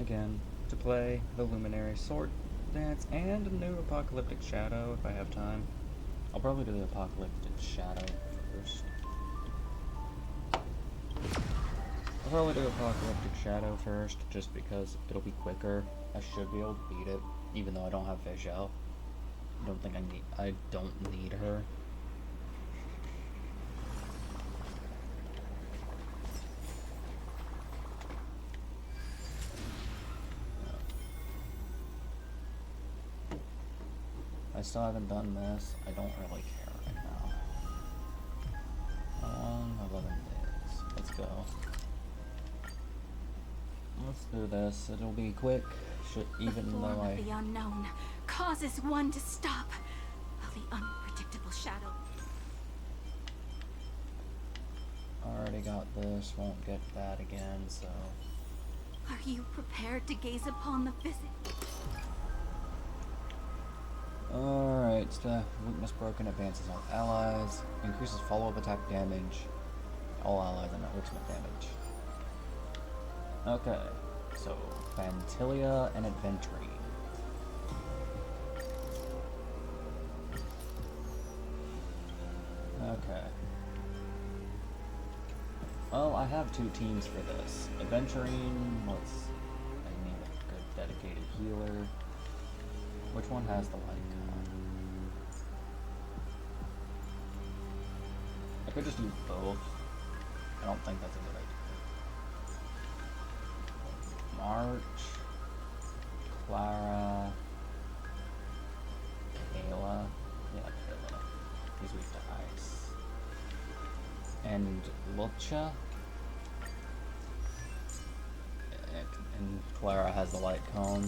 again, to play the Luminary Sword Dance and a new Apocalyptic Shadow if I have time. I'll probably do the Apocalyptic Shadow first. I'll probably do Apocalyptic Shadow first, just because it'll be quicker. I should be able to beat it, even though I don't have Visual. I don't need her. I still haven't done this. I don't really care right now. How long? 11 days. Let's go. Let's do this. It'll be quick. Even the though of the unknown causes one to stop. The unpredictable shadow. Already got this. Won't get that again. So. Are you prepared to gaze upon the visit? Alright, weakness broken, advances on allies, increases follow-up attack damage, all allies and ultimate damage. Okay, so Fantilia and Adventurine. Okay. Well, I have two teams for this. Adventurine, I need a good dedicated healer. Which one has the light cone? I could just do both. I don't think that's a good idea. March, Clara, Kayla. Yeah, Kayla. He's weak to ice. And Lucha. And Clara has the light cone.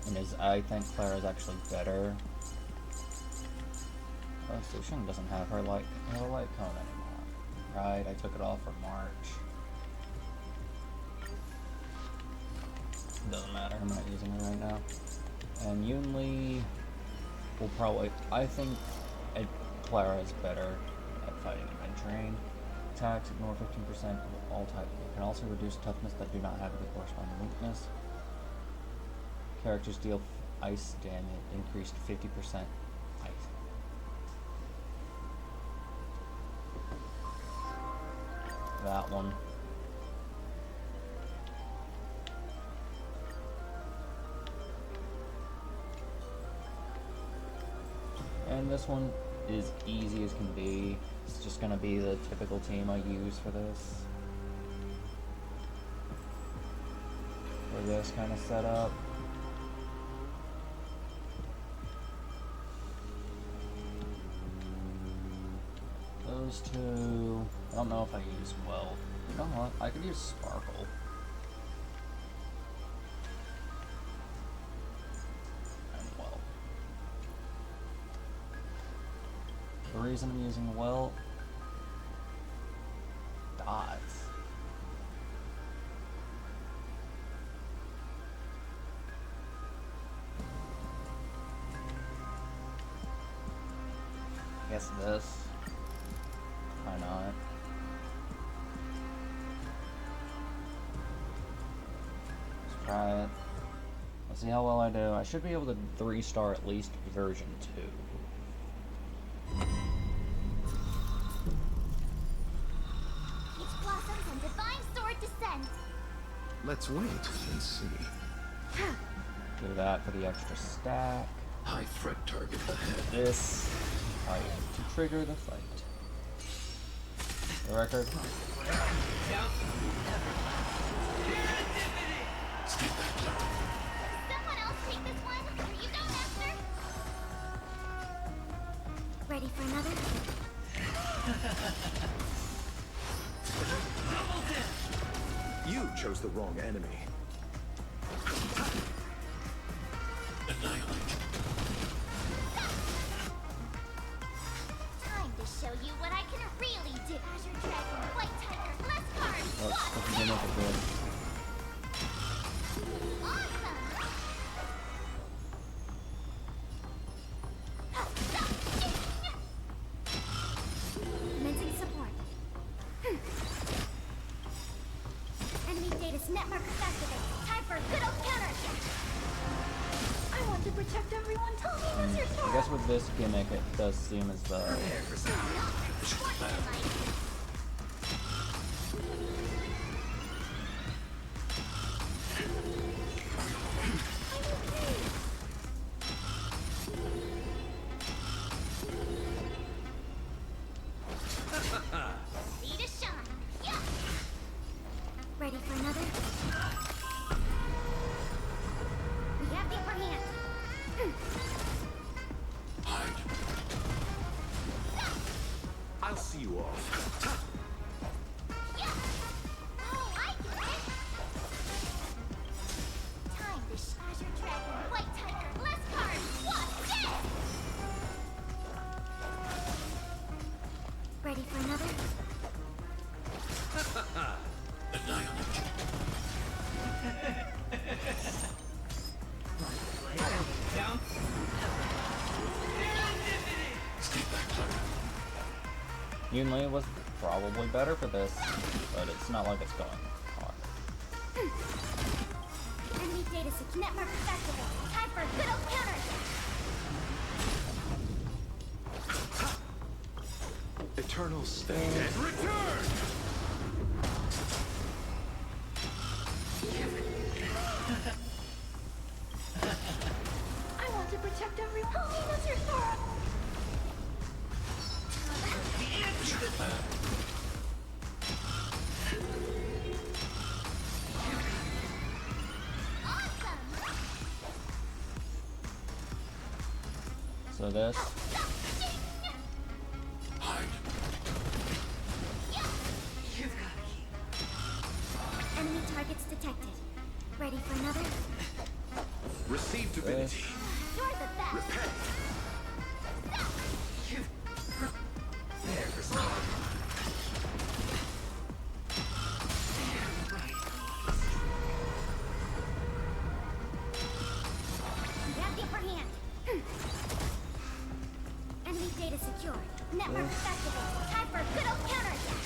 And I think Clara's actually better. Sushin doesn't have her light cone anymore. Right, I took it off for March. Doesn't matter, I'm not using it right now. And Yunli will probably, I think Clara is better at fighting Adventurine. Attacks ignore 15% of all types. It can also reduce toughness that do not have the corresponding weakness. Characters deal ice damage, increased 50% ice. That one. And this one is easy as can be. It's just gonna be the typical team I use for this. For this kind of setup. Those two, I don't know if I use well. You know what? I could use Sparkle. And well. The reason I'm using well, dots. I guess this. Why not? Let's try it. Let's see how well I do. I should be able to 3-star at least version 2. Each blossoms and divine sword descend. Let's wait and see. Do that for the extra stack. High threat target ahead. This to trigger the fight. The record. Someone else take this one? Are you go, Master? Ready for another? You chose the wrong enemy. Annihilate. Time to show you what I can really do. Azure Dragon, White Tiger, less cards. Let's begin with a good. Commencing support. Enemy data net marker festival. protect everyone. Tell me what's your I story. guess with this gimmick, it does seem as though Ready to shine. Yeah. Ready for another? We have the upper hand. I'll see you off. Yeah. Oh, I get it. Time to Azure Dragon, White Tiger, less cards. What's this? Ready for another? Yunli was probably better for this, but it's not like it's going hard. Enemy data sync network activated. Time for a good old counterattack. Eternal stand. Return! I want to protect everyone. Tell me what's your story. So this, Enemy targets detected. Ready for another? Receive divinity. You're the best. Repay. You have the upper hand. Enemy data secured. Network activated. Time for a good old counterattack.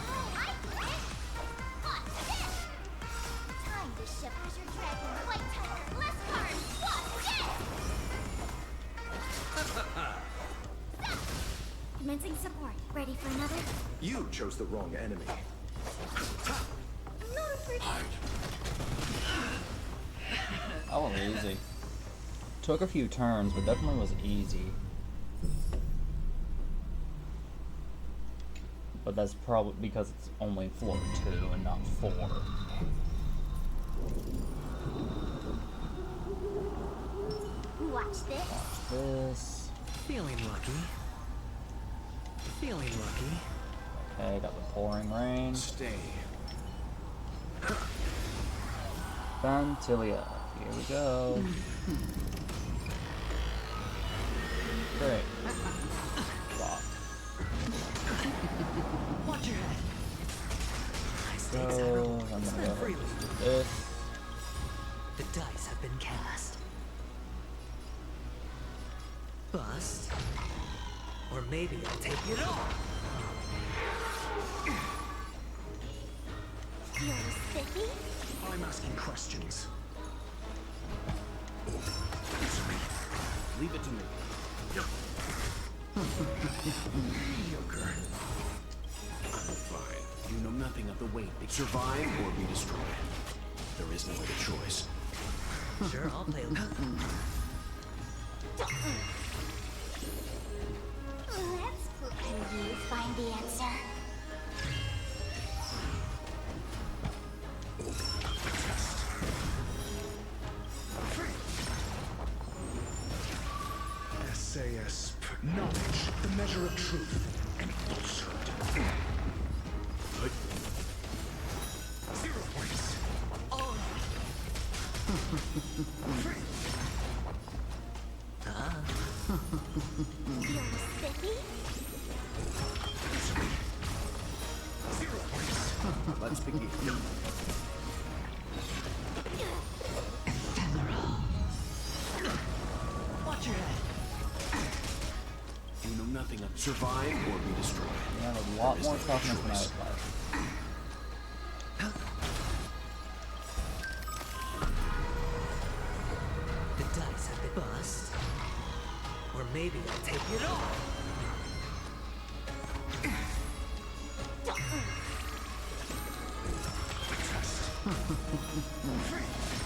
Oh, I get it. What's this? Time to ship Azure Dragon, White Tiger, less cards. What's this? Commencing support. Ready for another? You chose the wrong enemy. I'm not afraid. that one was easy. Took a few turns, but definitely was easy. But that's probably because it's only floor 2 and not 4. Watch this. This. Feeling lucky. Feeling lucky. Okay, got the pouring rain. Stay. Fantilia. Here we go. Great. Fuck. Watch your head. So, I'm gonna go ahead and do this. The dice have been cast. Bust. Or maybe I'll take it all. You're spiffy? I'm asking questions. Leave it to me. Mediocre. I'm fine. You know nothing of the weight. They survive or be destroyed. There is no other choice. Sure, I'll play. Let's can you find the answer? SAS. Knowledge, the measure of truth and falsehood. Zero points. You're spiffy? 0 points. Let's begin. Watch Survive or be destroyed. You have a lot more toughness than I would like. The dice have been bust. Or maybe I'll take it all.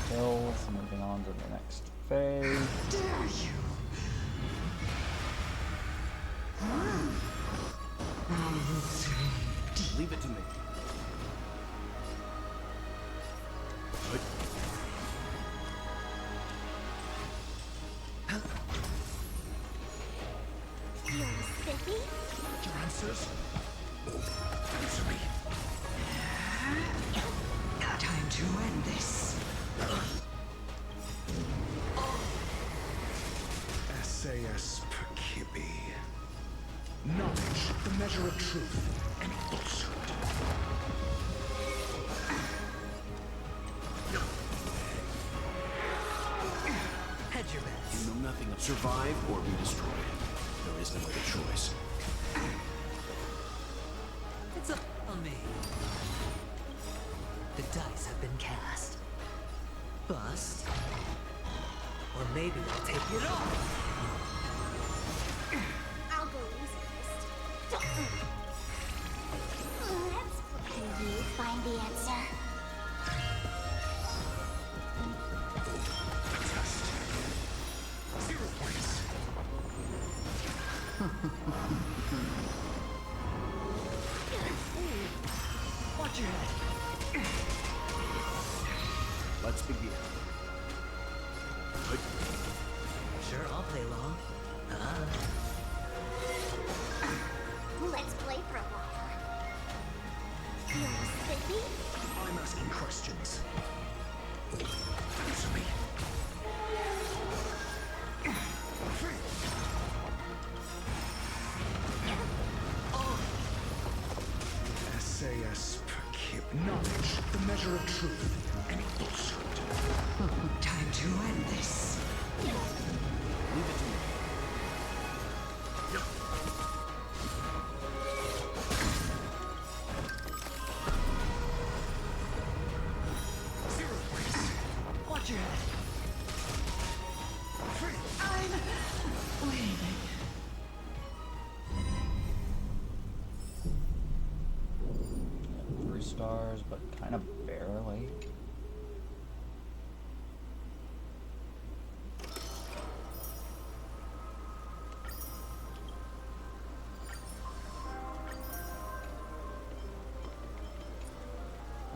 Kills, moving on to the next phase. Leave it to me. Feeling spiffy? Your answers? Answer me. Time to end this. SAS per Kibbe. Knowledge, the measure of truth, and falsehood. Hedge your bets. You know nothing of survive or be destroyed. There is no other choice. It's up on me. The dice have been cast. Bust. Or maybe I'll take it all. I'll go easy first. Can you find the answer? Test. 0 points. Watch your head. Let's begin. Sure, I'll play along. Let's play for a while. Feeling spiffy? I'm asking questions. Answer me. SAS per Kib. Knowledge, the measure of truth, and falsehood. Time to end this. Leave it to me. Watch your head. I'm leaving. 3 stars, but kind of barely.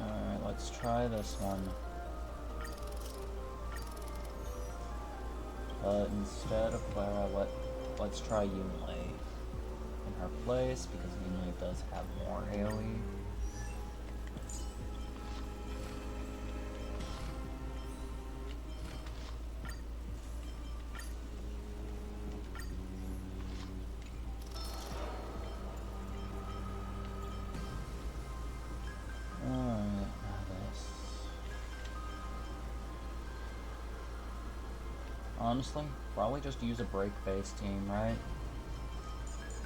Alright, let's try this one. But instead of Clara, let's try Yunlei in her place, because Yunlei does have more AoE. Honestly, probably just use a break-based team, right?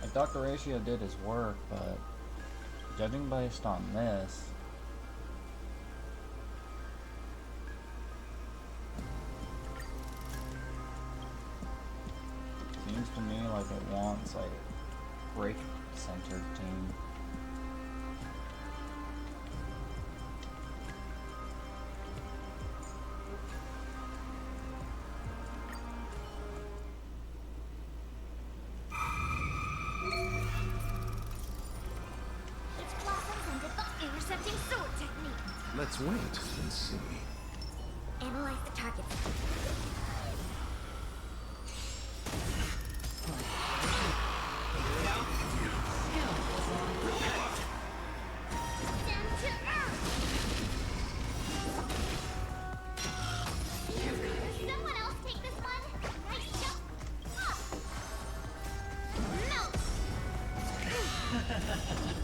Like Dr. Ratio did his work, but judging based on this, seems to me like it wants like a break-centered team. It's blossoms and debuff intercepting sword technique. Let's wait and see. Analyze the target. Down to earth. Does someone else take this one? Nice jump. Up. Melt.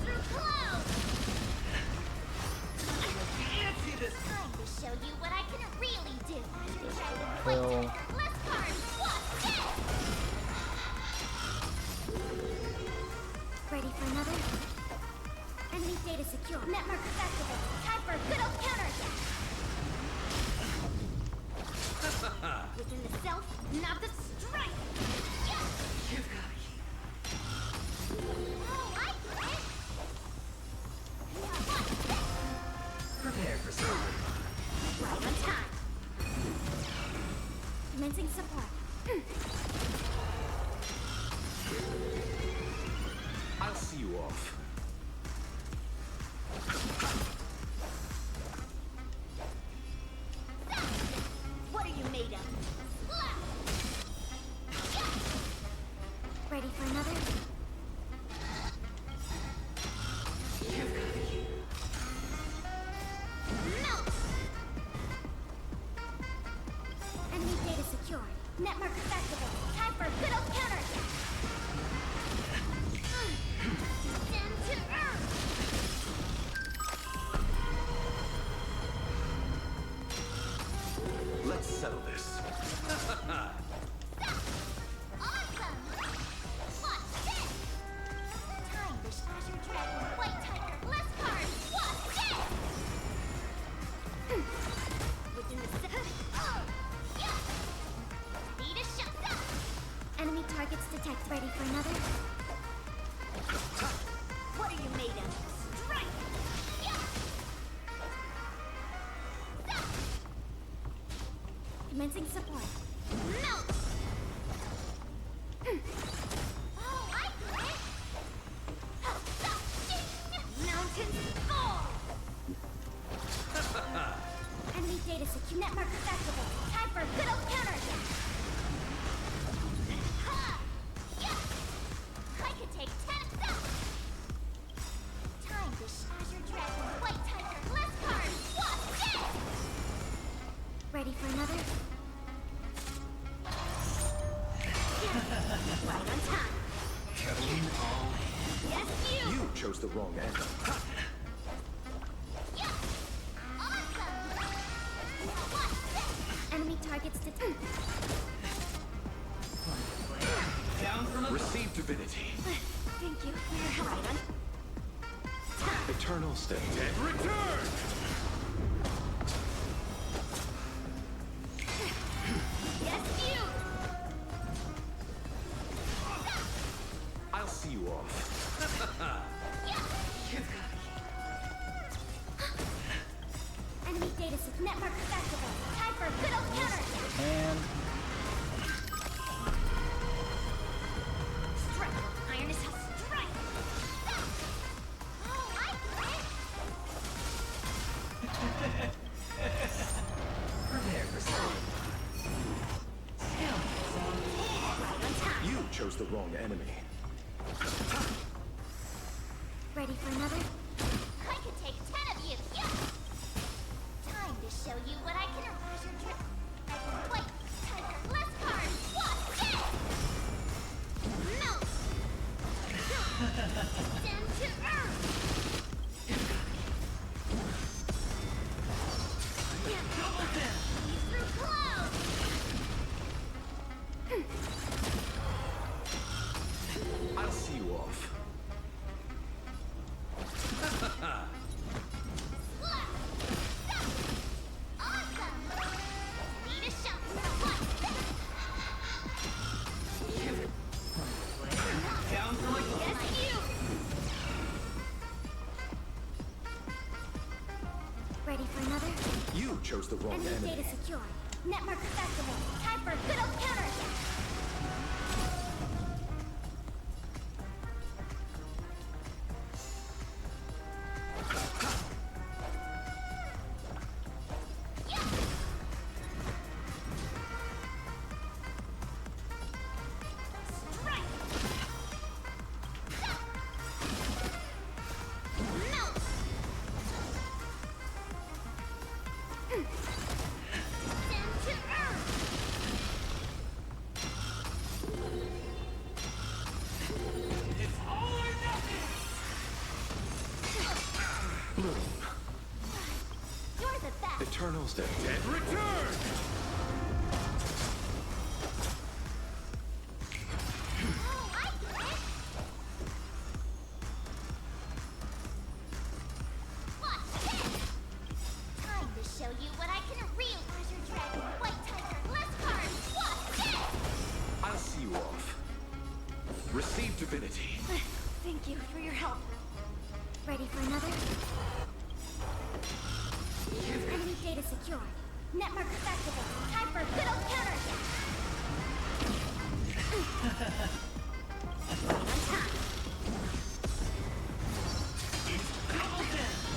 Through clouds. Time to show you what I can really do. Dragon White Enemy data secure. Net markers activated. Time for a good old counterattack. Within the self, not the strike. Oh, I get it. Prepare for some. Right on time. Commencing support. I'll see you off. What are you made of? Ready for another? Melt! Enemy data secured. Net markers activated. Time for a good old counterattack. Descend to earth! Let's settle this. Awesome! Watch this! Time to smash your dragon. White tiger. Less cards. Watch this! Within the Need a shot. Enemy targets detect. Ready for another? What are you made of? Strike! Commencing support. Melt! Oh, I get it! Mountains fall! Enemy data secure. Net markers activated. Time for a good old counterattack. Ha! Yeah! I could take 10 of them! Time to smash your dragon. White tiger. Less cards. Watch this! Ready for another? Right on time. Yes, you! You chose the wrong end. Yeah! Awesome! Watch this! Enemy targets detect. Receive divinity. Thank you for your help. Right on time. Eternal stay. Dead return! Yes, you! I'll see you off. Enemy data set. Net markers activated. Time for a good old counterattack. And Strike! Iron is hell. Strike! Oh, I get it! Prepare for some. Right on time. You chose the wrong enemy. Ready for another? I could take 10 of you. Yeah. Time to show you what I can arrange your trick. White tiger. Less cards. Watch this! Melt! Descend to earth! See through clouds! I'll see you off. Awesome! Need a shot. Watch this! Down for my Yes, you! Ready for another? You chose the wrong Enemy enemy. data secure. Net markers activated. Time for a good old counterattack. Strike! Melt! Descend to earth! You're the best! Eternal stay. Dead return! Oh, I get it! secured. Network activated. Time for a good old counterattack. On time.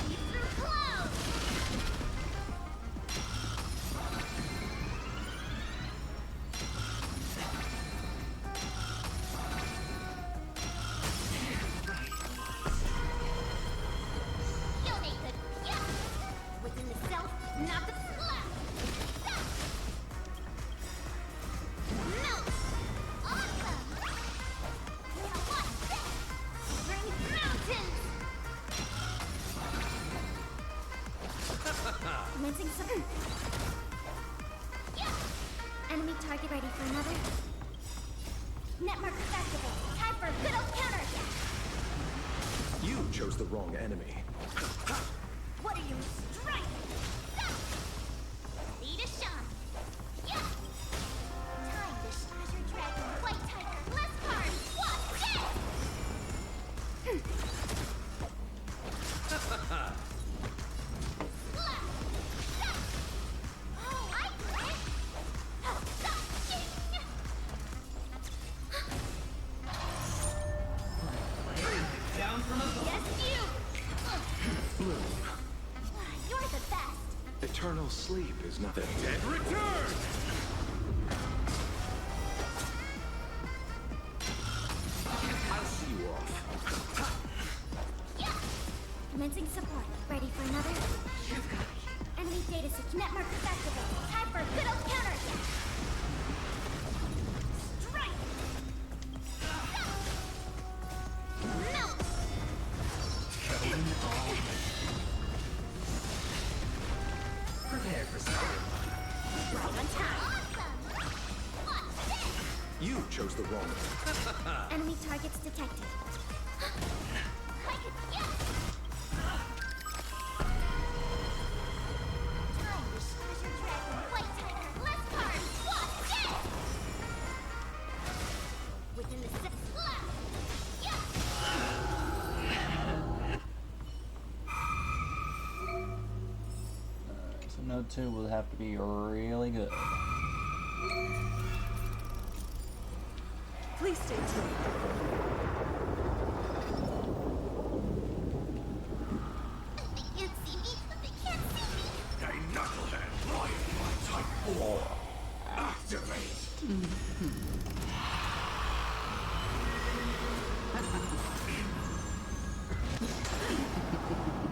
Keep through close. You'll make good. Yeah. Within the self, not the slap. Melt. Awesome. Now watch this. Bring mountains. Commencing some. Yeah. Enemy target ready for another. Network activated. Time for a good old counterattack. You chose the wrong enemy. What are you striking? Ready to shine. Yeah. Time to Azure Dragon, White Tiger, less cards. Watch this. Slap. Stop. Oh, I get it. Stop. Down from above. Yes, you. Bloom. You're the best. Eternal sleep is nothing. Dead return! I'll see you off. Yeah. Commencing support. Ready for another? Enemy data switch network activated. Time for a good old counterattack. Strike. Melt. Prepare for something. Right on time. Awesome. Watch this. You chose the wrong enemy. Enemy targets detected. I could. Yeah. Time to Azure Dragon, White Tiger, less cards. Watch this. Within the set. Slap. Yeah. So node 2 will have to be really good. Please stay tuned. They can't see me. They can't see me. Hey, knucklehead! Lion by Type 4! Activate!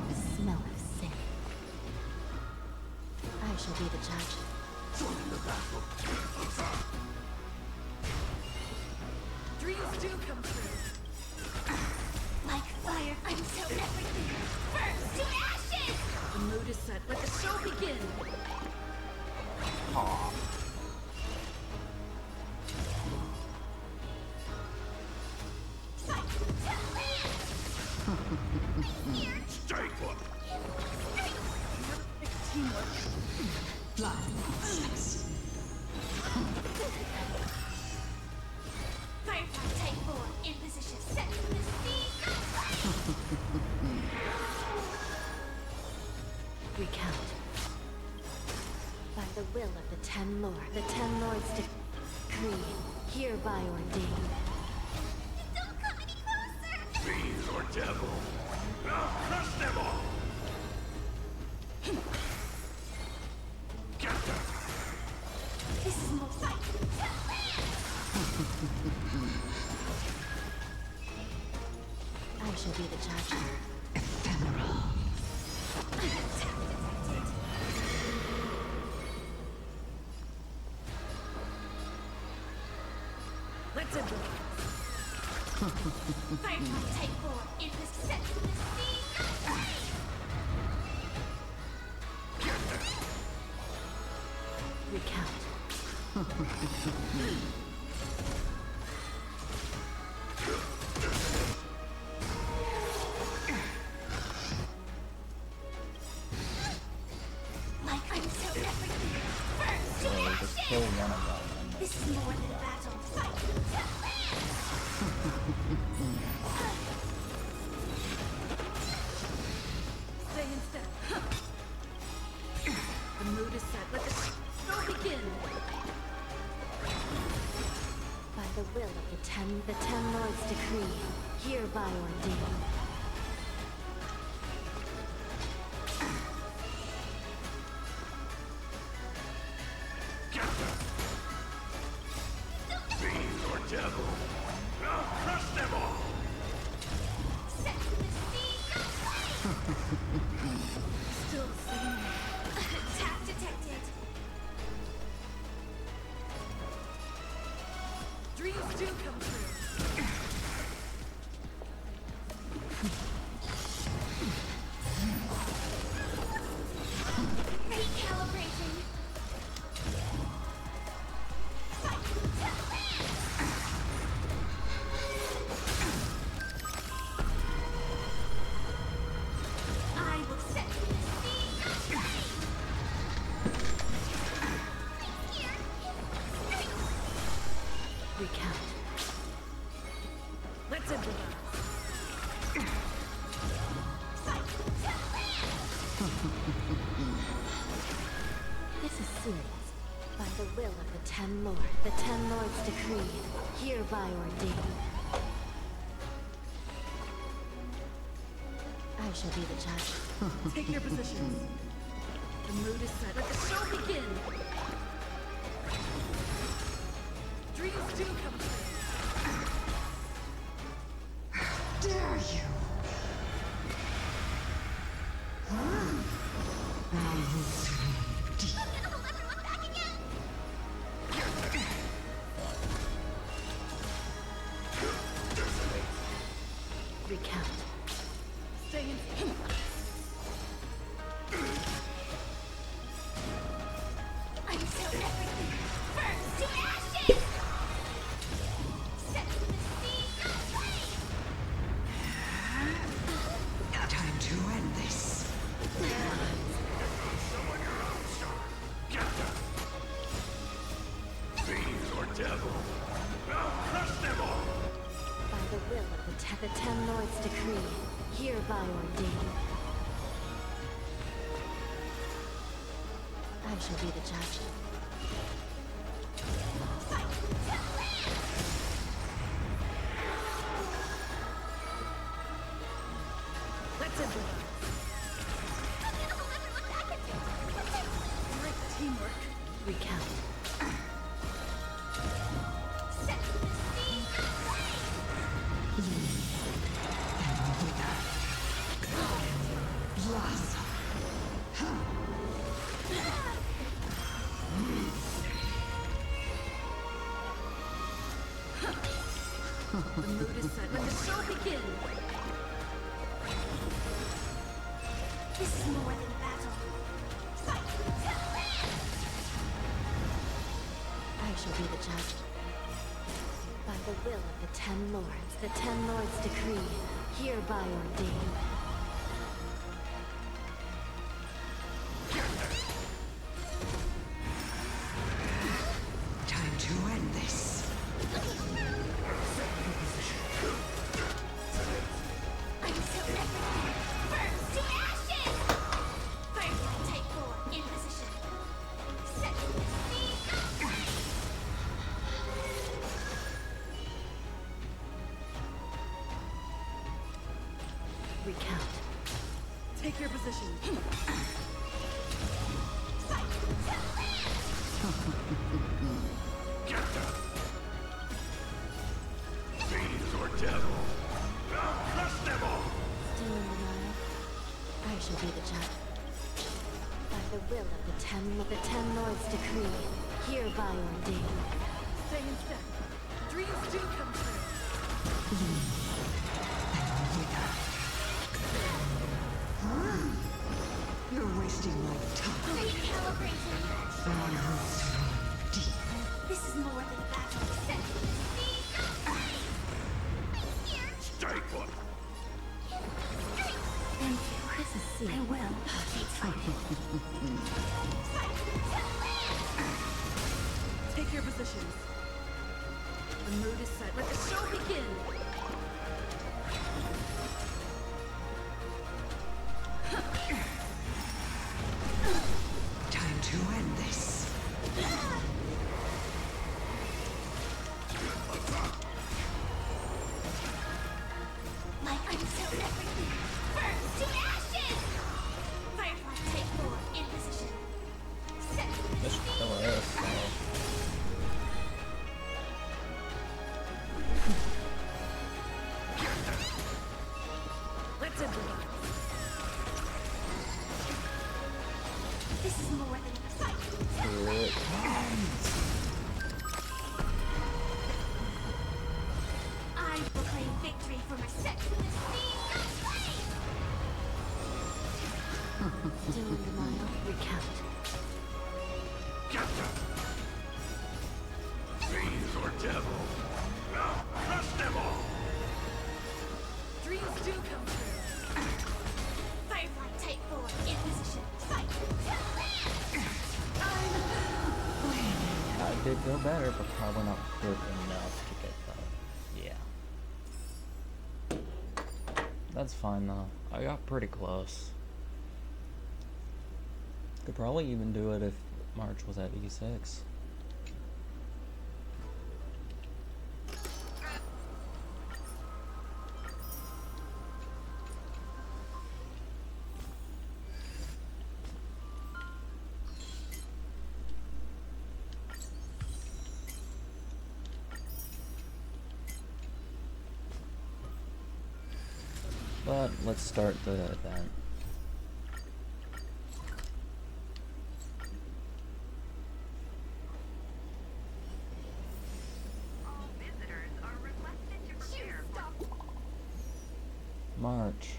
The smell of sin. I shall be the judge. Join the battle! Dreams do come true. Like fire, until everything burns to ashes! The mood is set. Let the show begin. Aw. Fight to land! Here, Stay put! Big teamwork. Firefly Type 4 in position, set to the sea. Recount. By the will of the Ten Lords, decree, hereby ordained. Don't come any closer! Fiends or devil! I'll crush them all! Get them! This is more fight to land! I shall be the judge. Let's end it. Firefly Type 4 in position, set to the sea. Recount. Like until everything burns to So just kill ashes! one of them. And This is more than battle. Fight to land! Stay in step. The mood is the Ten Lords decree, hereby ordained. Fiend or devil, I'll crush them all! Set to the sea, Still the same. attack detected. Dreams do come true. Recalibrating. Fight to land. I will set to the sea. Here. Recount. Let's improvise. Fight to land. This is serious. By the will of the Ten Lords, the Ten Lords decree, hereby ordained. I shall be the judge. Take your positions. The mood is set. Let the show begin. Dreams do come true. Dare you? I will swim deep. Everyone back again. Recount. Stay in. Until everything burns to ashes. Set to the sea. Time to end this. Fiend or devil, I'll crush them all! By the will of the Ten Lords decree, hereby ordained. I shall be the judge. Let's improvise. Great teamwork. Recount. Set to the sea. Blossom. The mood is set. Let the show begin. This is more than battle. Fight to land. I shall be the judge. By the will of the Ten Lords, the Ten Lords decree, hereby ordained. Time to end this. Until everything burns to ashes. Firefly Type 4 in position. Set to the sea. Recount. Take your position. Fiend or devil, I'll crush them all! Still in denial? I shall be the judge. By the will of the Ten Lords decree, hereby ordained. Stay in step. Dreams do come true. You're wasting my time. Recalibrating. I will swim deep. This is more than battle. Set to the sea. Here. Stay put! Thank you. This is serious. I will. Keep fighting. Fight to land. Take your positions. The mood is set. Let the show begin. Time to end this. This is more than a fight. Here it comes. I proclaim victory for my sex in this scene. Still in denial? Recount. Fiends or devil. Now crush them all. Dreams do come true. Firefly type 4 in position. Fight to land. I did go better, but probably not good enough to get that. Yeah. That's fine though. I got pretty close. Could probably even do it if March was at E6. But let's start the event. March.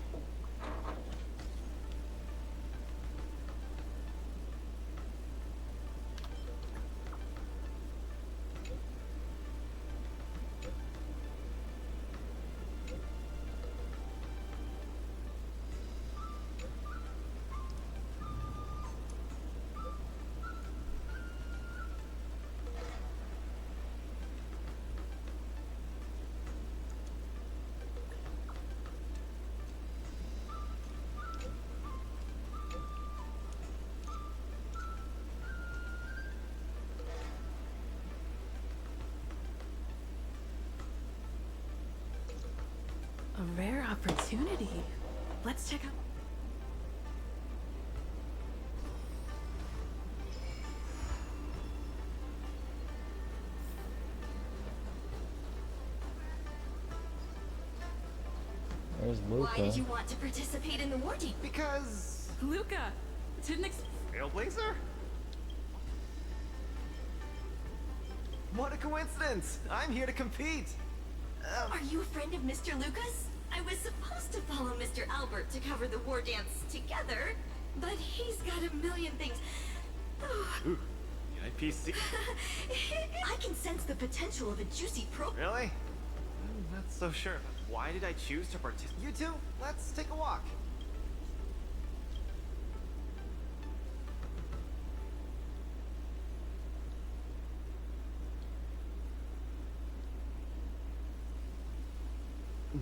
A rare opportunity. Let's check out. There's Luca. Why did you want to participate in the war team? Because... Luca! Didn't Trailblazer? What a coincidence! I'm here to compete! Are you a friend of Mr. Lucas? I was supposed to follow Mr. Albert to cover the war dance together, but he's got a million things. Ooh, NIPC. I can sense the potential of a juicy pro. Really? I'm not so sure. Why did I choose to participate? You two, let's take a walk.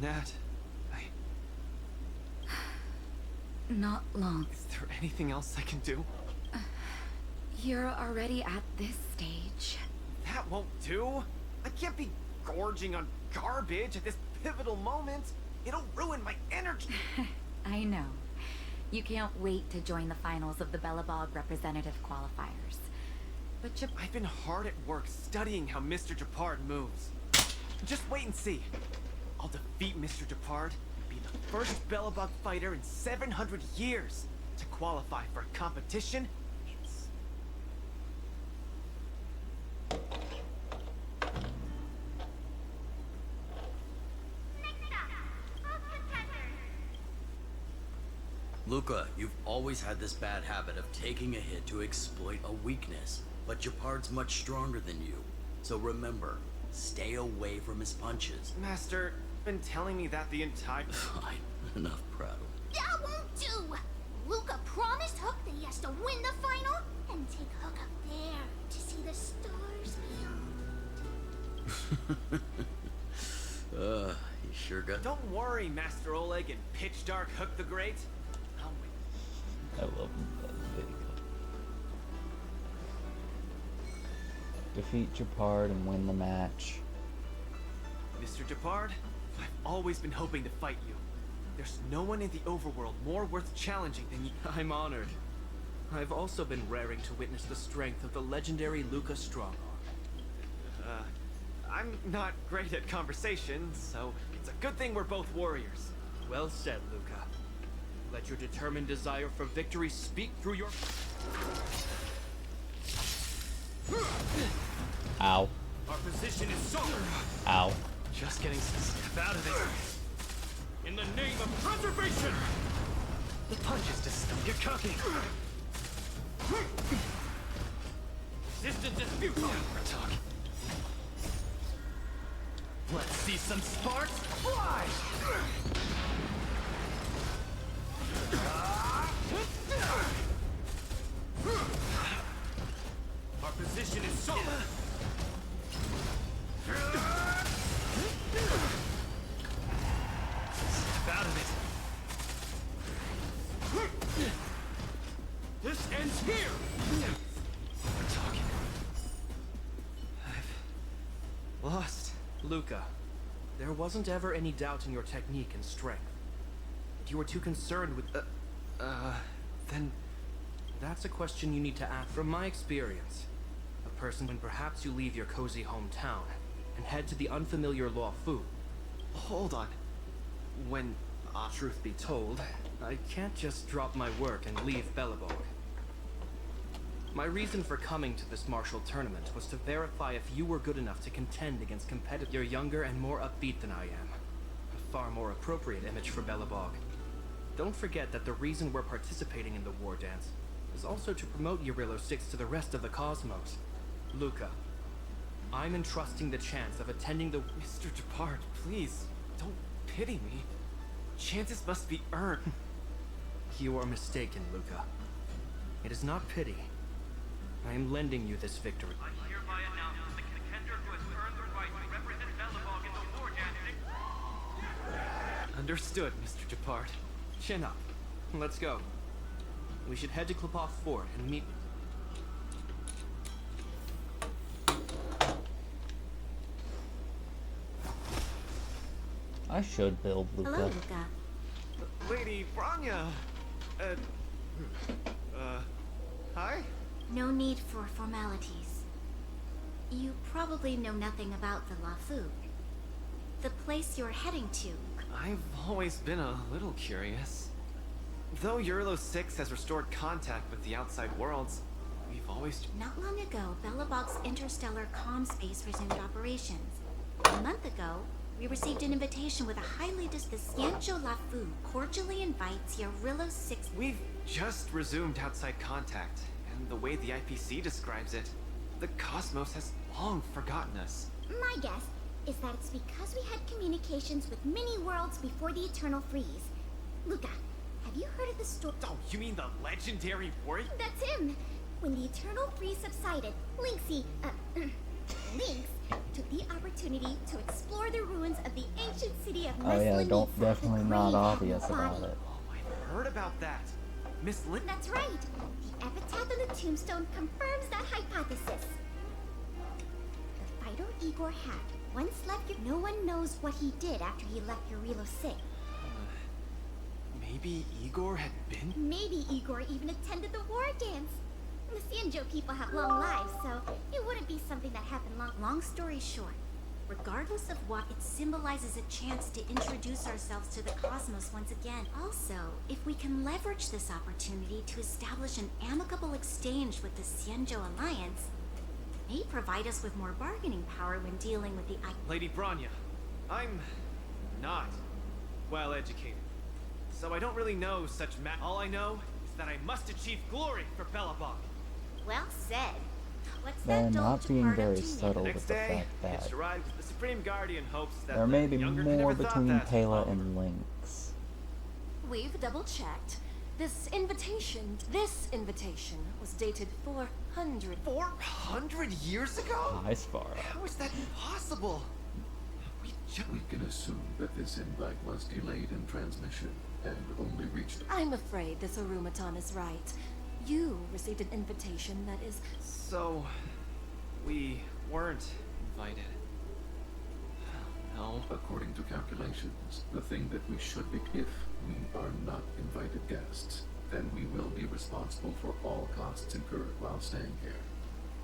Nat, Not long. is there anything else I can do? You're already at this stage. That won't do. I can't be gorging on garbage at this pivotal moment. It'll ruin my energy. I know. You can't wait to join the finals of the Bellabog representative qualifiers. But I've been hard at work studying how Mr. Japard moves. Just wait and see. I'll defeat Mr. Japard and be the first Bellabog fighter in 700 years to qualify for a competition. Luca, you've always had this bad habit of taking a hit to exploit a weakness, but Japard's much stronger than you. So remember, stay away from his punches. Master, been telling me that the entire... Fine, enough prattle. That won't do! Luca promised Hook that he has to win the final and take Hook up there to see the stars beyond. You sure got... Don't worry, Master Oleg and Pitch Dark Hook the Great. I'll win. I love that video. Defeat Japard and win the match. Mr. Japard, I've always been hoping to fight you. There's no one in the overworld more worth challenging than you. I'm honored. I've also been raring to witness the strength of the legendary Luca Strongarm. I'm not great at conversation, so it's a good thing we're both warriors. Well said, Luca. Let your determined desire for victory speak through your... Ow. Our position is so... Ow. Just getting some step out of it. In the name of preservation! The punch is just... You're cooking. Resistance is futile. Talk. Let's see some sparks fly! Our position is solid. Step out of it. This ends here. We're talking. I've lost. Luca, there wasn't ever any doubt in your technique and strength. If you were too concerned with... then... That's a question you need to ask. From my experience, a person when perhaps you leave your cozy hometown and head to the unfamiliar law food. Hold on. When, truth be told, I can't just drop my work and leave Belobog. My reason for coming to this martial tournament was to verify if you were good enough to contend against competitors. You're younger and more upbeat than I am. A far more appropriate image for Belobog. Don't forget that the reason we're participating in the war dance is also to promote Eurylo 6 to the rest of the cosmos. Luca, I'm entrusting the chance of attending the... Mr. Depart, please, don't pity me. Chances must be earned. You are mistaken, Luca. It is not pity. I am lending you this victory. I hereby announce the contender who has earned the right to represent Belobog in the war dance. Understood, Mr. Depart. Chin up. Let's go. We should head to Klopov Fort and meet... I should build Luca. Hello, Luca. Lady Branya! Hi? No need for formalities. You probably know nothing about the Lafu. The place you're heading to. I've always been a little curious. Though Eurylo 6 has restored contact with the outside worlds, we've always... Not long ago, Belobog's interstellar comm space resumed operations. A month ago, we received an invitation with a highly the Xianzhou Lafu cordially invites Eurylo 6... We've just resumed outside contact, and the way the IPC describes it, the cosmos has long forgotten us. My guess is that it's because we had communications with many worlds before the Eternal Freeze. Luca, have you heard of the story? Oh, you mean the legendary warrior? That's him! When the Eternal Freeze subsided, Lynx took the opportunity to explore the ruins of the ancient city of Oh yeah, don't definitely not obvious body. about it. Oh, I've heard about that. Miss Lynn? That's right. The epitaph on the tombstone confirms that hypothesis. The fighter Igor had once left. No one knows what he did after he left Eurylo 6. Maybe Igor had been? Maybe Igor even attended the war dance. The Xianzhou people have long lives, so it wouldn't be something that happened Long story short, regardless of what, it symbolizes a chance to introduce ourselves to the cosmos once again. Also, if we can leverage this opportunity to establish an amicable exchange with the Xianzhou Alliance, it may provide us with more bargaining power when dealing with the... Lady Branya, I'm not well educated, so I don't really know such All I know is that I must achieve glory for Belobog. Well said. What's They're that not Dolce being part very up to subtle Next with the day, fact it's that arrived. The Supreme Guardian hopes that there may the be younger more never thought between that. Kayla and Lynx. We've double-checked. This invitation was dated 400... 400 years ago? Hi, Spara. How is that possible? We can assume that this invite was delayed in transmission and only reached... I'm afraid this Arumaton is right. You received an invitation that is... So... we weren't invited. No. According to calculations, the thing that we should be... If we are not invited guests, then we will be responsible for all costs incurred while staying here.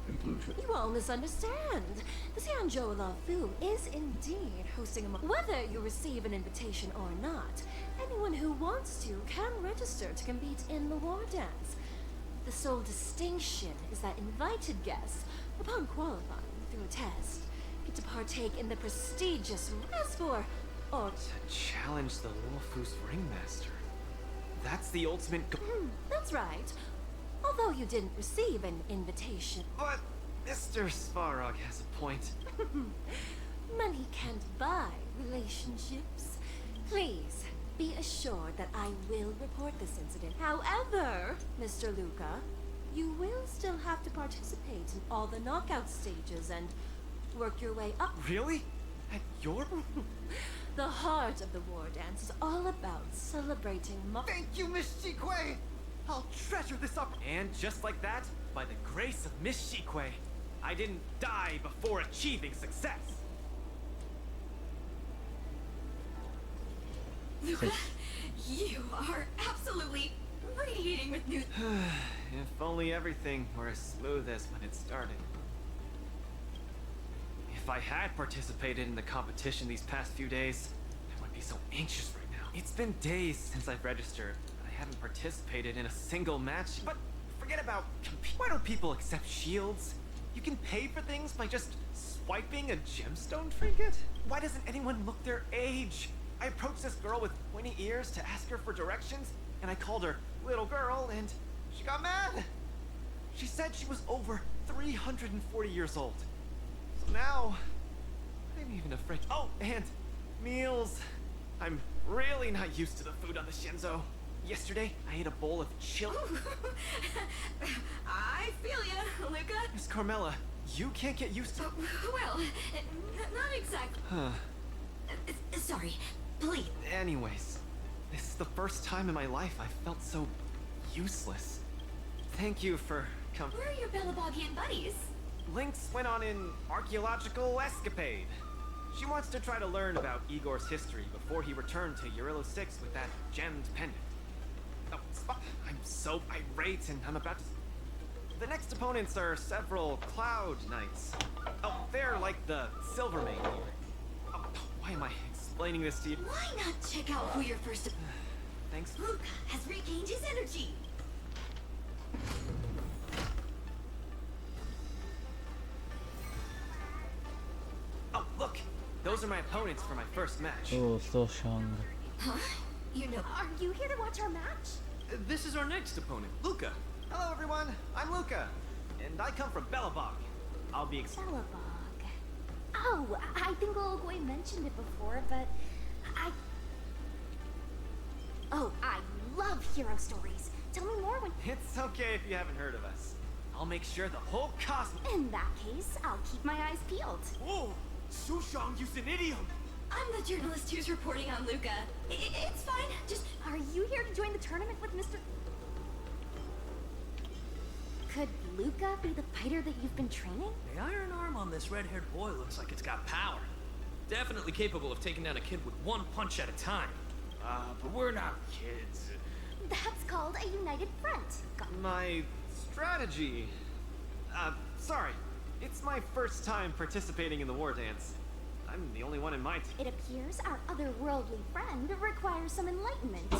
inclusion. You all misunderstand. The Xianzhou La Fu is indeed hosting a whether you receive an invitation or not, anyone who wants to can register to compete in the war dance. The sole distinction is that invited guests, upon qualifying through a test, get to partake in the prestigious race for or To challenge the Luofu's ringmaster. That's the ultimate That's right. Although you didn't receive an invitation. But Mr. Svarog has a point. Money can't buy relationships. Please, be assured that I will report this incident. However, Mr. Luca, you will still have to participate in all the knockout stages and work your way up. Really? At your... The heart of the war dance is all about celebrating Thank you, Miss Shikue! I'll treasure this up. And just like that, by the grace of Miss Shikue, I didn't die before achieving success. Luca, you are absolutely radiating with new. If only everything were as smooth as when it started. If I had participated in the competition these past few days, I wouldn't be so anxious right now. It's been days since I've registered. I haven't participated in a single match. But forget about why don't people accept shields? You can pay for things by just swiping a gemstone trinket? Why doesn't anyone look their age? I approached this girl with pointy ears to ask her for directions, and I called her little girl, and she got mad. She said she was over 340 years old. So now, I'm even afraid. Oh, and meals. I'm really not used to the food on the Shinzo. Yesterday, I ate a bowl of chili. I feel ya, Luca. Miss Carmela, you can't get used to... Well, not exactly. Sorry, please. Anyways, this is the first time in my life I felt so useless. Thank you for Where are your Belabogian buddies? Lynx went on an archaeological escapade. She wants to try to learn about Igor's history before he returned to Urillo 6 with that gemmed pendant. Oh, I'm so irate and I'm about to... The next opponents are several Cloud Knights. Oh, they're like the Silvermane here. Oh, why am I explaining this to you? Why not check out who your first... Thanks. Luca has regained his energy. Oh, look! Those are my opponents for my first match. Oh, still Shung. Huh? You know... Are you here to watch our match? This is our next opponent, Luca. Hello, everyone. I'm Luca, and I come from Belobog. I'll be Belobog. Oh, I think Olgoy mentioned it before, but I love hero stories. Tell me more when... It's okay if you haven't heard of us. I'll make sure the whole cosmos... In that case, I'll keep my eyes peeled. Whoa! Sushang used an idiom! I'm the journalist who's reporting on Luca. It's fine. Just... Are you here to join the tournament with Mr... Could Luca be the fighter that you've been training? The iron arm on this red-haired boy looks like it's got power. Definitely capable of taking down a kid with one punch at a time. But we're not kids. That's called a united front. My strategy... sorry. It's my first time participating in the war dance. I'm the only one in my team. It appears our otherworldly friend requires some enlightenment.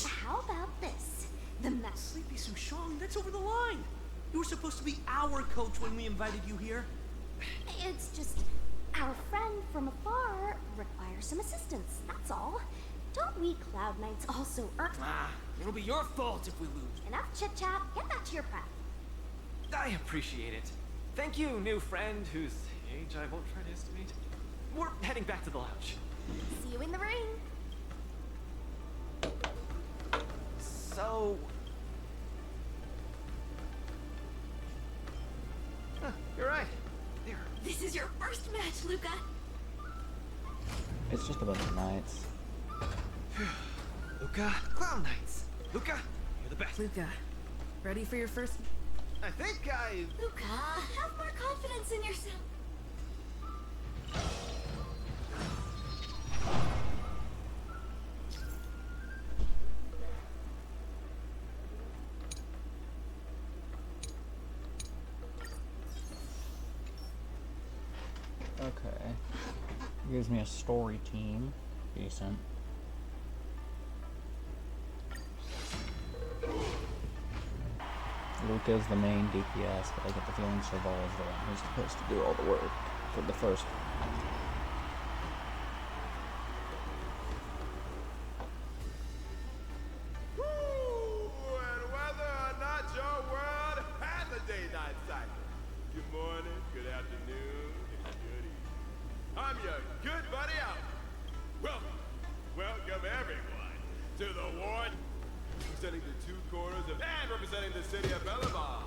How about this? The match... Sleepy Sushang, that's over the line. You were supposed to be our coach when we invited you here. It's just... Our friend from afar requires some assistance, that's all. Don't we Cloud Knights also earn... It'll be your fault if we lose. Enough chit-chat, get back to your prep. I appreciate it. Thank you, new friend, whose age I won't try to estimate. We're heading back to the lounge. See you in the ring. So... you're right. There. This is your first match, Luca. It's just about the knights. Luca, Clown Knights. Luca, you're the best. Luca, ready for your first... I think I... Luca, have more confidence in yourself. Gives me a story team. Decent. Luca's the main DPS, but I get the feeling Serval is the one who's supposed to do all the work for the first. Woo! And whether or not your world has a day-night cycle. Good morning, good afternoon, and good evening. I'm your good buddy out. Welcome everyone to the ward. Representing the two corners of and representing the city of Bellabon.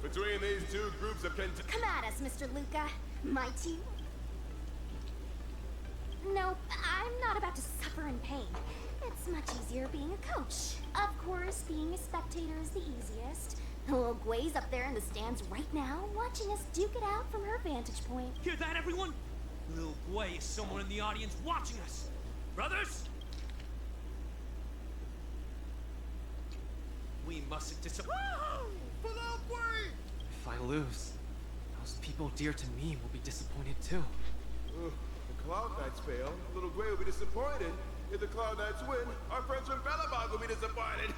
Between these two groups of Come at us, Mr. Luca. My team. Nope, I'm not about to suffer in pain. It's much easier being a coach. Of course, being a spectator is the easiest. Little Gwei's up there in the stands right now, watching us duke it out from her vantage point. Hear that, everyone? Lil Gwei is someone in the audience watching us. Brothers? We mustn't disappoint. If I lose, those people dear to me will be disappointed too. The Cloud Knights fail, Little Gwei will be disappointed. If the Cloud Knights win, our friends from Bellabog will be disappointed.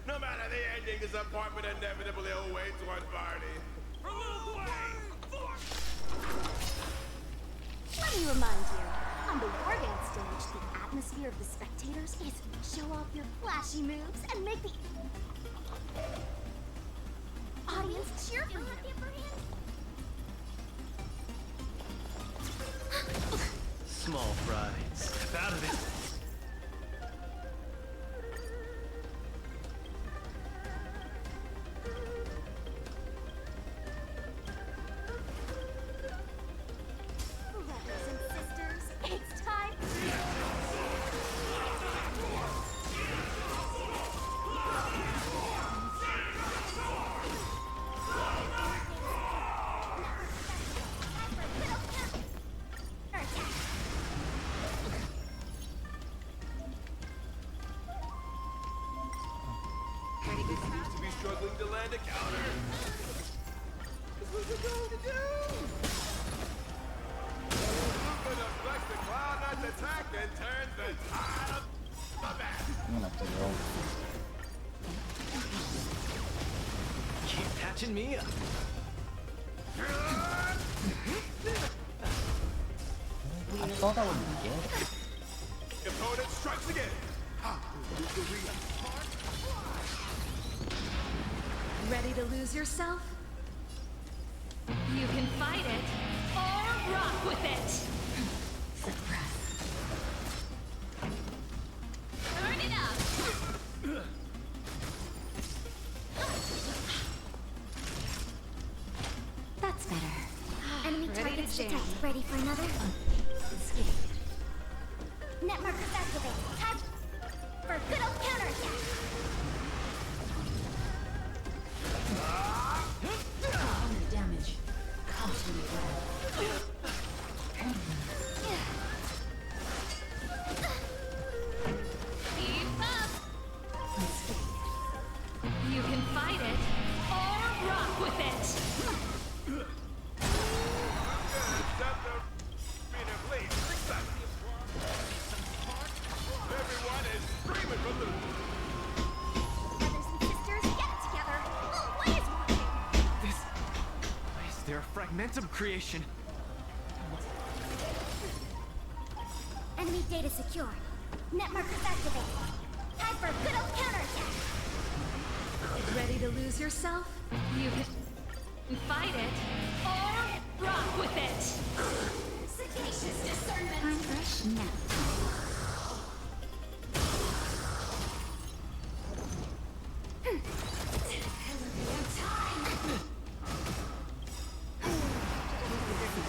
No matter the ending, disappointment inevitably awaits one party. For Lil Gwei! Let me remind you, on the war dance stage, the atmosphere of the spectators is show off your flashy moves and make the audience cheer for you. Small fry. Step out of it. Brothers and sisters, it's time. Seems to be struggling to land a counter. What's he going to do? Luca deflects the Cloud Knight's attack and turns the tide of the back. I'm gonna have to roll. Keep catching me up. I thought that would be it. Opponent strikes again. Ready to lose yourself? You can fight it or rock with it. Suppress. Turn it up. That's better. Enemy Ready targets to jam. detected. Ready for another? Net markers activated. Time for a good old counterattack. Damage. Caution well. Keep up. You can fight it or rock with it. Everyone is screaming for Luca. Brothers and sisters, get it together. Why is watching? Is there a fragmentum creation? Enemy data secure. Net markers activated. Time for a good old counterattack. Ready to lose yourself? You can fight it or rock with it. Sagacious discernment. Time for a snap.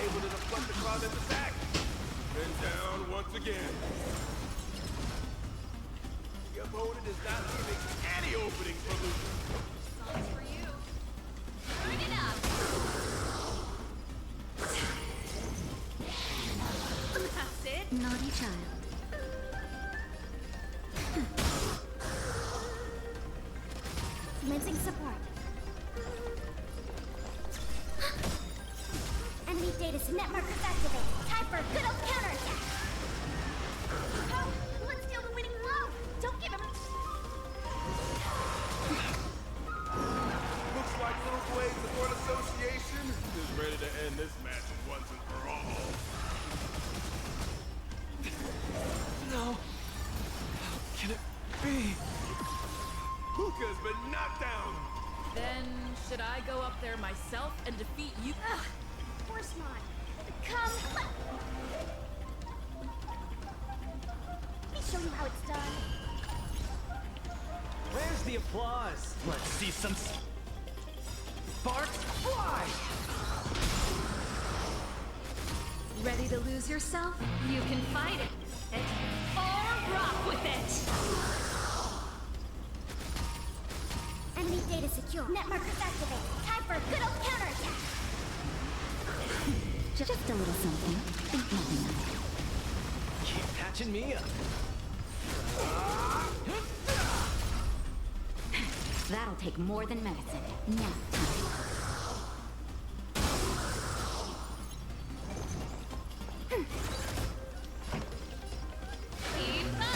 Able to deflect the Cloud Knight's attack. And down once again. The opponent is not leaving any opening for Luca. Songs for you. Turn it up. That's it. Naughty child. Commencing support. Enemy data net markers activated. Time Time for a good old counterattack! Oh, let's steal the winning blow! Don't give him... Looks like Little Blade Support Association is ready to end this match once and for all. No. How can it be? Luca's been knocked down! Then, should I go up there myself and defeat you? Ugh, of course not. Come, let me show you how it's done. Where's the applause? Let's see some sparks fly! Ready to lose yourself? You can fight it. Or rock with it! Enemy data secure. Net markers activated. Time for a good old counterattack. Just a little something. Think nothing of it. Keep patching me up. That'll take more than medicine. Now, Keep up!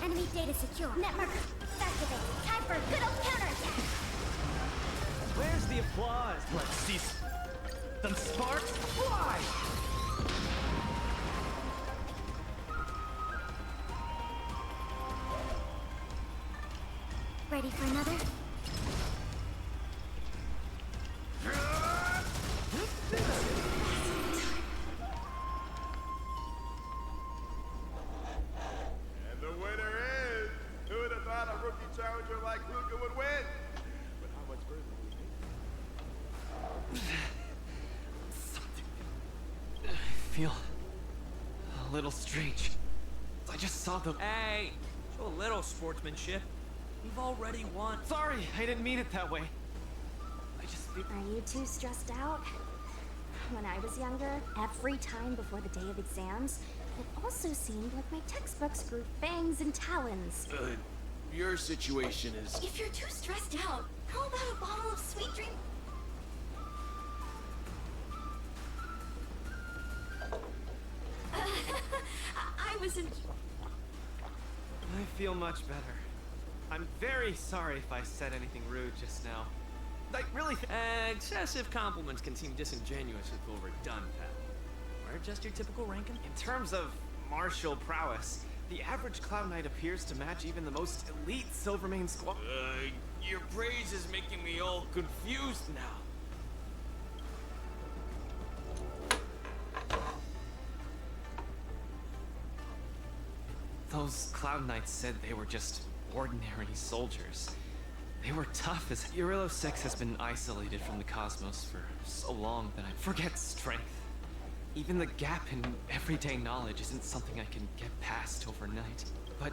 Enemy data secure. Net markers activated. Time for a good old counterattack. Where's the applause? Let's see some sparks fly! Ready for another? And the winner is... Who would have thought a rookie challenger like Luca would win? But how much further will we take? I feel a little strange. I just saw them. Hey, show a little sportsmanship. You've already won. Sorry, I didn't mean it that way. I just feel... Are you too stressed out? When I was younger, every time before the day of exams, it also seemed like my textbooks grew fangs and talons. Your situation is... If you're too stressed out, how about a bottle of sweet dream? I was in... I feel much better. I'm very sorry if I said anything rude just now. I really Excessive compliments can seem disingenuous if overdone, pal. We're just your typical Rankin. In terms of martial prowess, the average Cloud Knight appears to match even the most elite Silvermane squad. Your praise is making me all confused now. Those Cloud Knights said they were just ordinary soldiers. They were tough as... Urilo 6 has been isolated from the cosmos for so long that I forget strength. Even the gap in everyday knowledge isn't something I can get past overnight. But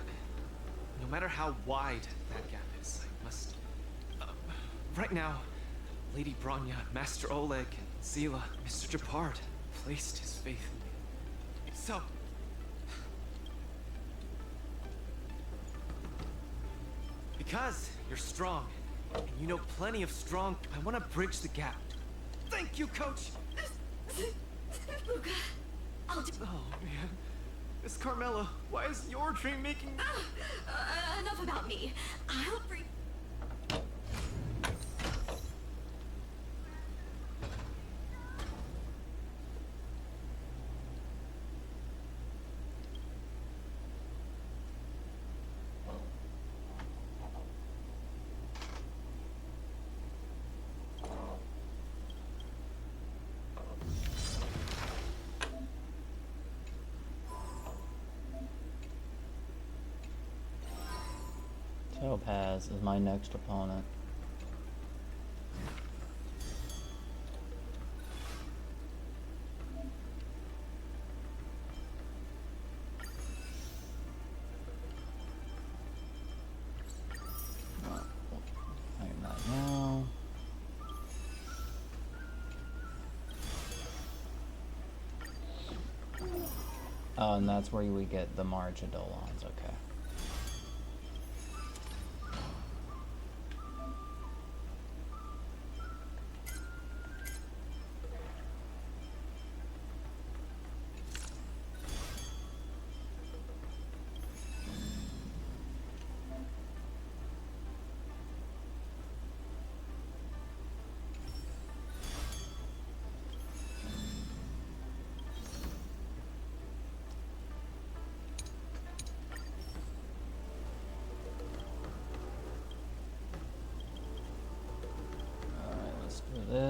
no matter how wide that gap is, I must... right now, Lady Bronya, Master Oleg, and Zila, Mr. Japard placed his faith in me. So... because you're strong, and you know plenty of strong, I want to bridge the gap. Thank you, Coach! Luca, I'll do... Oh, man. Miss Carmela, why is your dream making... enough about me. I'll bring... Topaz is my next opponent. Well, I'm not now. Oh, and that's where we get the Marchidolons, okay.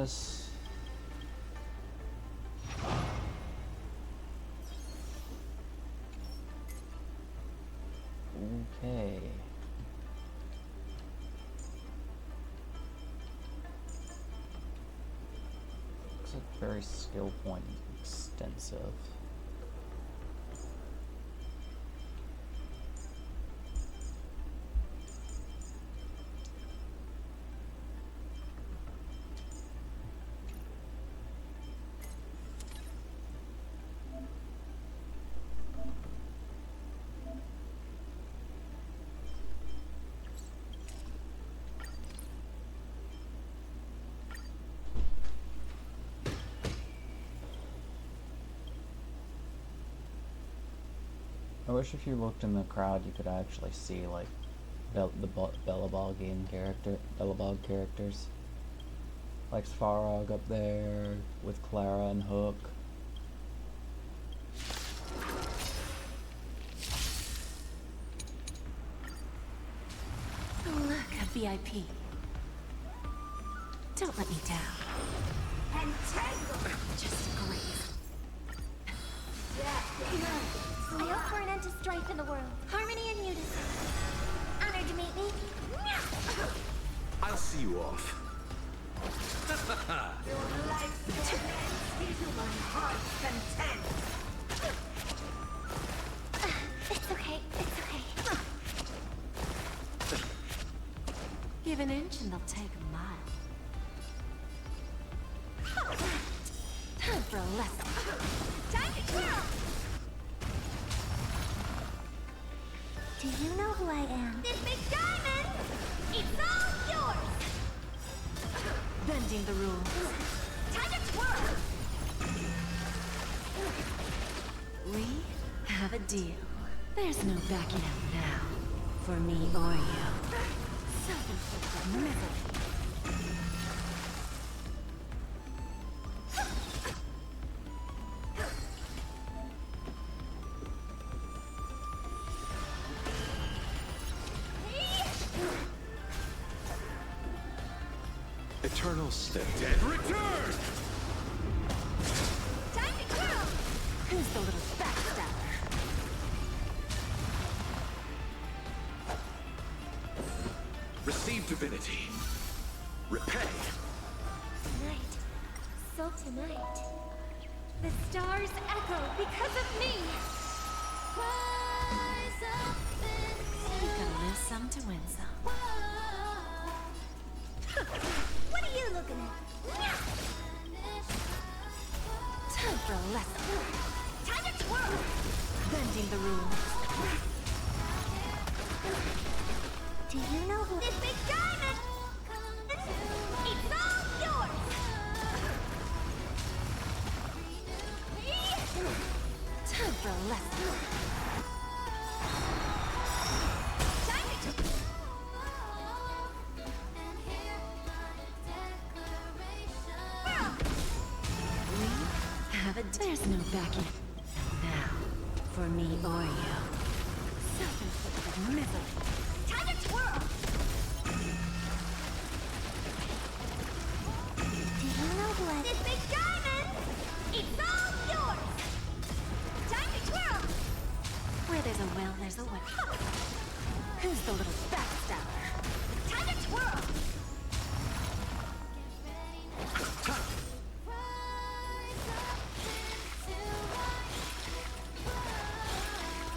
this. Okay. Looks like very skill point extensive. I wish if you looked in the crowd you could actually see like Belobog characters. Like Svarog up there with Clara and Hook. Oh, look, a VIP. Don't let me down. Entangle! Just great. I hope for an end to strife in the world. Harmony and unison. Honored to meet me. I'll see you off. Your life's torment is my heart's content. It's okay. It's okay. Give an inch and they'll take a mile. Time for a lesson. Time to twirl! Do you know who I am? This big diamond! It's all yours! Bending the rules. Time to twirl! We have a deal. There's no backing out now. For me or you. Self-inflicted misery. Eternal step. Dead return! Time to twirl! Who's the little backstabber? Receive divinity. Repay. Tonight. So tonight. The stars echo because of me! Rise up You gotta lose some to win some. What are you looking at? Time for a lesson. Time to twirl! Bending the rules. Do you know who this big diamond? It's all yours! Time for a lesson. Time to We have a There's no backing. Now, for me or you. Self-inflicted misery. time to twirl! Do you know who I... This big diamond! It's all yours! Time to twirl! Where there's a will, there's a way. Who's the little backstabber? Time to twirl!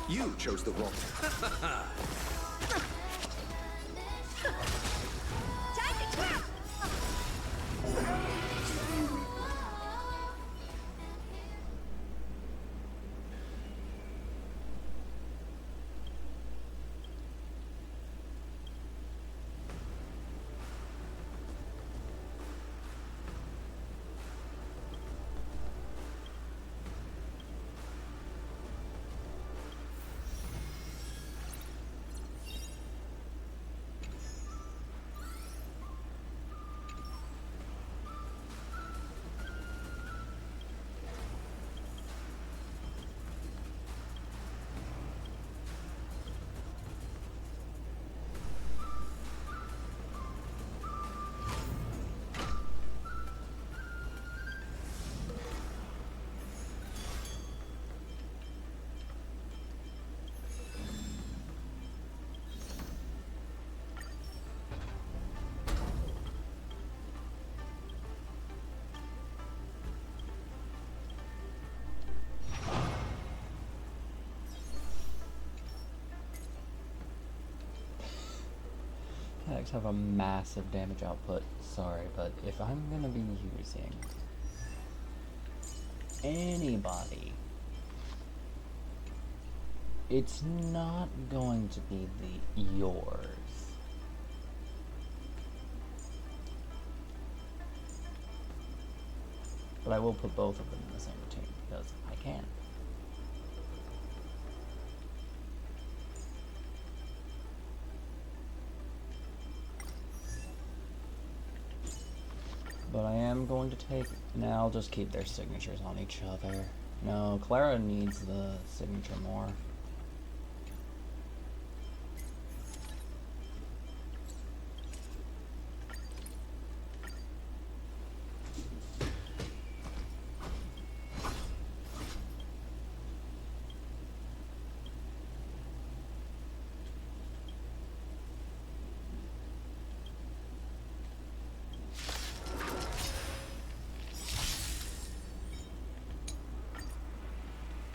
You chose the wrong. Time to twirl! spikes have a massive damage output. Sorry, but if I'm gonna be using anybody, it's not going to be the yours. But I will put both of them in the same team because I can. But I am going to take, now I'll just keep their signatures on each other. No, Clara needs the signature more.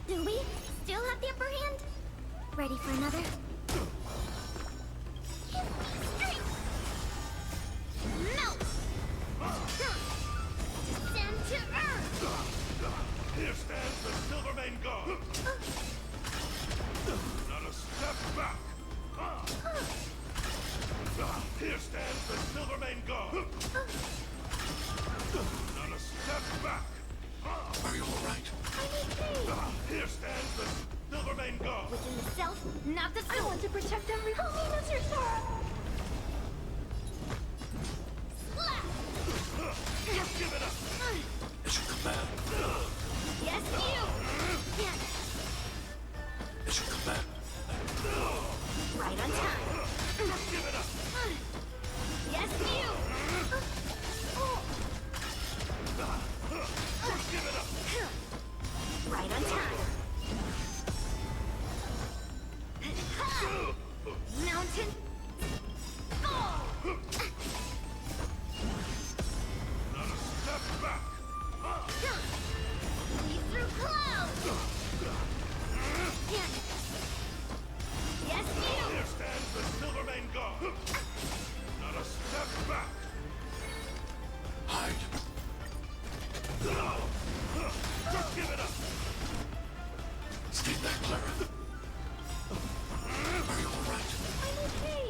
Do we still have the upper hand? Ready for another? Strength! Melt! Descend to earth! Here stands the Silvermane God! Not a step back! Here stands the Silvermane God! Not a step back! Are you alright? Here stands the Silvermane God! Within the self, not the soul! I want to protect everyone. Oh, Mr. Sora! Just give it up! It's your command. Yes, you! Yes, It's your command. right on time! Just give it up! Yes, you! Just give it up! Right on time! Mountain! Fall! Not a step back! Leap through clouds! Yes, you! Here stands the Silvermane God! Not a step back! Hide. Just give it up! Stay back, Clara. Are you alright? I'm okay!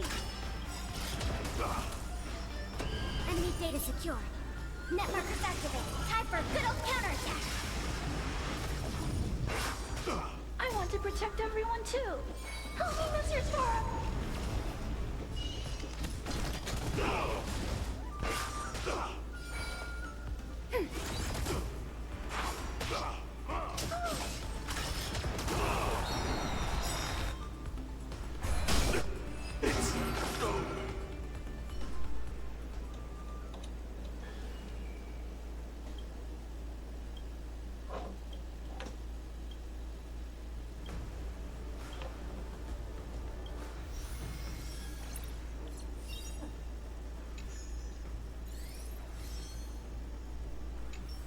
Enemy data secure. Net markers activated. Time for a good old counterattack! I want to protect everyone too. Help me, Mr. Sora!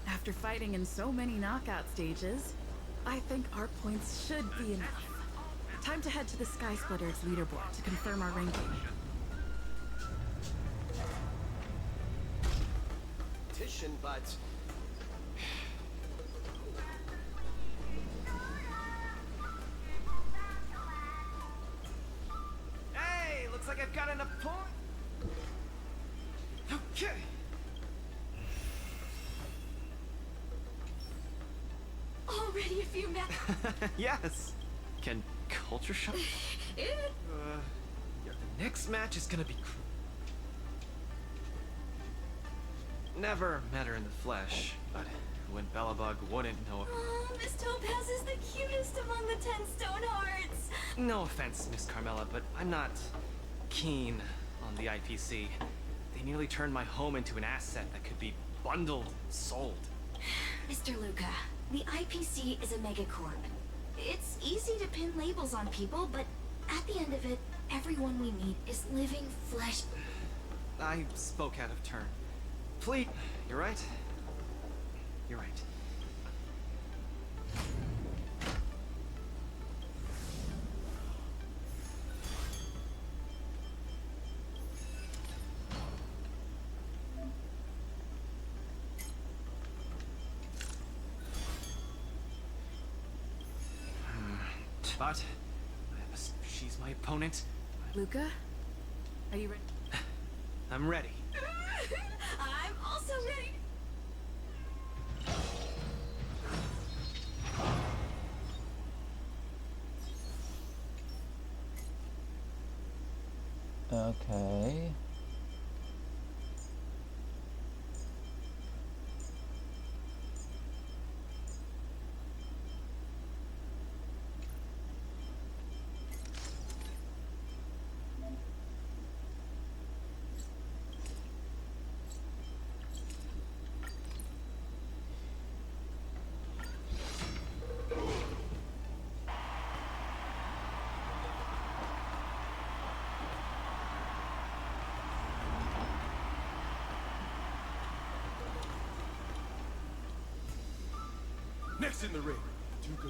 After fighting in so many knockout stages, I think our points should be enough. Time to head to the Sky Splitters leaderboard to confirm our ranking. Competition, but hey, looks like I've got enough point. Okay. Already a few minutes. Yes. Can culture shock? Yeah, the next match is gonna be. Never met her in the flesh, but when Bellabug wouldn't know. Oh, Miss Topaz is the cutest among the 10 stone hearts. No offense, Miss Carmela, but I'm not keen on the IPC. They nearly turned my home into an asset that could be bundled, sold. Mr. Luca, the IPC is a megacorp. It's easy to pin labels on people, but at the end of it, everyone we meet is living flesh. I spoke out of turn. Please, you're right. You're right. but she's my opponent. Luca, are you ready? I'm ready. I'm also ready. Okay. Next in the ring,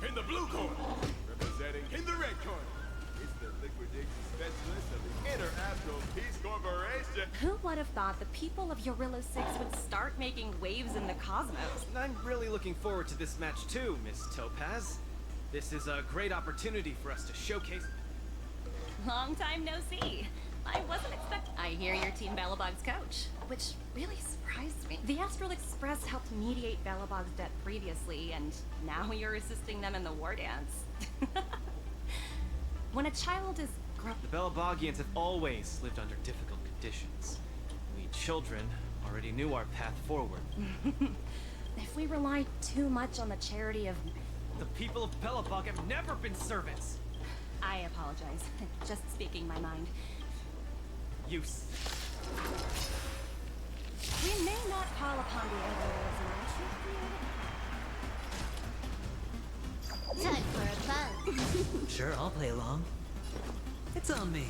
in the blue corner, representing in the red corner, it's the liquidation specialist of the Inter-Astral Peace Corporation. Who would have thought the people of Eurillo 6 would start making waves in the cosmos? I'm really looking forward to this match too, Miss Topaz. This is a great opportunity for us to showcase... Long time no see. I wasn't expecting. I hear you're Team Belobog's coach, which really surprised me. The Astral Express helped mediate Belobog's debt previously, and now you're assisting them in the war dance. When a child is The Belabogians have always lived under difficult conditions. We children already knew our path forward. if we rely too much on the charity of... The people of Belobog have never been servants! I apologize. Just speaking my mind. We may not call upon the Emperor as an Time for a buzz. Sure, I'll play along. It's on me.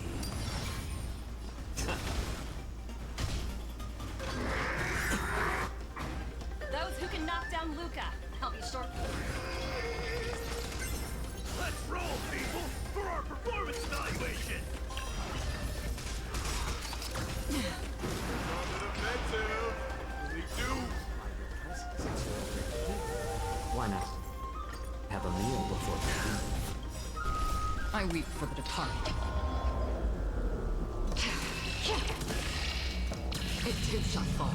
Those who can knock down Luca. I'll be short. Let's roll, people, for our performance evaluation! Why not have a meal before we leave? I weep for the departed. It too shall fall.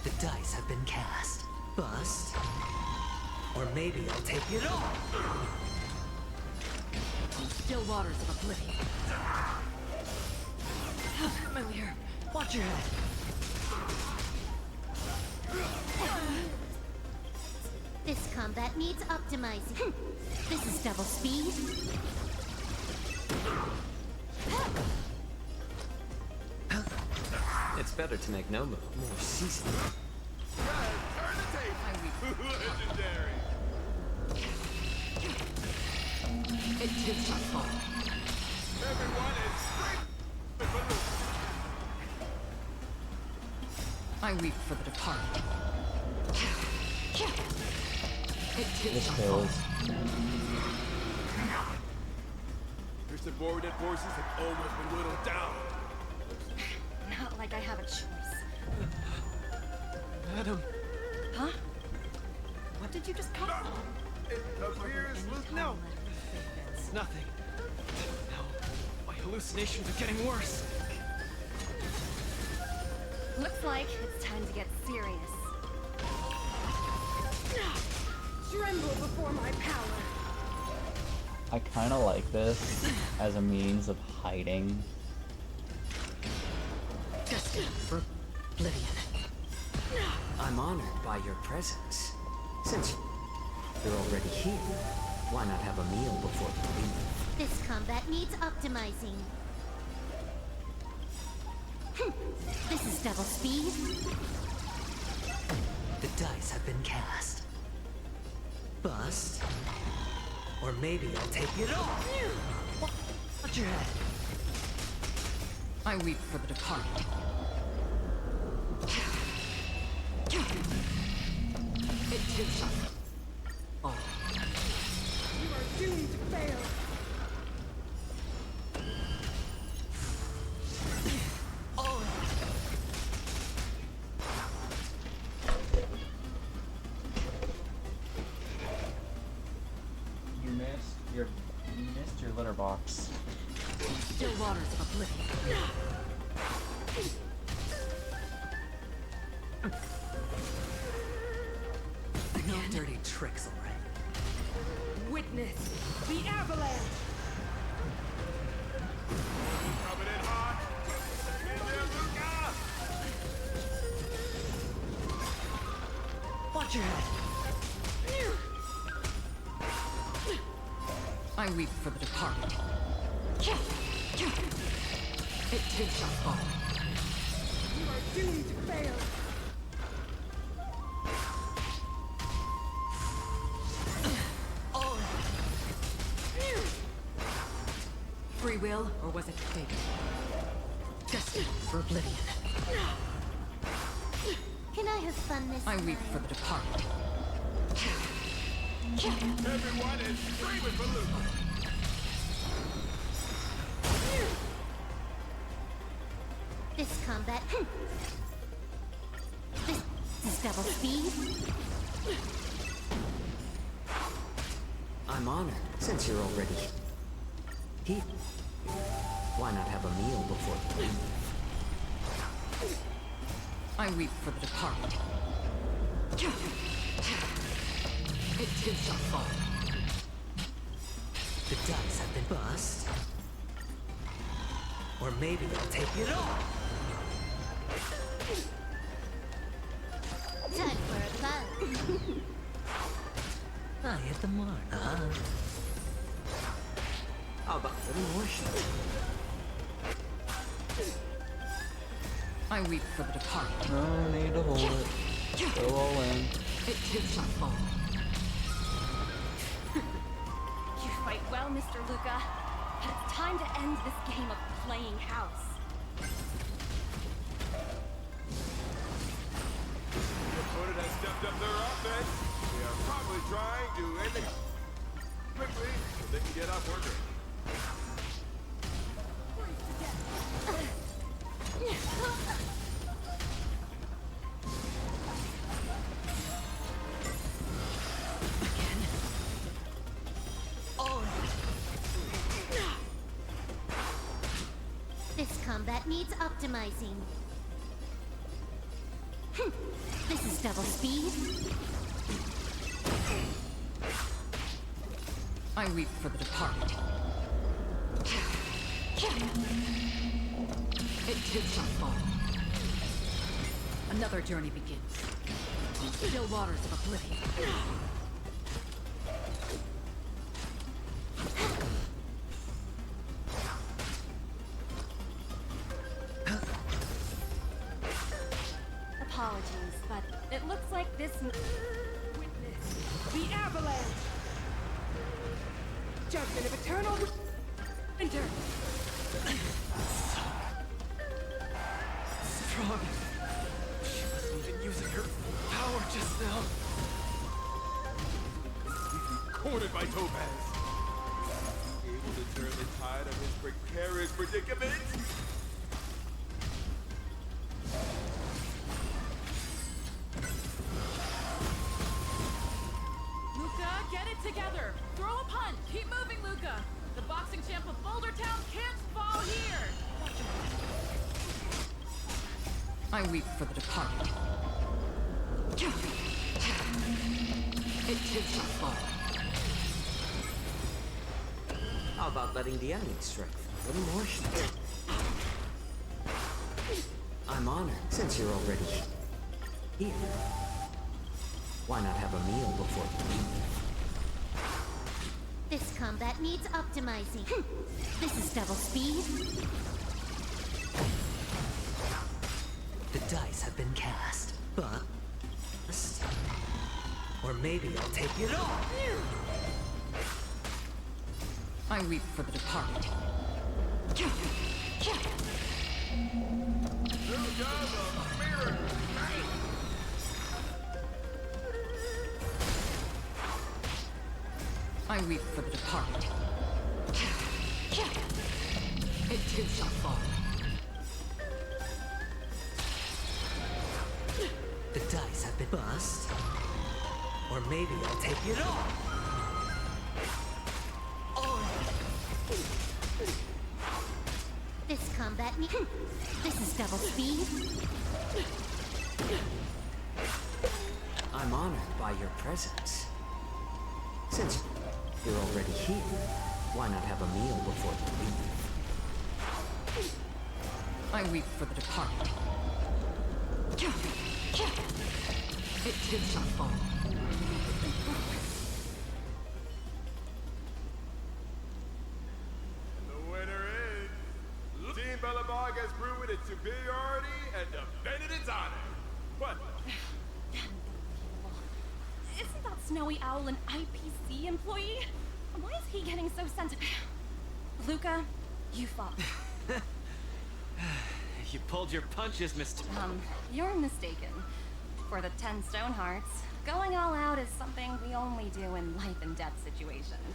The dice have been cast. Bust. Or maybe I'll take it all. Still waters of oblivion. Familiar. Watch your head. This combat needs optimizing. This is double speed. It's better to make no move. More seasoned. Turn the tape. Legendary. It too shall fall. Everyone is straight. I weep for the departed. It too This shall fall. kills. Your subordinate forces have almost been whittled down. Not like I have a choice. Madam, Huh? What did you just call? It appears no. It's nothing. No, my hallucinations are getting worse. Looks like it's time to get serious. Tremble before my power. I kind of like this as a means of hiding. Destined for oblivion. I'm honored by your presence. Since you're already here, why not have a meal before we leave? This combat needs optimizing. This is double speed. The dice have been cast. Bust. Or maybe I'll take it all. Watch your head. I weep for the departed. It too shall fall. You are doomed to fail. You missed your litter box. Still waters of oblivion. No dirty tricks, alright. Witness the avalanche. Coming in hot. In there, Luca. Watch your head. I weep for the departed. It too shall fall. You are doomed to fail. Free will, or was it fate? Destined for oblivion. Can I have fun this I time? weep for the departed. Everyone is screaming for Luca. This combat. This is double speed. I'm honored, since you're already here. Why not have a meal before you leave? I weep for the departed. It too shall fall. The dice have been bust. Or maybe I'll take it all. Time for a fun. I hit the mark, huh? How about a little more shit? I weep for the departed. I need to hold it. Go all in. It too shall fall. You fight well, Mr. Luca. But it's time to end this game of playing house. The opponent has stepped up their offense. They are probably trying to end it quickly so they can get off working. This combat needs optimizing. This is double speed. I weep for the departed. It too shall fall. Another journey begins. Still waters of oblivion. Apologies, but it looks like this. Witness the avalanche. Judgment of eternal winter. Strong. She wasn't even using her power just now. Cornered by Topaz. Able to turn the tide of his precarious predicament. Luca, get it together. Throw a punch. Keep moving, Luca. The boxing champ of Boulder Town can't fall here. I weep for the departed. It too shall fall. How about letting the enemy strike? A little more shit. I'm honored, since you're already here. Why not have a meal before you leave? This combat needs optimizing. This is double speed. The dice have been cast, but... Or maybe I'll take it all. I weep for the departed. I weep for the departed. It too shall fall. The dice have been bust. Or maybe I'll take it all. This combat me. This is double speed. I'm honored by your presence. Since you're already here, why not have a meal before you leave? I weep for the departed. It too shall fall. The winner is... Team Bellabog has proven its superiority and defended its honor. What? Isn't that Snowy Owl an IPC employee? Why is he getting so sensitive? Luca, you fought. You pulled your punches, Mr. You're mistaken. For the 10 stone hearts, going all out is something we only do in life and death situations.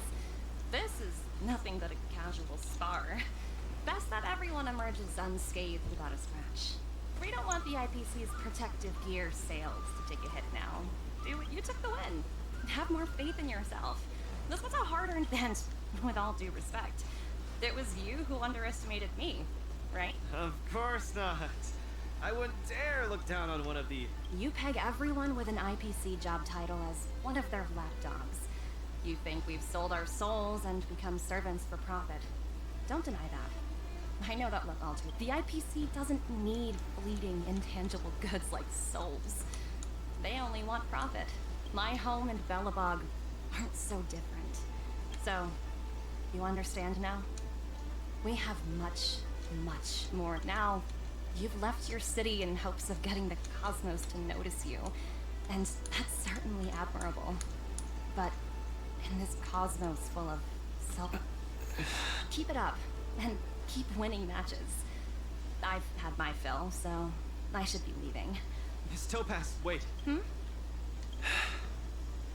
This is nothing but a casual spar. Best that everyone emerges unscathed without a scratch. We don't want the IPC's protective gear sales to take a hit now. Do what you took the win. Have more faith in yourself. This was a hard-earned and, with all due respect, it was you who underestimated me, right? Of course not. I wouldn't dare look down on one of the... You peg everyone with an IPC job title as one of their lapdogs. You think we've sold our souls and become servants for profit. Don't deny that. I know that look all too. The IPC doesn't need fleeting, intangible goods like souls. They only want profit. My home and Bellabog aren't so different. So, you understand now? We have much, much more. Now, you've left your city in hopes of getting the cosmos to notice you. And that's certainly admirable. But in this cosmos full of self... Keep it up, and keep winning matches. I've had my fill, so I should be leaving. Miss Topaz, wait. Hmm?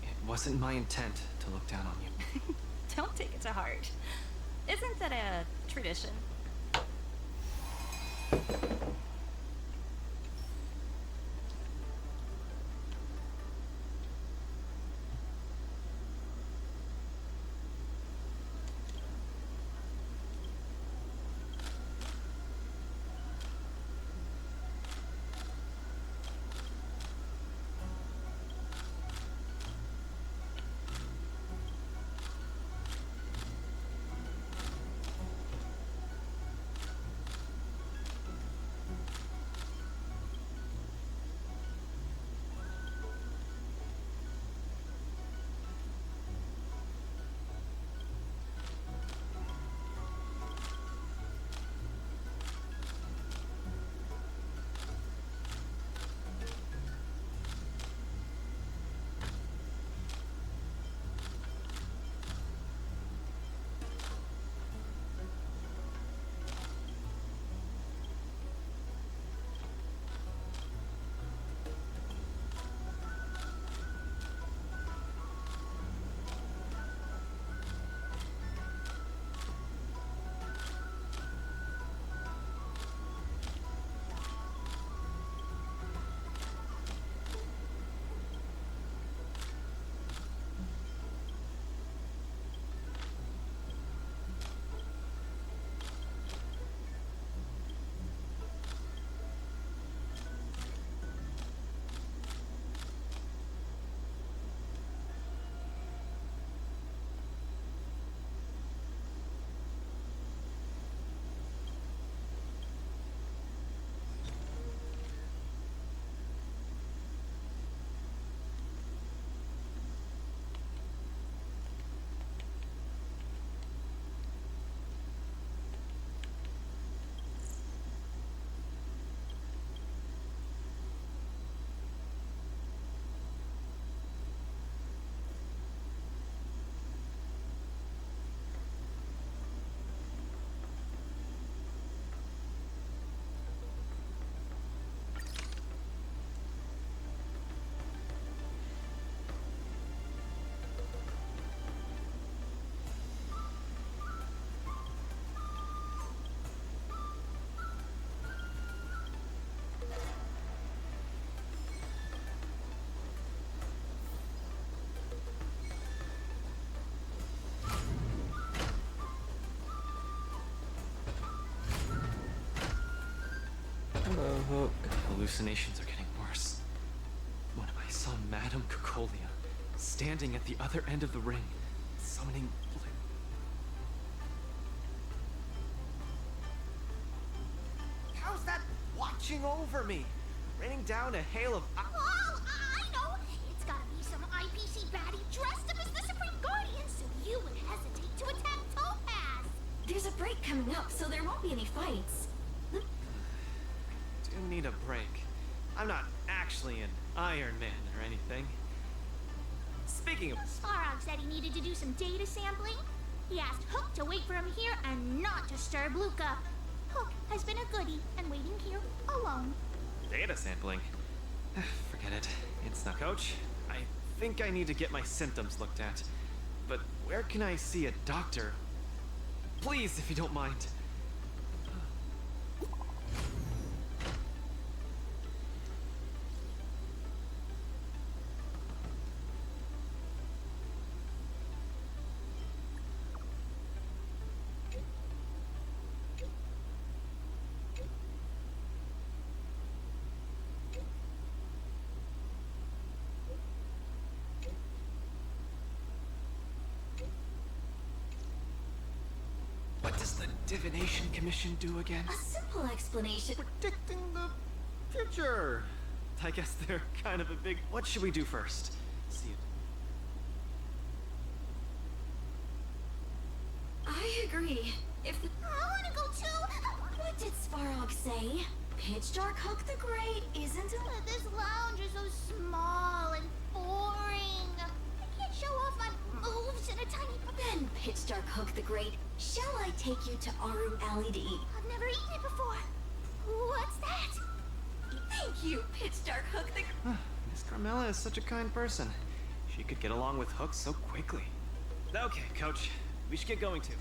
It wasn't my intent to look down on you. Don't take it to heart. Isn't that a tradition? Hook. Hallucinations are getting worse. What if I saw Madame Cocolia standing at the other end of the ring, summoning... How's that watching over me? Raining down a hail of... Oh, I know! It's gotta be some IPC baddie dressed up as the Supreme Guardian, so you would hesitate to attack Topaz! There's a break coming up, so there won't be any fights. Do need a break. I'm not actually an Iron Man or anything. Speaking of... Sparog said he needed to do some data sampling. He asked Hook to wait for him here and not disturb Luca. Hook has been a goodie and waiting here alone. Data sampling? Forget it. It's not... Coach, I think I need to get my symptoms looked at. But where can I see a doctor? Please, if you don't mind. What does the Divination Commission do again? A simple explanation. Predicting the future. I guess they're kind of a big... What should we do first? See you. I agree. If the... I wanna go too! What did Svarog say? Pitch Dark Hook the Great isn't a... This lounge is so small and boring. I can't show off my moves in a tiny... Then, Pitch Dark Hook the Great, shall I take you to Arum Alley to eat? I've never eaten it before. What's that? Thank you, Pitch Dark Hook the... Miss Carmela is such a kind person. She could get along with Hook so quickly. Okay, Coach. We should get going too.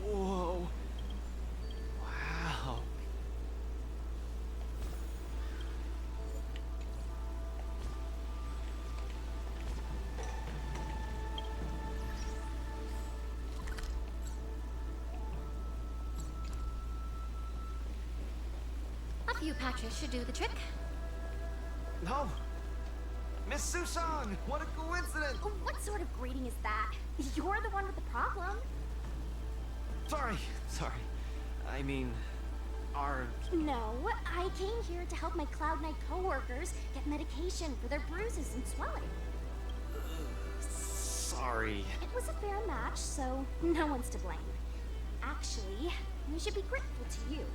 Whoa. Wow. A few patches should do the trick. No! Miss Susan! What a coincidence! What sort of greeting is that? You're the one with the problem. Sorry. I mean, our... No, I came here to help my Cloud Knight coworkers get medication for their bruises and swelling. Sorry. It was a fair match, so no one's to blame. Actually, we should be grateful to you.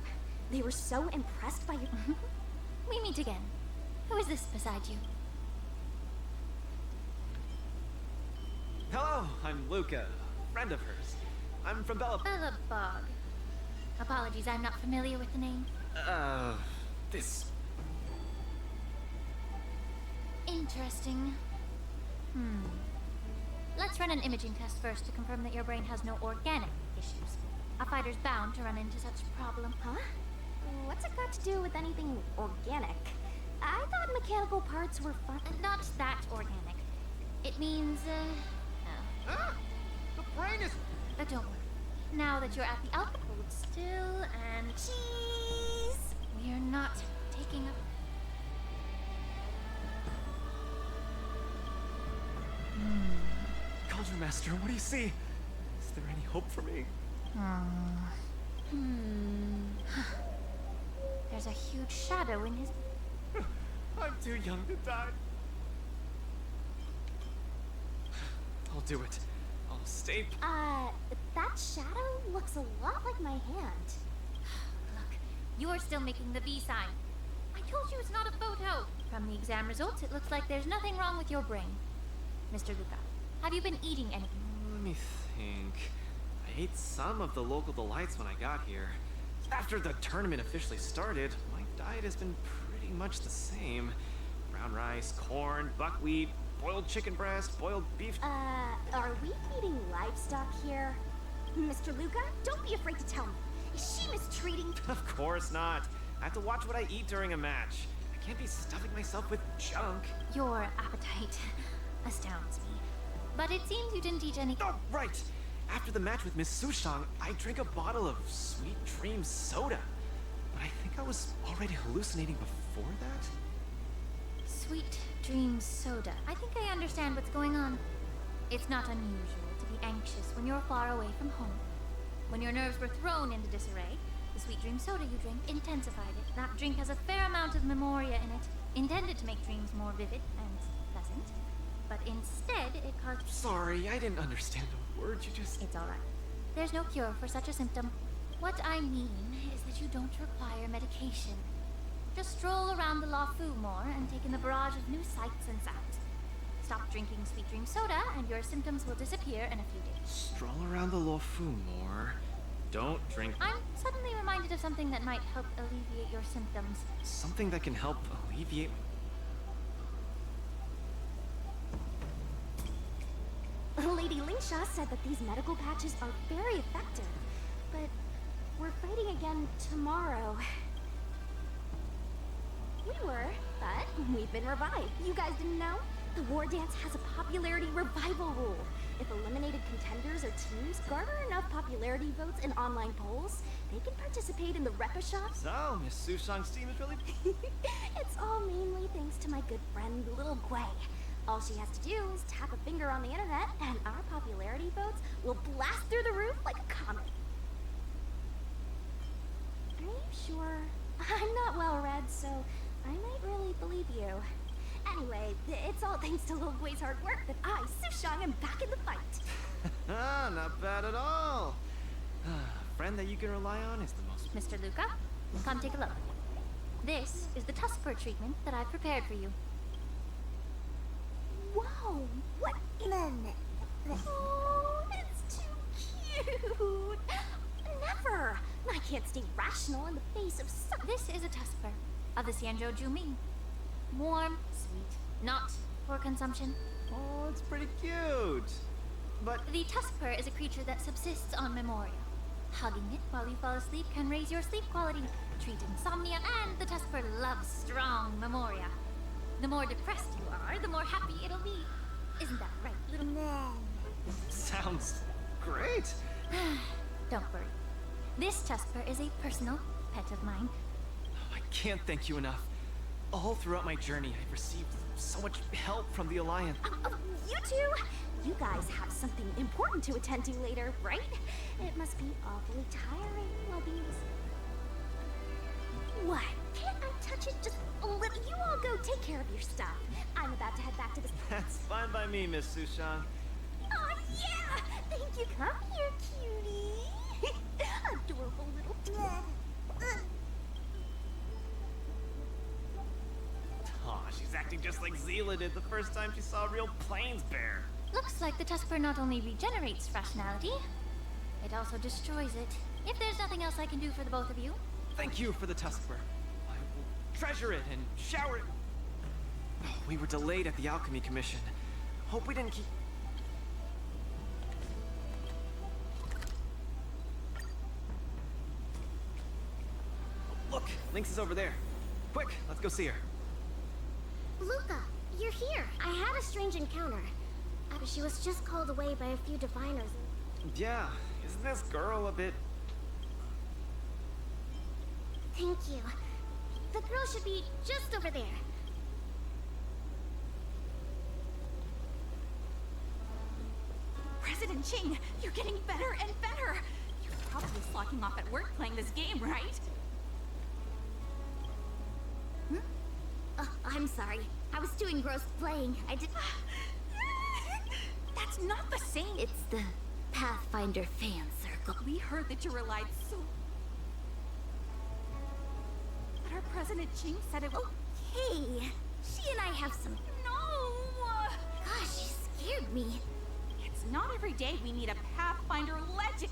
They were so impressed by your... We meet again. Who is this beside you? Hello, I'm Luca, a friend of hers. I'm from Bellabog. Apologies, I'm not familiar with the name. This... Interesting. Let's run an imaging test first to confirm that your brain has no organic issues. A fighter's bound to run into such a problem. Huh? What's it got to do with anything organic? I thought mechanical parts were fun. Not that organic. It means, The brain is... don't worry. Now that you're at the alpha, hold still and cheese. We're not taking a... Cauldron Master, what do you see? Is there any hope for me? There's a huge shadow in his... I'm too young to die. I'll do it. I'll stay... that shadow looks a lot like my hand. Look, you're still making the B sign. I told you it's not a photo. From the exam results, it looks like there's nothing wrong with your brain. Mr. Luca, have you been eating anything? Let me think. I ate some of the local delights when I got here. After the tournament officially started, my diet has been pretty much the same. Brown rice, corn, buckwheat, boiled chicken breast, boiled beef... Are we eating livestock here? Mr. Luca, don't be afraid to tell me. Is she mistreating... Of course not. I have to watch what I eat during a match. I can't be stuffing myself with junk. Your appetite astounds me. But it seems you didn't teach any. Oh, right! After the match with Miss Sushang, I drank a bottle of Sweet Dream soda. But I think I was already hallucinating before that? Sweet Dream Soda. I think I understand what's going on. It's not unusual to be anxious when you're far away from home. When your nerves were thrown into disarray, the Sweet Dream Soda you drank intensified it. That drink has a fair amount of memoria in it, intended to make dreams more vivid and pleasant. But instead, it caused... Sorry, I didn't understand a word you just... It's alright. There's no cure for such a symptom. What I mean is that you don't require medication. Just stroll around the La Fu more and take in the barrage of new sights and sounds. Stop drinking Sweet Dream Soda and your symptoms will disappear in a few days. Stroll around the Lo Fu more. Don't drink... I'm suddenly reminded of something that might help alleviate your symptoms. Something that can help alleviate... Lady Lingsha said that these medical patches are very effective, but we're fighting again tomorrow. We were, but we've been revived. You guys didn't know? The War Dance has a popularity revival rule. If eliminated contenders or teams garner enough popularity votes in online polls, they can participate in the repechage. So, Miss Sushang's team is really... It's all mainly thanks to my good friend, Little Guay. All she has to do is tap a finger on the internet, and our popularity votes will blast through the roof like a comet. Are you sure? I'm not well read, so I might really believe you. Anyway, it's all thanks to Little Guay's hard work that I, Sushang, am back in the fight. Ah, not bad at all. A friend that you can rely on is the most... Mr. Luca, come take a look. This is the Tuskper treatment that I've prepared for you. Whoa! What in Oh, it's too cute! Never! I can't stay rational in the face of This is a Tuskper of the Xianzhou Jumi. Warm, sweet, not for consumption. Oh, it's pretty cute. But... The Tuskper is a creature that subsists on memoria. Hugging it while you fall asleep can raise your sleep quality, treat insomnia, and the Tuskper loves strong memoria. The more depressed you are, the more happy it'll be. Isn't that right, little man? Sounds great. Don't worry. This Tuskper is a personal pet of mine. I can't thank you enough. All throughout my journey, I've received so much help from the Alliance. You two? You guys have something important to attend to later, right? It must be awfully tiring, Lubbies. What? Can't I touch it just a little? You all go take care of your stuff. I'm about to head back to the... That's fine by me, Miss Sushang. Oh, yeah! Thank you. Come here, cutie. Adorable little... Aw, she's acting just like Zila did the first time she saw a real plains bear. Looks like the Tuskper not only regenerates rationality, it also destroys it. If there's nothing else I can do for the both of you... Thank you for the Tuskper. I will treasure it and shower it. Oh, we were delayed at the Alchemy Commission. Hope we didn't keep... Look, Lynx is over there. Quick, let's go see her. Luca, you're here. I had a strange encounter. She was just called away by a few diviners. Yeah, isn't this girl a bit... Thank you. The girl should be just over there. President Ching, you're getting better and better. You're probably slacking off at work playing this game, right? I'm sorry. I was too engrossed playing. I did... That's not the same. It's the Pathfinder fan circle. We heard that you relied so... But our President Ching said it was... Okay. She and I have some... No! Gosh, she scared me. It's not every day we meet a Pathfinder legend.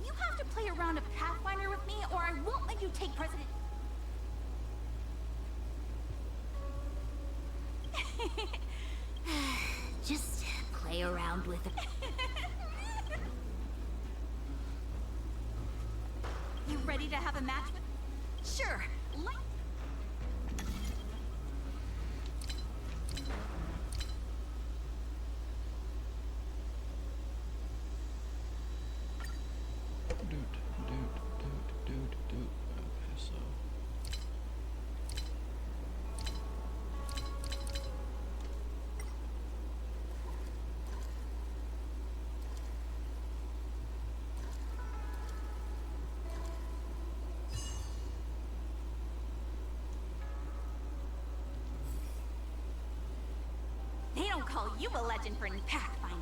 You have to play a round of Pathfinder with me, or I won't let you take President... Just play around with it. You ready to have a match with... Sure. Okay, so. They don't call you a legend for any Pathfinder.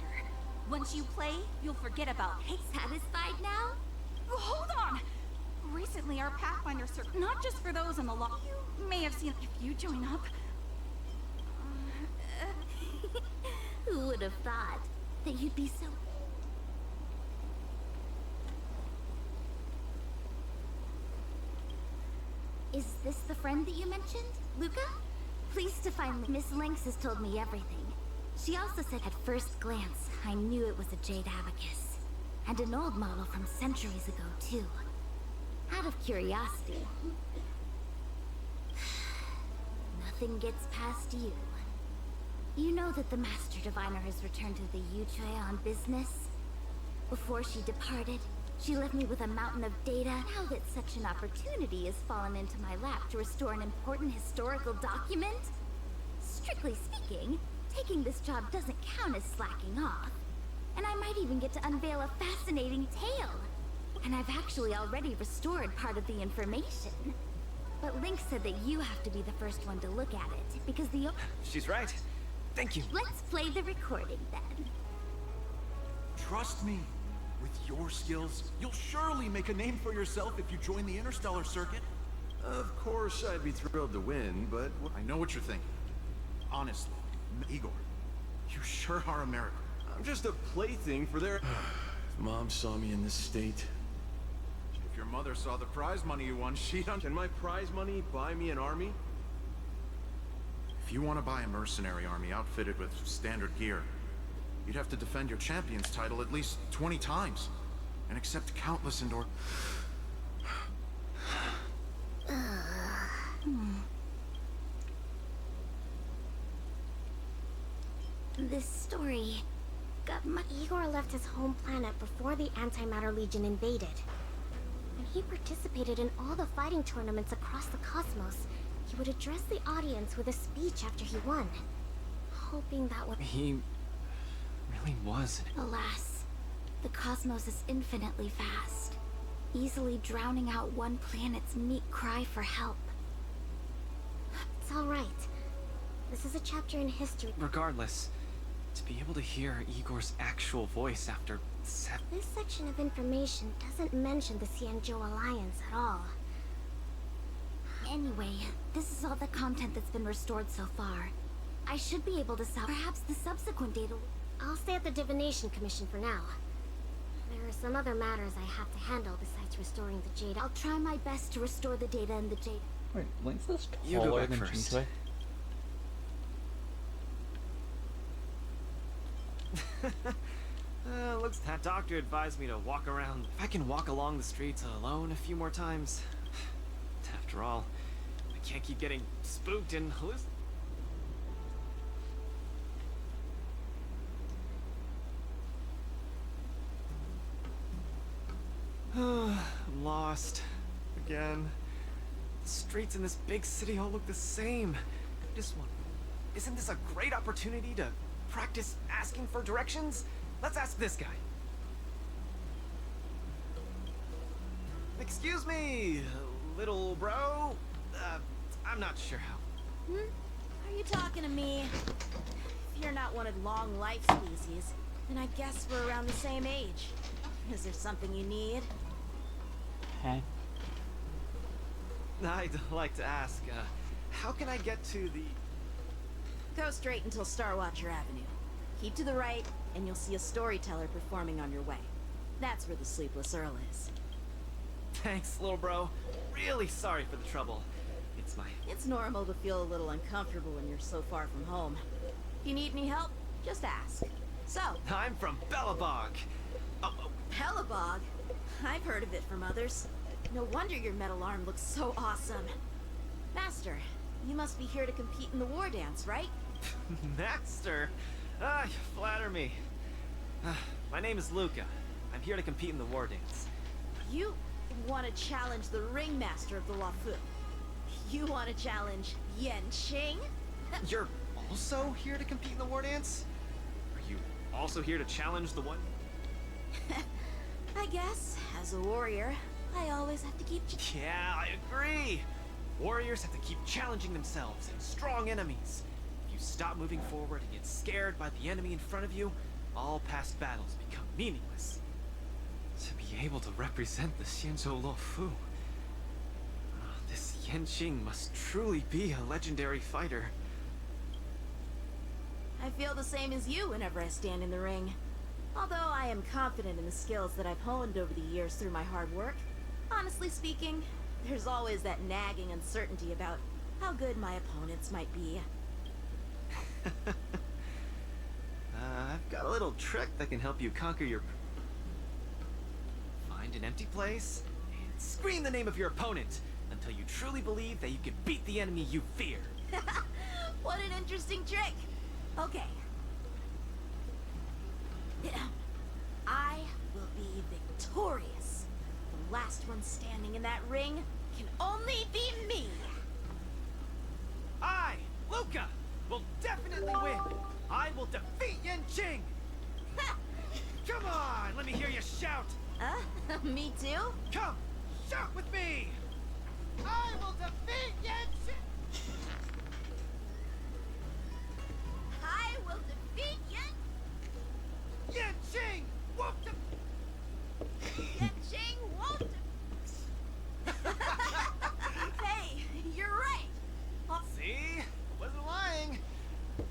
Once you play, you'll forget about hate. Satisfied now? Hold on! Recently, our Pathfinder circle, not just for those in the law. You may have seen if you join up. Who would have thought that you'd be so... Is this the friend that you mentioned, Luca? Pleased to find Miss Lynx has told me everything. She also said at first glance, I knew it was a jade abacus. And an old model from centuries ago, too. Out of curiosity. Nothing gets past you. You know that the Master Diviner has returned to the Yuchue on business? Before she departed, she left me with a mountain of data. Now that such an opportunity has fallen into my lap to restore an important historical document, strictly speaking, taking this job doesn't count as slacking off. And I might even get to unveil a fascinating tale. And I've actually already restored part of the information. But Link said that you have to be the first one to look at it, because the... She's right. Thank you. Let's play the recording then. Trust me. With your skills, you'll surely make a name for yourself if you join the Interstellar Circuit. Of course, I'd be thrilled to win, but... I know what you're thinking. Honestly, Igor, you sure are American. I'm just a plaything for their... If Mom saw me in this state... If your mother saw the prize money you won, she'd... Can my prize money buy me an army? If you want to buy a mercenary army outfitted with standard gear, you'd have to defend your champion's title at least 20 times, and accept countless endor... This story got my... Igor left his home planet before the Antimatter Legion invaded. And he participated in all the fighting tournaments across the cosmos. He would address the audience with a speech after he won, hoping that would... He really was. Alas, the cosmos is infinitely vast, easily drowning out one planet's meek cry for help. It's all right. This is a chapter in history. Regardless, to be able to hear Igor's actual voice after This section of information doesn't mention the Xianzhou Alliance at all. Anyway, this is all the content that's been restored so far. I should be able to solve perhaps the subsequent data. I'll stay at the Divination Commission for now. There are some other matters I have to handle besides restoring the Jade. I'll try my best to restore the data in the Jade. Wait, Link's this You go taller back than first. Jinchei? Looks that doctor advised me to walk around. If I can walk along the streets alone a few more times. After all, I can't keep getting spooked and I'm lost. Again. The streets in this big city all look the same. Isn't this a great opportunity to practice asking for directions? Let's ask this guy. Excuse me, little bro. I'm not sure how. Are you talking to me? If you're not one of long life species, then I guess we're around the same age. Is there something you need? Hey. I'd like to ask, how can I get to the... Go straight until Starwatcher Avenue. Keep to the right, and you'll see a storyteller performing on your way. That's where the Sleepless Earl is. Thanks, little bro. Really sorry for the trouble. It's normal to feel a little uncomfortable when you're so far from home. If you need any help, just ask. So... I'm from Bellabog. Bellabog? I've heard of it from others. No wonder your metal arm looks so awesome. Master, you must be here to compete in the war dance, right? Master? You flatter me. My name is Luca. I'm here to compete in the war dance. You want to challenge the ringmaster of the Luofu. You want to challenge Yen Qing? You're also here to compete in the war dance? Are you also here to challenge the one? I guess, as a warrior, I always have to keep... Yeah, I agree! Warriors have to keep challenging themselves and strong enemies. If you stop moving forward and get scared by the enemy in front of you, all past battles become meaningless. To be able to represent the Xianzhou Luofu, this Yen Qing must truly be a legendary fighter. I feel the same as you whenever I stand in the ring. Although I am confident in the skills that I've honed over the years through my hard work, honestly speaking, there's always that nagging uncertainty about how good my opponents might be. I've got a little trick that can help you conquer your... Find an empty place and scream the name of your opponent until you truly believe that you can beat the enemy you fear. What an interesting trick! Okay. I will be victorious. The last one standing in that ring can only be me. I, Luca, will definitely win. I will defeat Yen Qing. Come on, let me hear you shout. Me too? Come, shout with me. I will defeat Yen Qing. I will defeat Yen Qing won't Yen Qing won't Hey, you're right. See? Wasn't lying.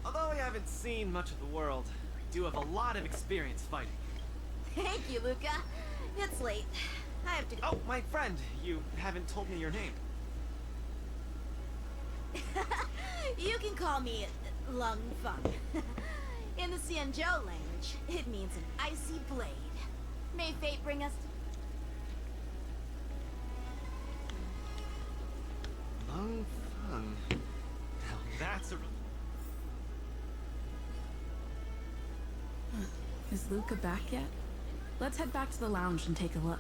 Although I haven't seen much of the world, I do have a lot of experience fighting. Thank you, Luca. It's late. I have to go. Oh, my friend, you haven't told me your name. You can call me Lung Feng. In the Xianzhou language, it means an icy blade. May fate bring us Lung Feng. Now that's a... Is Luca back yet? Let's head back to the lounge and take a look.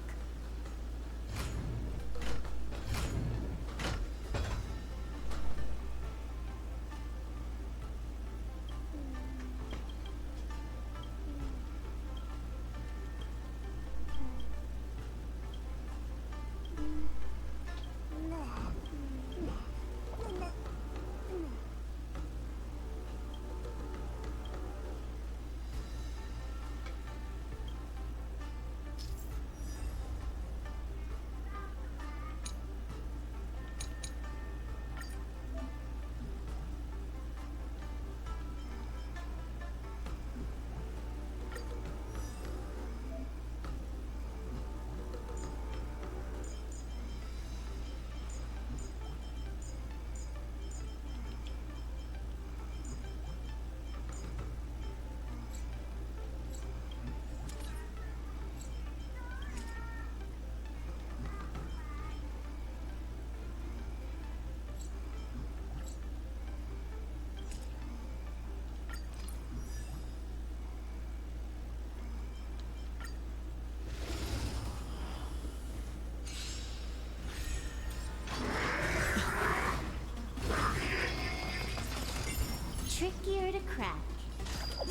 Trickier to crack.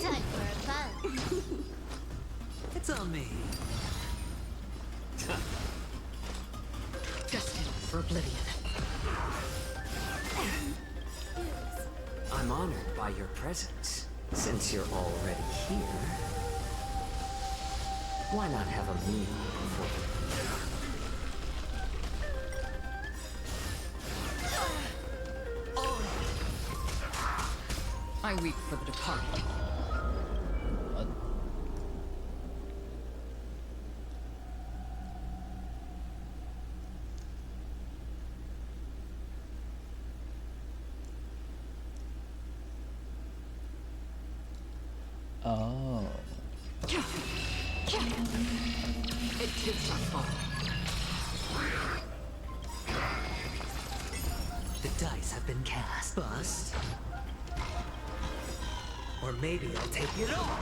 Time for a buzz. It's on me. Destined for oblivion. I'm honored by your presence. Since you're already here, why not have a meal before I weep for the departed. What? Oh. It takes us all. The dice have been cast. Bust. Or maybe I'll take it all.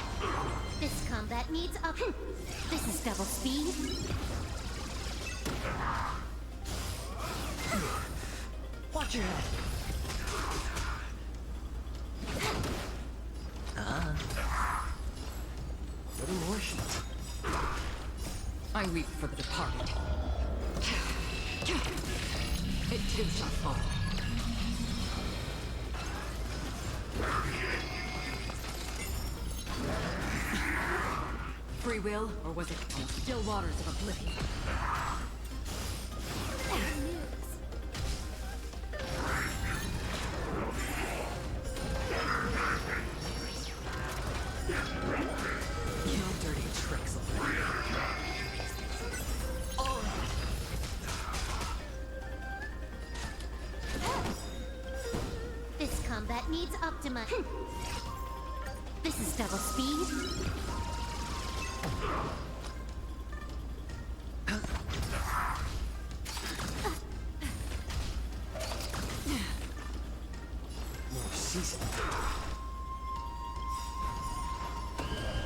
This combat needs up. This is double speed. Watch your head. Little more sheets. I weep for the departed. It too shall fall. Free will, or was it on the still waters of oblivion? No dirty tricks already. This combat needs optimize. This is double speed. More seasoning.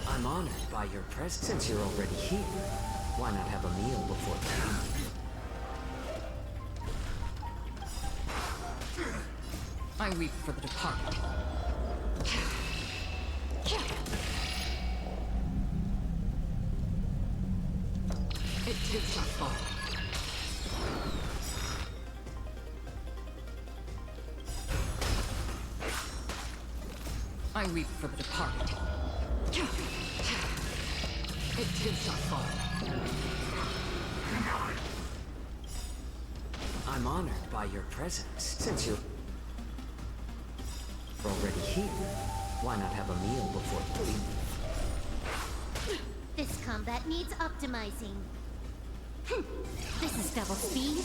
I'm honored by your presence. Since you're already here, why not have a meal before the meal? I weep for the departed. It too shall fall. I weep for the departed. It too shall fall. I'm honored by your presence. Since you're already here, why not have a meal before the meal? This combat needs optimizing. This is double speed.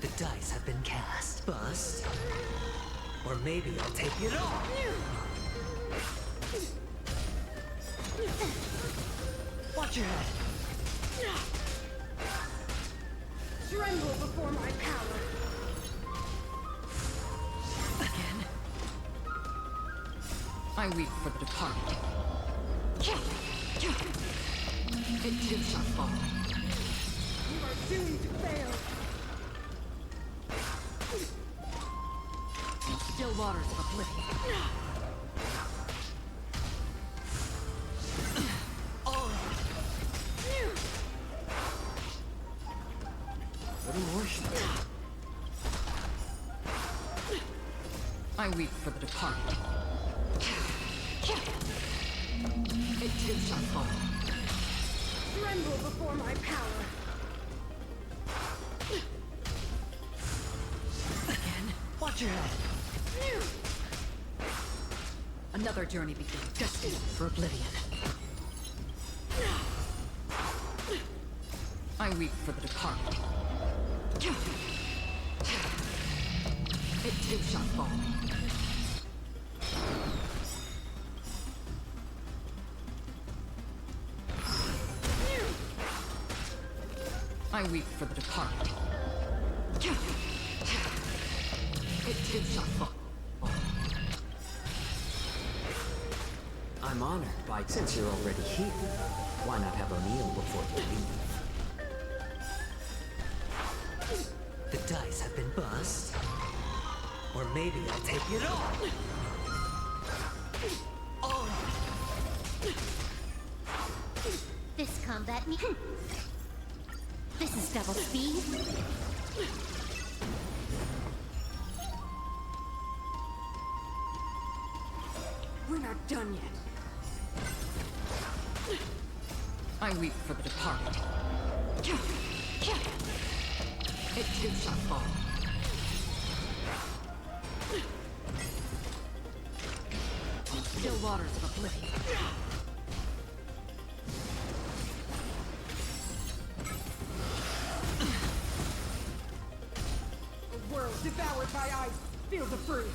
The dice have been cast. Bust. Or maybe I'll take it all. Watch your head. Tremble before my power. Again. I weep for the departed. It too shall fall. You are doomed to fail. Still waters of oblivion. Little more sheets. I weep for the departed. It too shall fall. Tremble before my power. Again. Watch your head. Another journey begins, destined for oblivion. I weep for the departed. It too shall fall. I weep for the departed. It too shall fall. I'm honored by, since you're already here, why not have a meal before the meal? The dice have been bust. Or maybe I'll take it all. This combat needs. This is double speed. We're not done yet. I weep for the departed. It too shall fall. Still waters of oblivion. A world devoured by ice. Feel the fruit.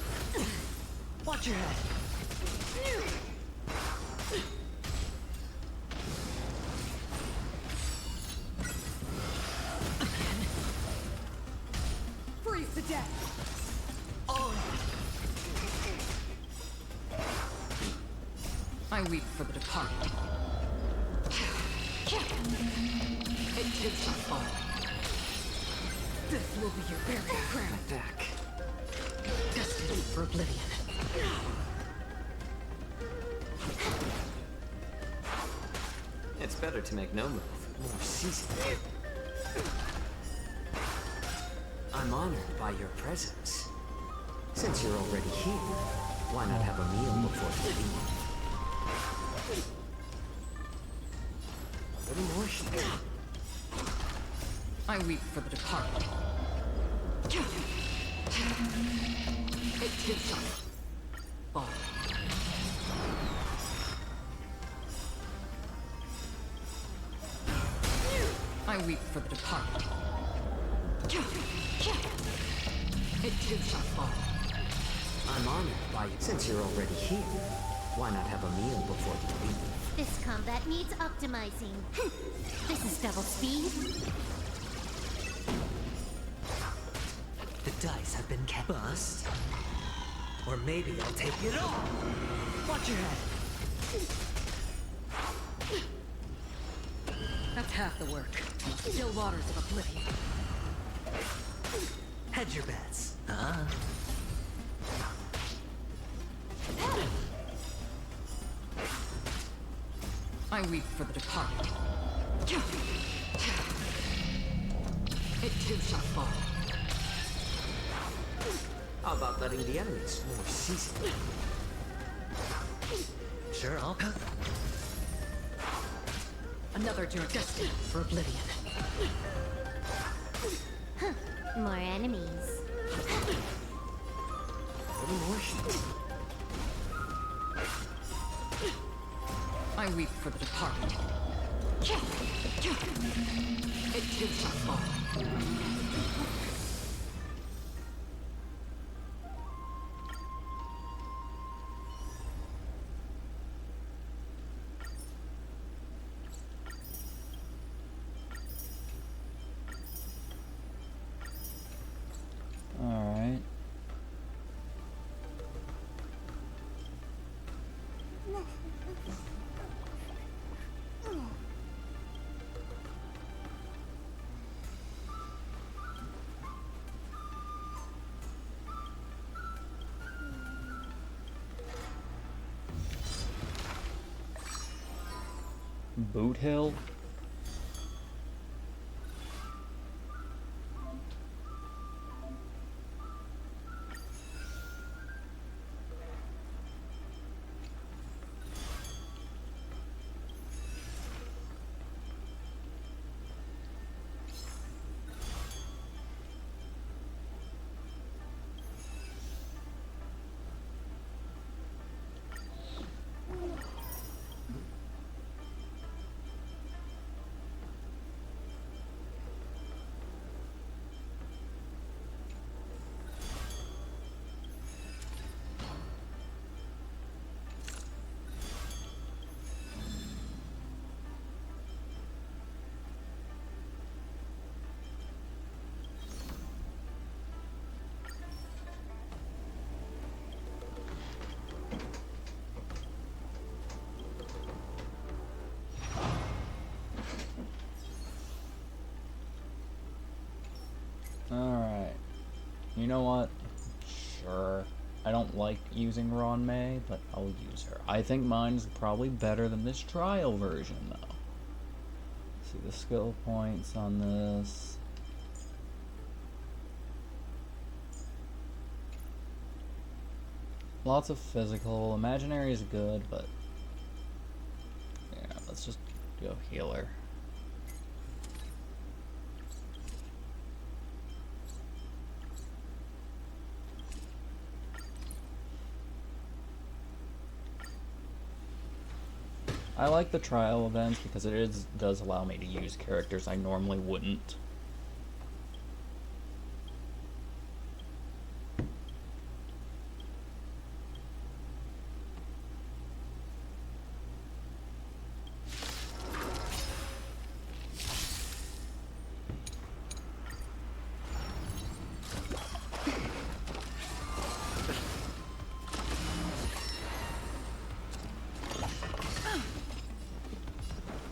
Watch your head. Freeze to death. I weep for the departed. It too shall fall. This will be your very crown. Back. Destined for oblivion. It's better to make no move. More seasoned. I'm honored by your presence. Since you're already here, why not have a meal before you leave? A little more heat. I weep for the departed. It too shall fall. I weep for the departed. It too shall fall. I'm honored by you. Since you're already here, why not have a meal before you leave? This combat needs optimizing. This is double speed. The dice have been cast. Bust. Or maybe I'll take it all. Watch your head. That's half the work. Still waters of oblivion. Hedge your bets. I weep for the departed. It too shall fall. How about letting the enemies more seasoned? Sure, I'll cut. Another journey destined for oblivion. More enemies. A little more heat. I weep for the departed. It too shall fall. Alright. Boot Hill? Alright. You know what? Sure. I don't like using Ron May, but I'll use her. I think mine's probably better than this trial version, though. See the skill points on this. Lots of physical. Imaginary is good, but yeah, let's just go healer. I like the trial events because it does allow me to use characters I normally wouldn't.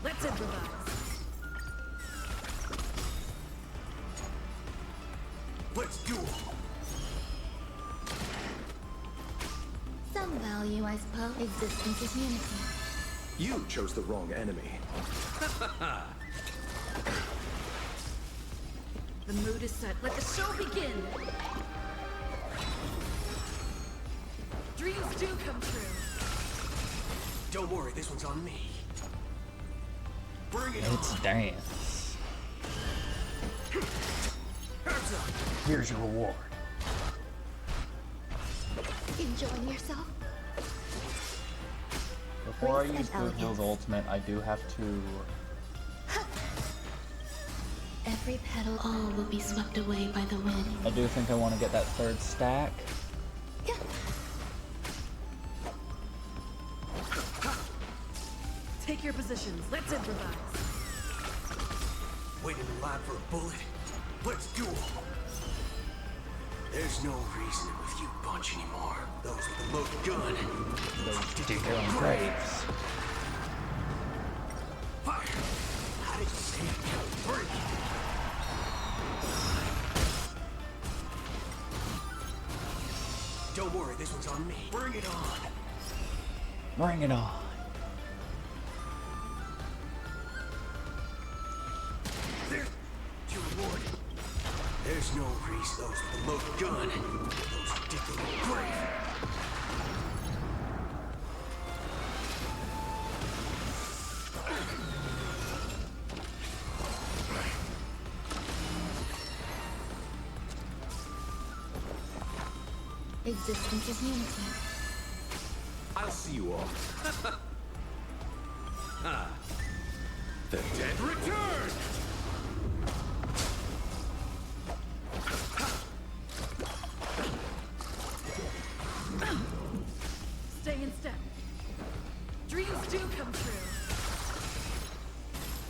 Let's improvise. Let's duel. Some value, I suppose. Existence is unity. You chose the wrong enemy. The mood is set. Let the show begin. Dreams do come true. Don't worry, this one's on me. Bring it It's on. dance. Hands up. Here's your reward. Enjoying yourself? Before I Grace use and Blue Hill's elegance. ultimate, I do have to. Every petal, all will be swept away by the wind. I do think I want to get that third stack. Take your positions. Let's improvise. Waiting in line for a bullet. Let's duel. There's no reasoning with you bunch anymore. Those with the loaded gun. Those dig their own graves. Fire! How did you say it can't break? Don't worry, this one's on me. Bring it on. Bring it on. There's your reward. There's no reason those with the loaded gun. Those who dig their own grave. Existence is unity. I'll see you all. The dead return! Stay in step. Dreams do come true.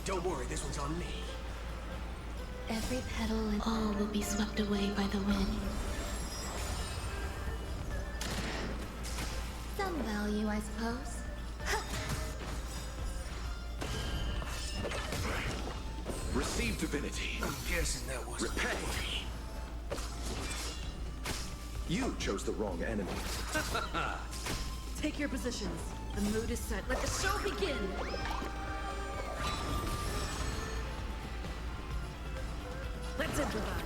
Don't worry, this one's on me. Every petal and all will be swept away by the wind. Some value, I suppose. Receive divinity. I'm guessing that was repay. You chose the wrong enemy. Take your positions. The mood is set. Let the show begin. Let's improvise.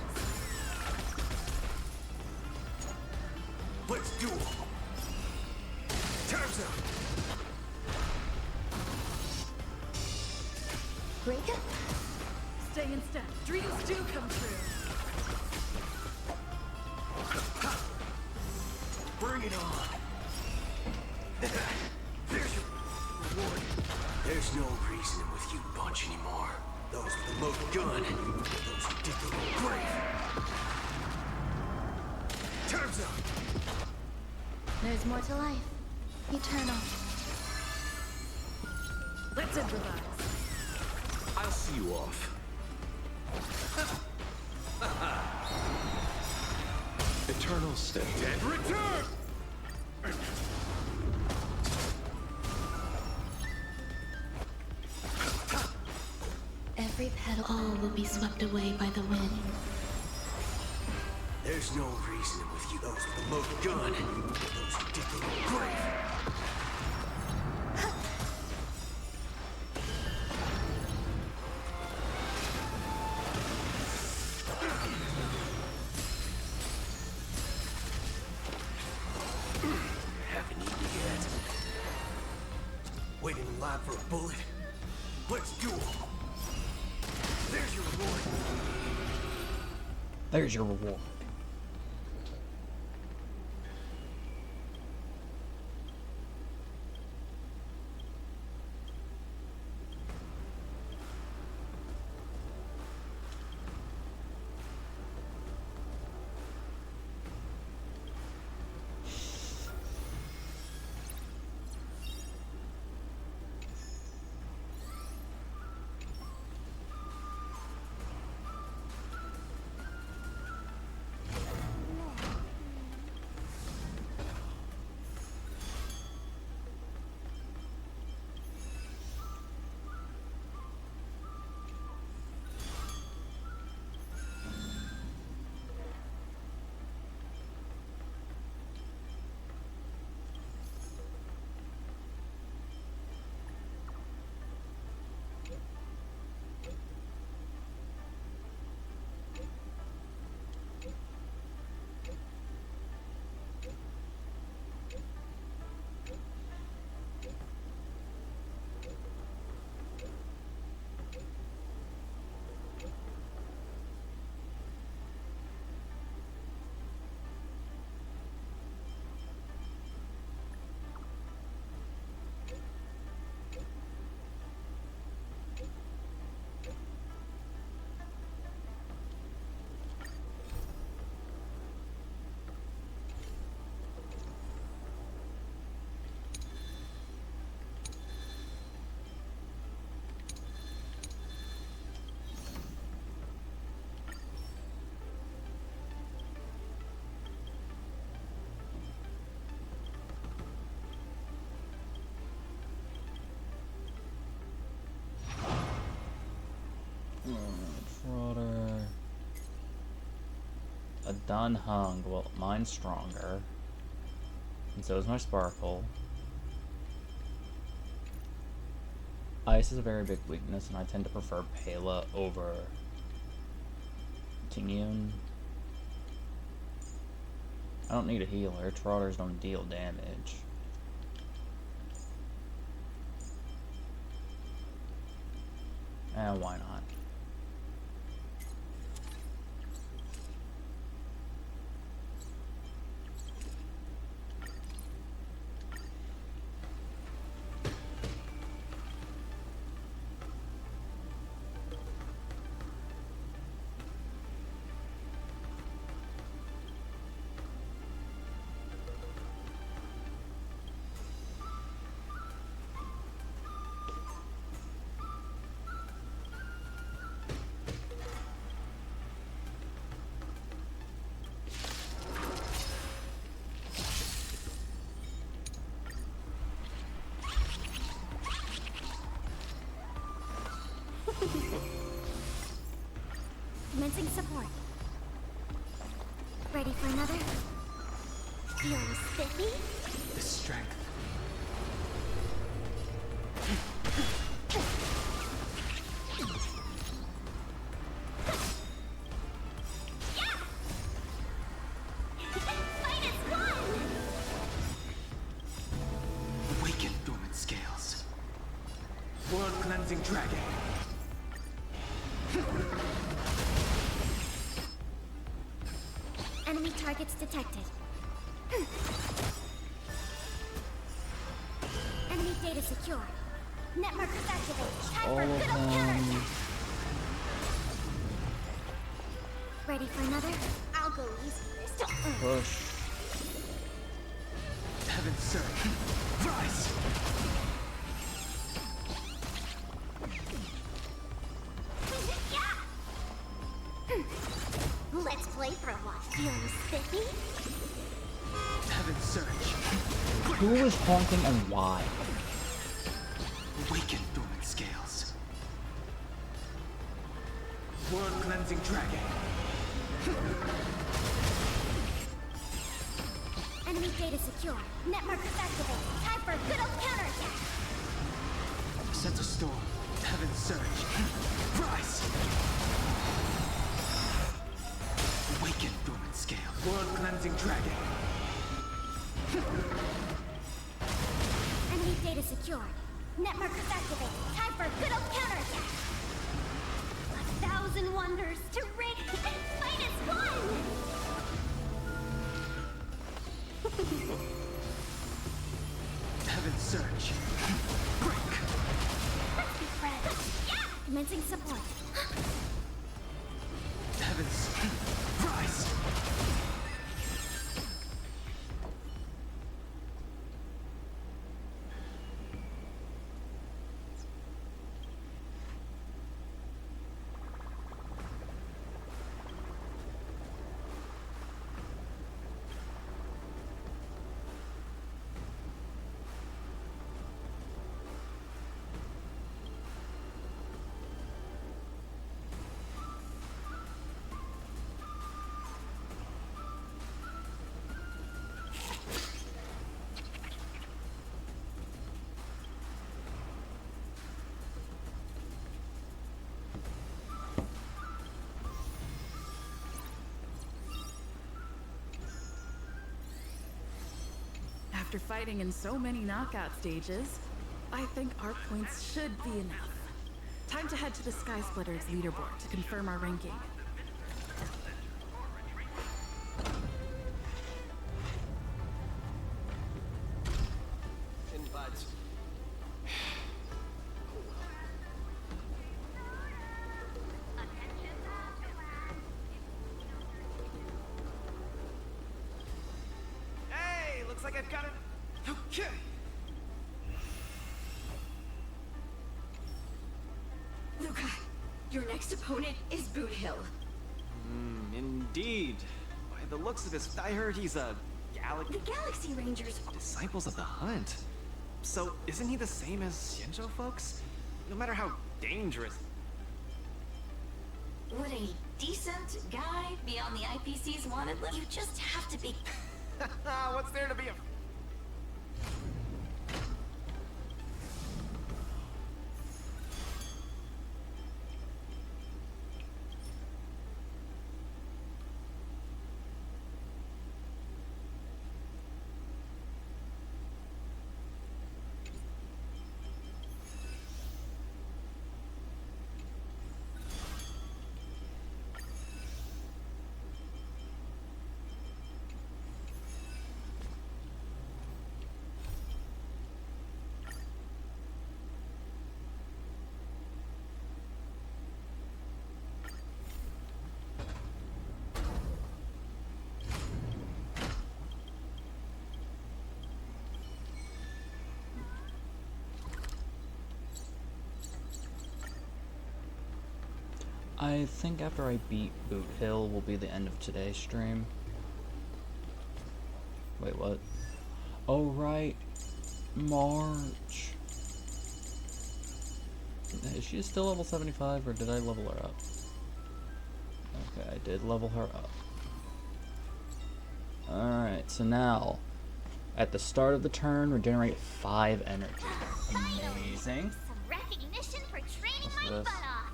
Let's duel. Time's up. Break up. Stay in step. Dreams do come true. Bring it on. There's your reward. There's no reasoning with you bunch anymore. Those with the loaded gun. Those who dig their own grave. Time's up. There's more to life. Eternal. Let's improvise. I'll see you off. Eternal step. Dead return! Every petal, all will be swept away by the wind. There's no reasoning with you. Those with the loaded gun. Those who dig their own grave. Haven't eaten yet. Waiting in line for a bullet. Let's duel. There's your reward. There's your reward. Trotter. A Dun Hung. Well, mine's stronger. And so is my Sparkle. Ice is a very big weakness, and I tend to prefer Pela over Tingyun. I don't need a healer. Trotters don't deal damage. Why not? Commencing support. Ready for another? Feeling spiffy? The strength. Fight is won! Awaken dormant scales. World cleansing dragon. Enemy targets detected. Enemy data secure. Net markers activated. Time for a good old counterattack. Ready for another? I'll go easy this time. Push. Heaven surge. Rise! Let's play for a while. Feeling spiffy? Heaven surge. Who is honking and why? Awaken dormant scales. World cleansing dragon. Enemy data secure. Net markers activated. Time for a good old counterattack. Sense a storm. Heaven surge. Rise! Awaken dormant scale. World cleansing dragon. Enemy data secure. Net markers activated. Time for a good old counterattack. 1,000 wonders to rig. Fight is won! Heaven surge. Break. Let's be friends. Yeah! Commencing support. Heavens. Rise! After fighting in so many knockout stages, I think our points should be enough. Time to head to the Sky Splitters leaderboard to confirm our ranking. Hey, looks like I've got it. Okay. Luca, your next opponent is Boot Hill. Indeed. By the looks of his, I heard he's a The Galaxy Rangers are disciples of the Hunt. So isn't he the same as Xianzhou folks? No matter how dangerous. Would a decent guy be on the IPC's wanted list? You just have to be. What's there to be a... I think after I beat Boot Hill will be the end of today's stream. Wait, what? Oh, right. March. Is she still level 75, or did I level her up? Okay, I did level her up. Alright, so now, at the start of the turn, regenerate 5 energy. Amazing. Some recognition for training What's my this? butt off.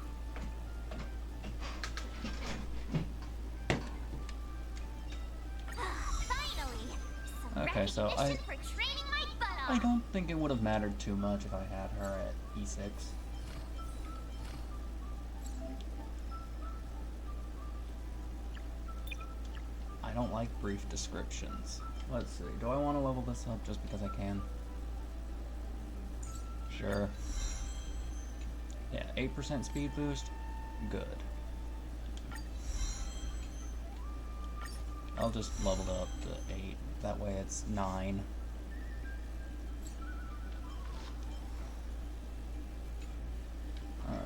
Finally, some Okay, so recognition for training my butt off. I don't think it would have mattered too much if I had her at E6. I don't like brief descriptions. Let's see, do I want to level this up just because I can? Sure. Yeah, 8% speed boost, good. I'll just level it up to 8, that way it's 9. Alright.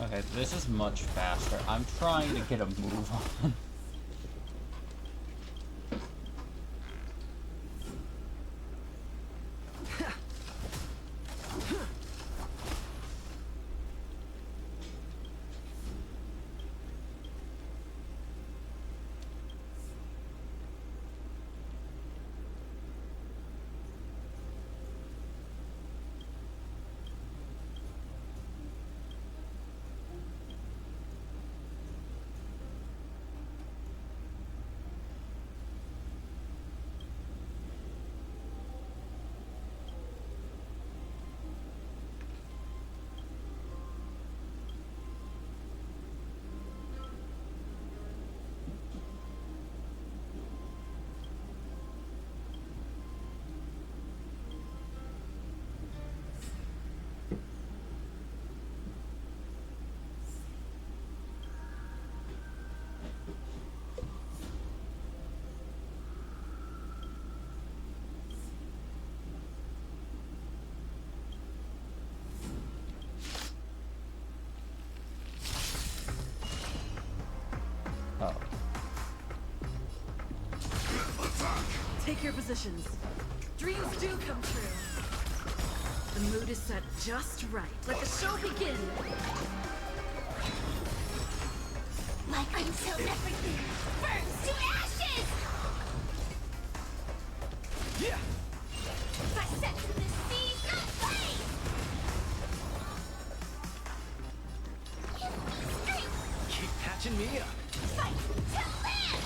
Okay, this is much faster. I'm trying to get a move on. Oh. Take your positions. Dreams do come true. The mood is set just right. Let the show begin. Like until everything burns to ashes! Yeah! I set to the seas of flame! Give me strength! Keep patching me up. Fight to live!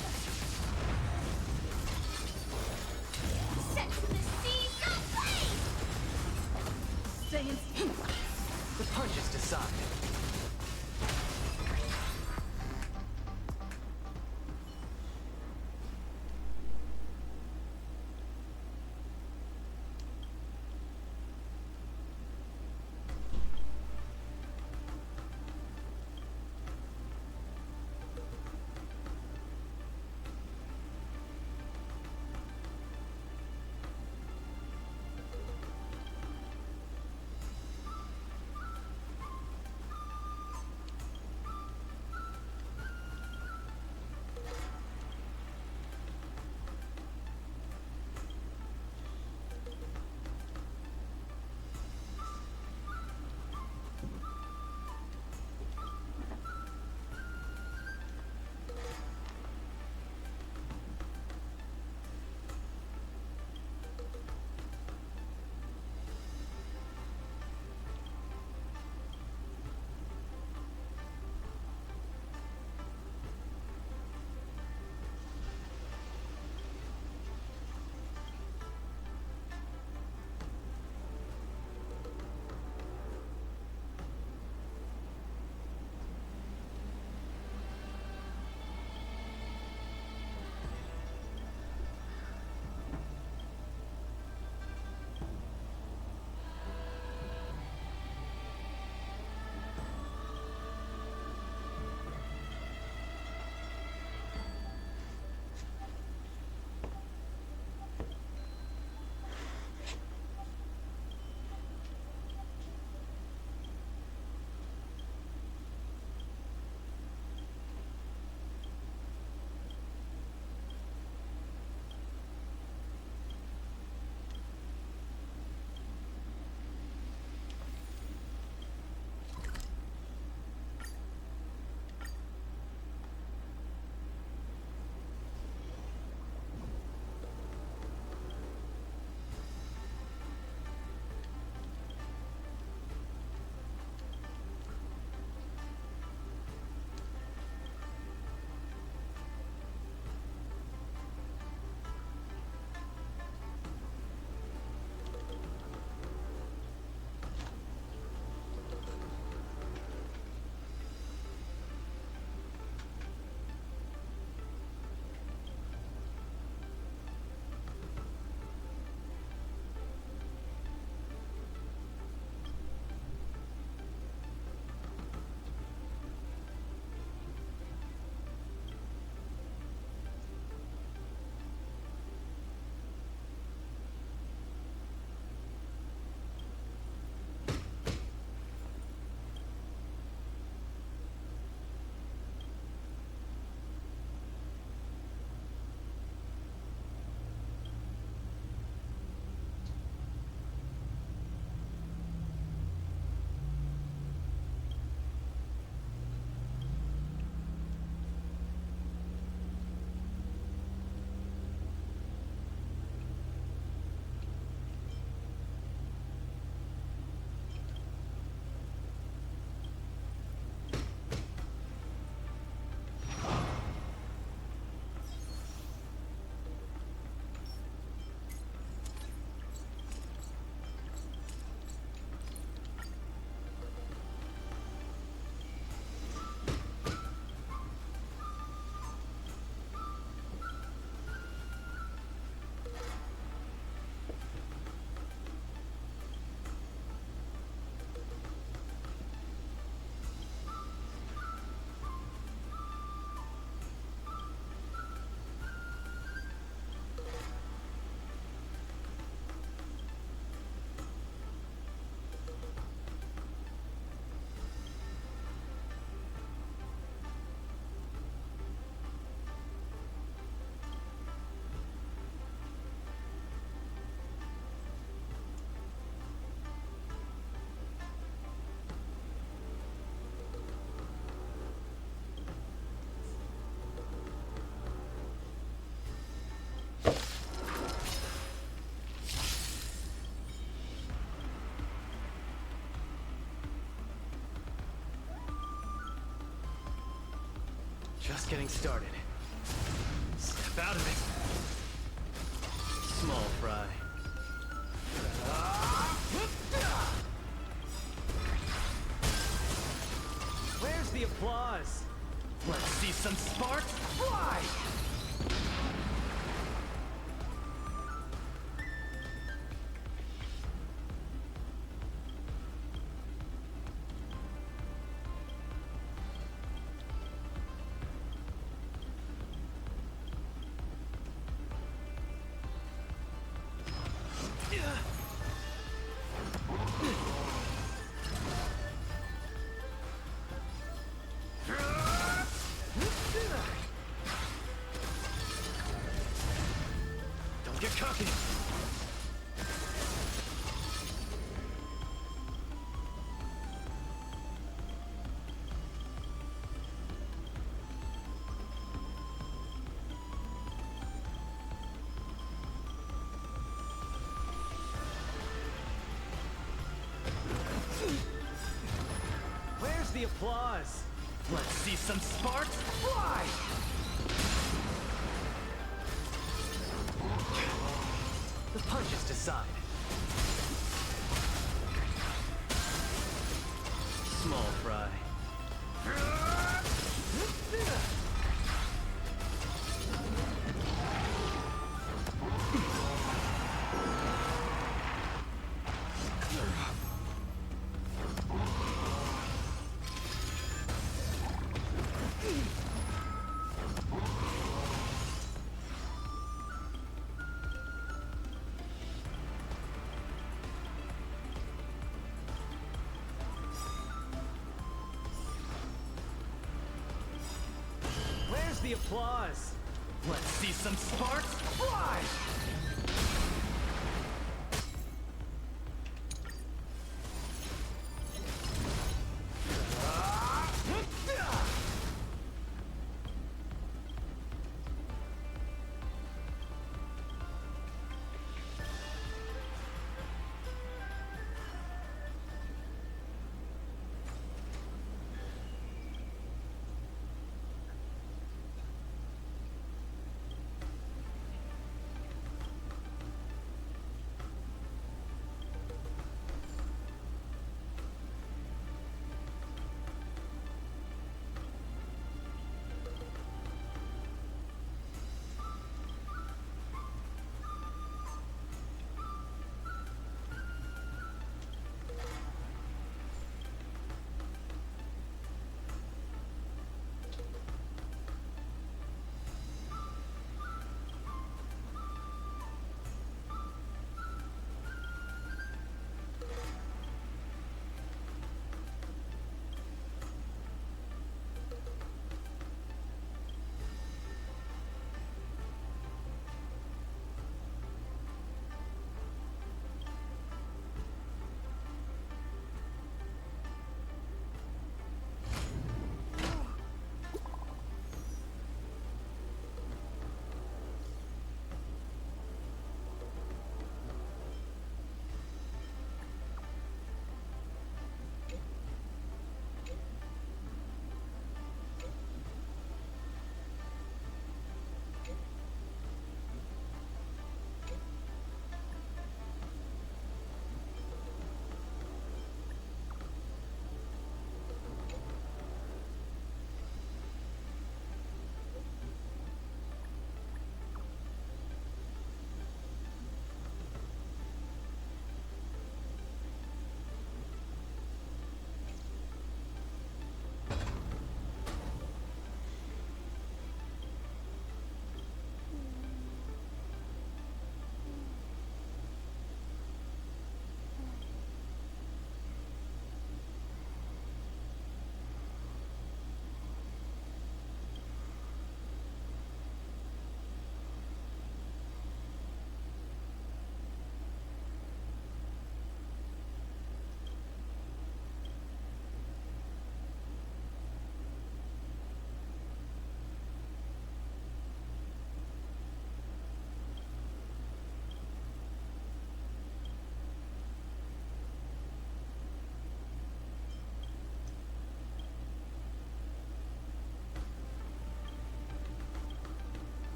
Set to the seas of flame! Stay in. The punches decide. Just getting started. Step out of it. Small fry. Where's the applause? Let's see some sparks fly! Don't get cocky. Where's the applause? Let's see some sparks fly! The punches decide. Small fry. Where's the applause? Let's see some sparks fly!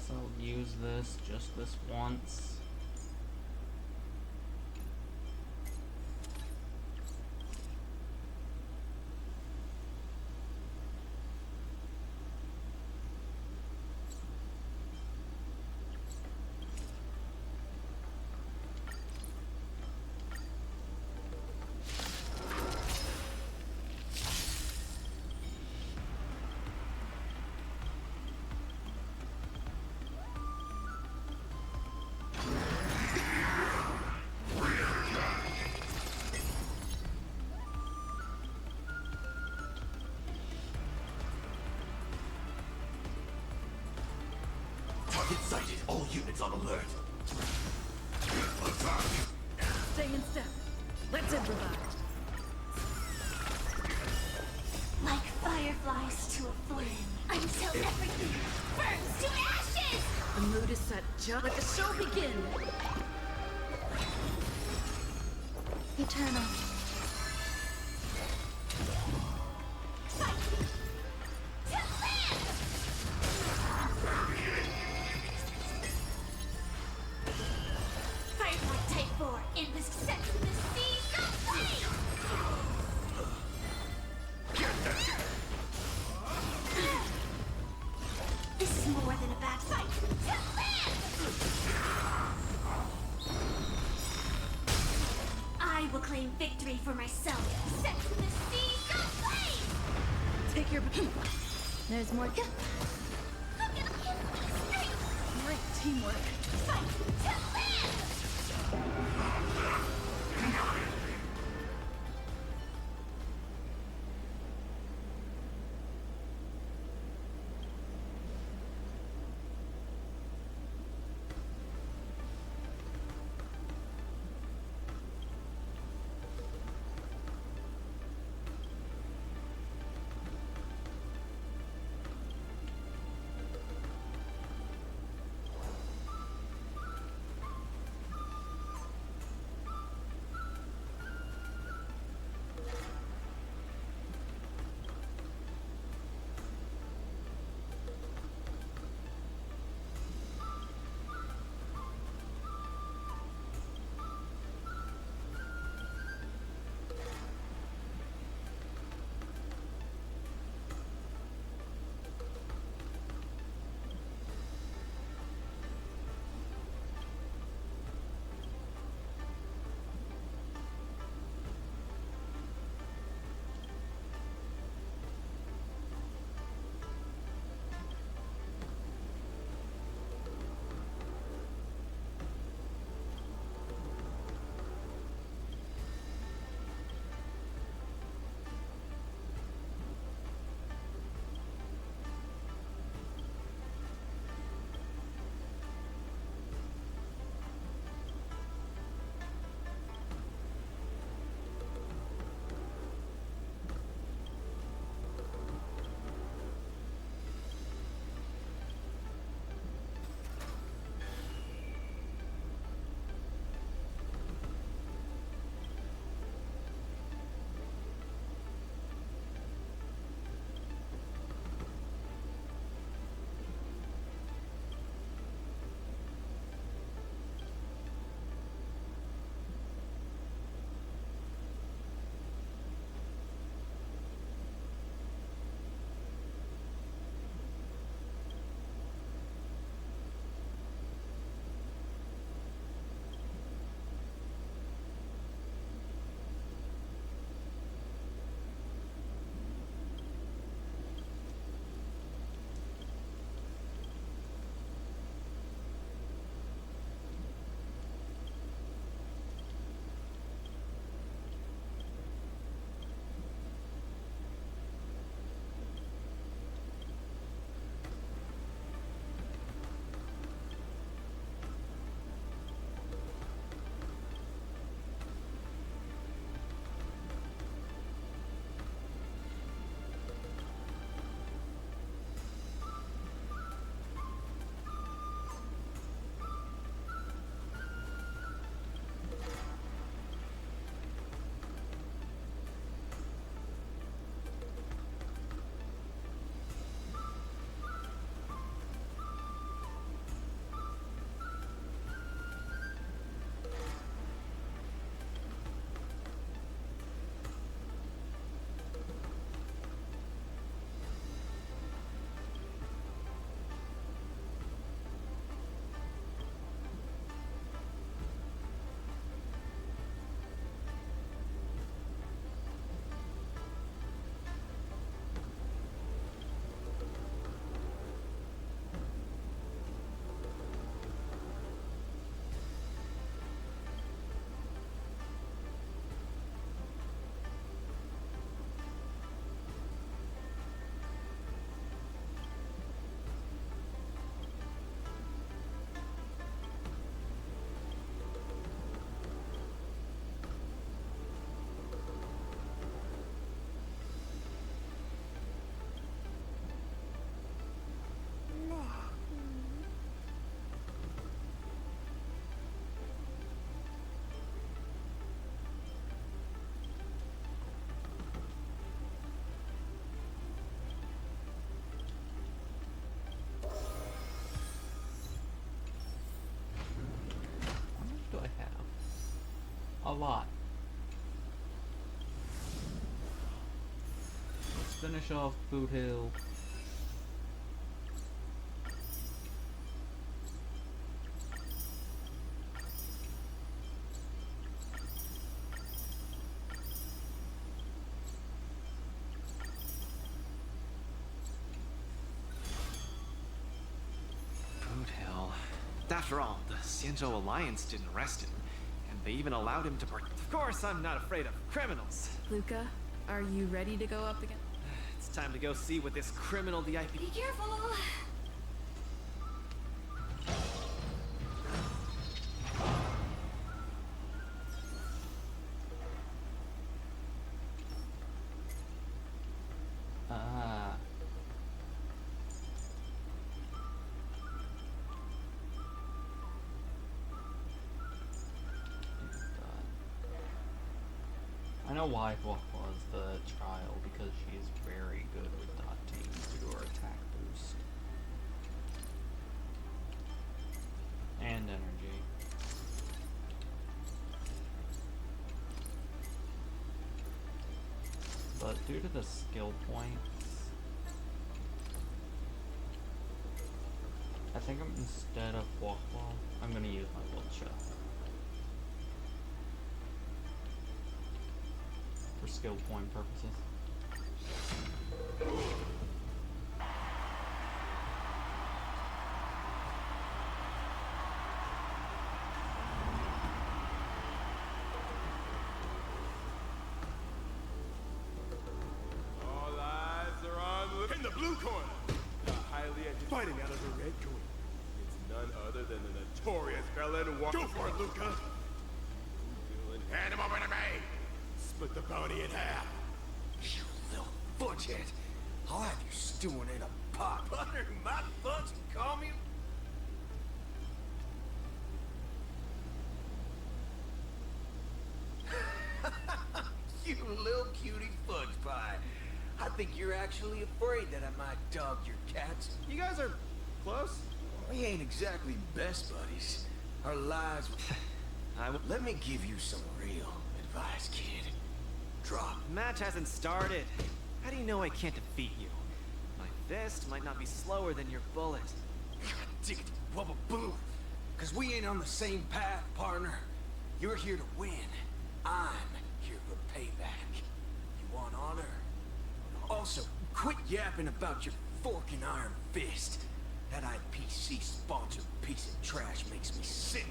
guess I'll use this just this once. Target sighted. All units on alert. Attack! Stay in step. Let's improvise. Like fireflies to a flame, until everything burns to ashes! The mood is set. Just let the show begin. Eternal. Firefly Type 4 in the set to the seas of flame! This is more than a bad fight. To live! I will claim victory for myself. Set to the seas of flame! Take your. There's more. Great teamwork. Fight to live! lot. Let's finish off Boot Hill. Boot Hill. After all, the Xianzhou Alliance didn't arrest him, and they even allowed him to Of course, I'm not afraid of criminals. Luca, are you ready to go up again? It's time to go see what this criminal DIP... Be careful! I know why Guapa was the trial, because she is very good with dot teams to do her attack boost. And energy. But due to the skill points, I think instead of Guapa, I'm gonna use my Wiltshire. For skill point purposes. All eyes are on in the blue corner. The highly fighting out of the red corner. It's none other than the notorious Belen War. Go for it, Luca! Hand him over to me! Split the bounty in half. You little fudgehead. I'll have you stewing in a pot. Butter my fudge and call me... You little cutie fudge pie. I think you're actually afraid that I might dog your cats. You guys are close? We ain't exactly best buddies. Our lives... Let me give you some real advice, kid. Drop. The match hasn't started. How do you know I can't defeat you? My fist might not be slower than your bullet. Diggity wubba boo. Cause we ain't on the same path, partner. You're here to win. I'm here for payback. You want honor? Also, quit yapping about your forking iron fist. That IPC sponsored piece of trash makes me sick.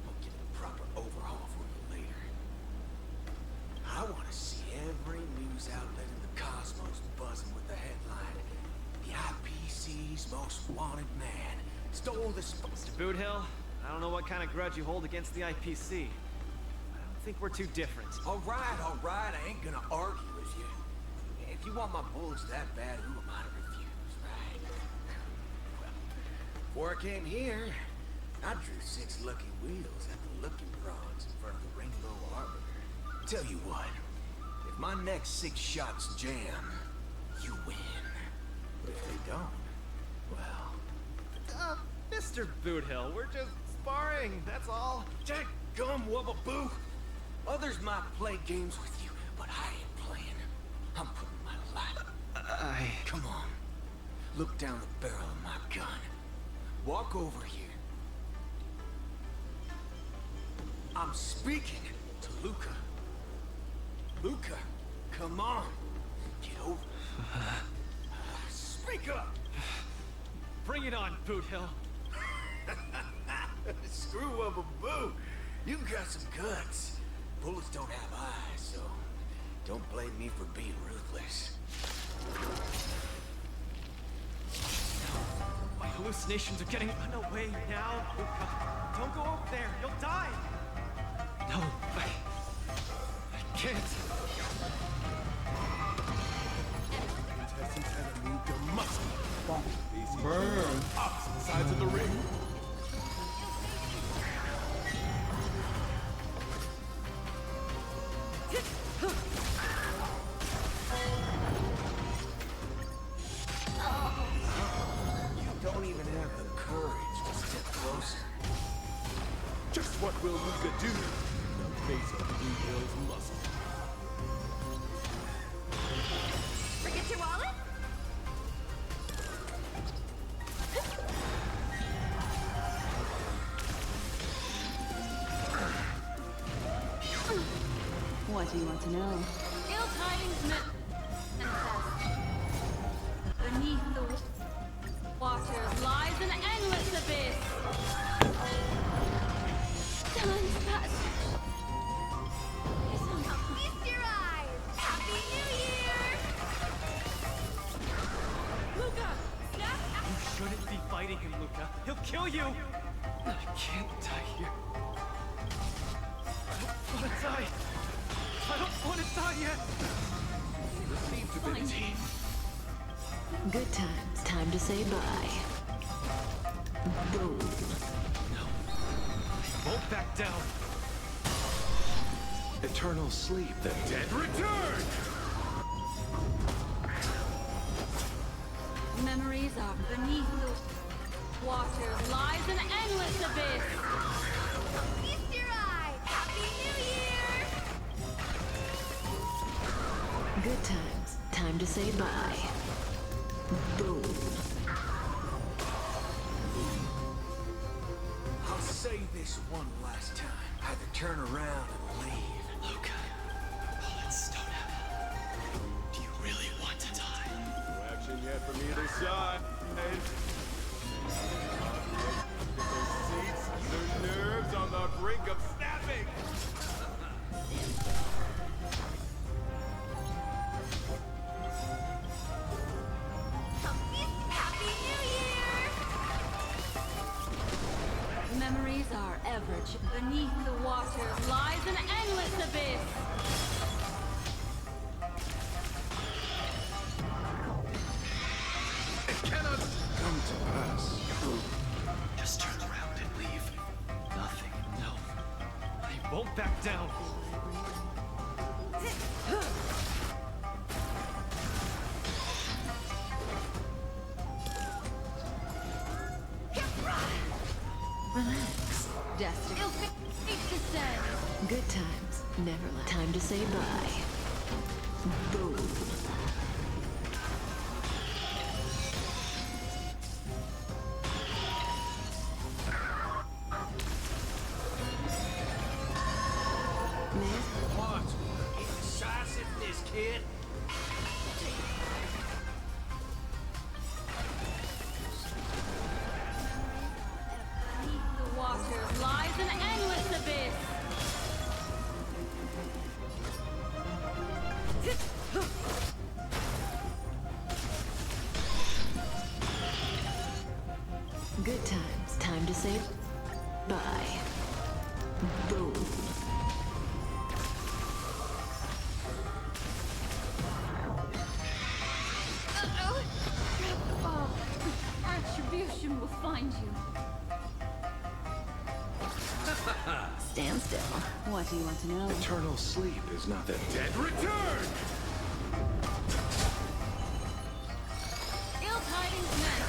I'll get a proper overhaul for you later. I want to see every news outlet in the cosmos buzzing with the headline: the IPC's most wanted man stole the Mr. Boot Hill, I don't know what kind of grudge you hold against the IPC. I don't think we're too different. All right, I ain't gonna argue with you. If you want my bullets that bad, who am I to refuse, right? Well, before I came here, I drew 6 lucky wheels at the Looking Bronze in front of the Rainbow Arbiter. Tell you what, if my next 6 shots jam, you win. But if they don't, well... Mr. Boot Hill, we're just sparring, that's all. Dadgum wubba boo! Others might play games with you, but I ain't playing. I'm putting my life... Come on. Look down the barrel of my gun. Walk over here. I'm speaking to Luca. Luca, come on. Get over. Speak up. Bring it on, Boot Hill. Screw up a boo. You got some guts. Bullets don't have eyes, so don't blame me for being ruthless. My hallucinations are getting away now, Luca. Don't go over there. You'll die. No, I can't. Contestants have moved a muscle. Burn. Opposite sides of the ring. You don't even have the courage to step closer. Just what will Luca do? face of Blue Hill's muscle. Forget your wallet? What do you want to know? Ill tidings beneath the waters lies an endless abyss. Time's passage. Feast your eyes. Happy New Year! Luca, snap! You shouldn't be fighting him, Luca. He'll kill you! I can't die here. I don't want to die. I don't want to die yet. Receive divinity. Good times. Time to say bye. Boom. Won't back down. Eternal sleep, the dead Return! Memories are beneath the waters lies an endless abyss. Feast your eyes. Happy New Year! Good times. Time to say bye. Boom. I'll say this one last time. Either turn around and leave. Luca, bullets don't have. Do you really want to die? No action yet from either side. Seats, their nerves on the brink of snapping. Happy New Year! Memories are ever beneath the waters lies an endless abyss. It cannot come to pass. Just turn around and leave. Nothing. No. I won't back down. Relax. Destiny. Ill fate descends. Good times. Never last. Time to say bye. Boom. What? Indecisiveness, kid. Beneath the waters lies an endless abyss. Good times. Time to say bye. Boom. Oh, retribution will find you. Stand still. What do you want to know? Eternal sleep is not that Dead return! Ill tidings meant.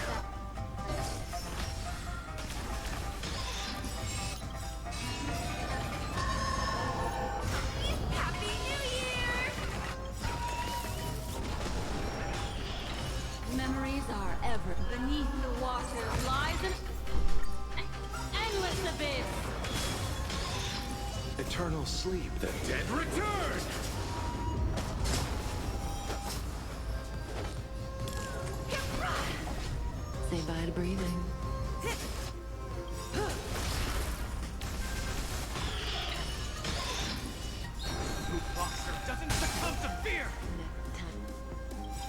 Happy New Year! Memories are ever beneath the waters lies an endless abyss. eternal sleep, the Dead return! Say bye to breathing. Blue Boxer doesn't succumb to fear!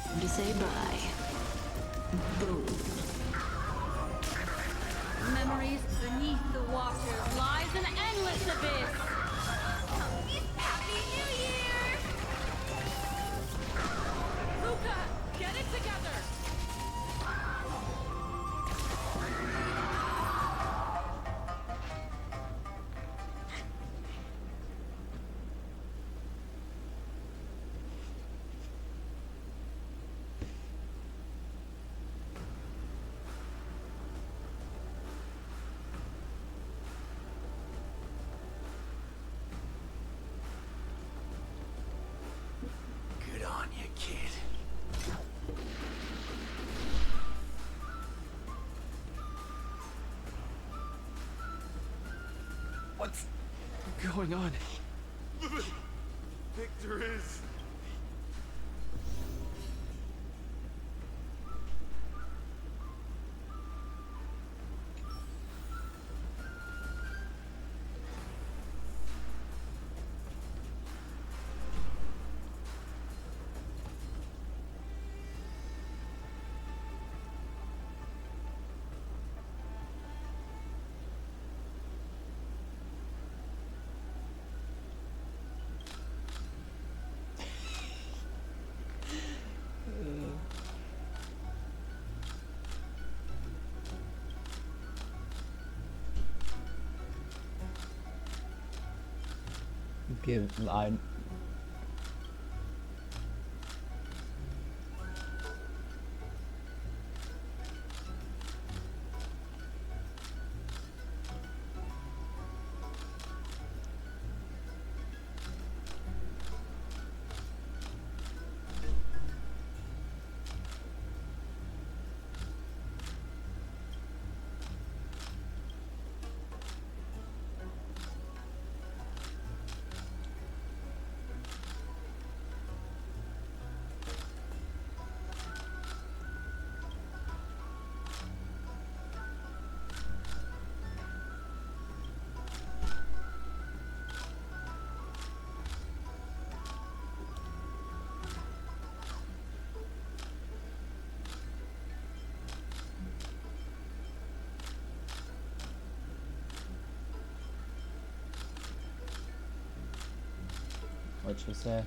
Time to say bye. Boom. Memories beneath the waters lies an endless abyss. Happy New Year! Luca, get it together! What's going on? Victor is... Give I What'd she say?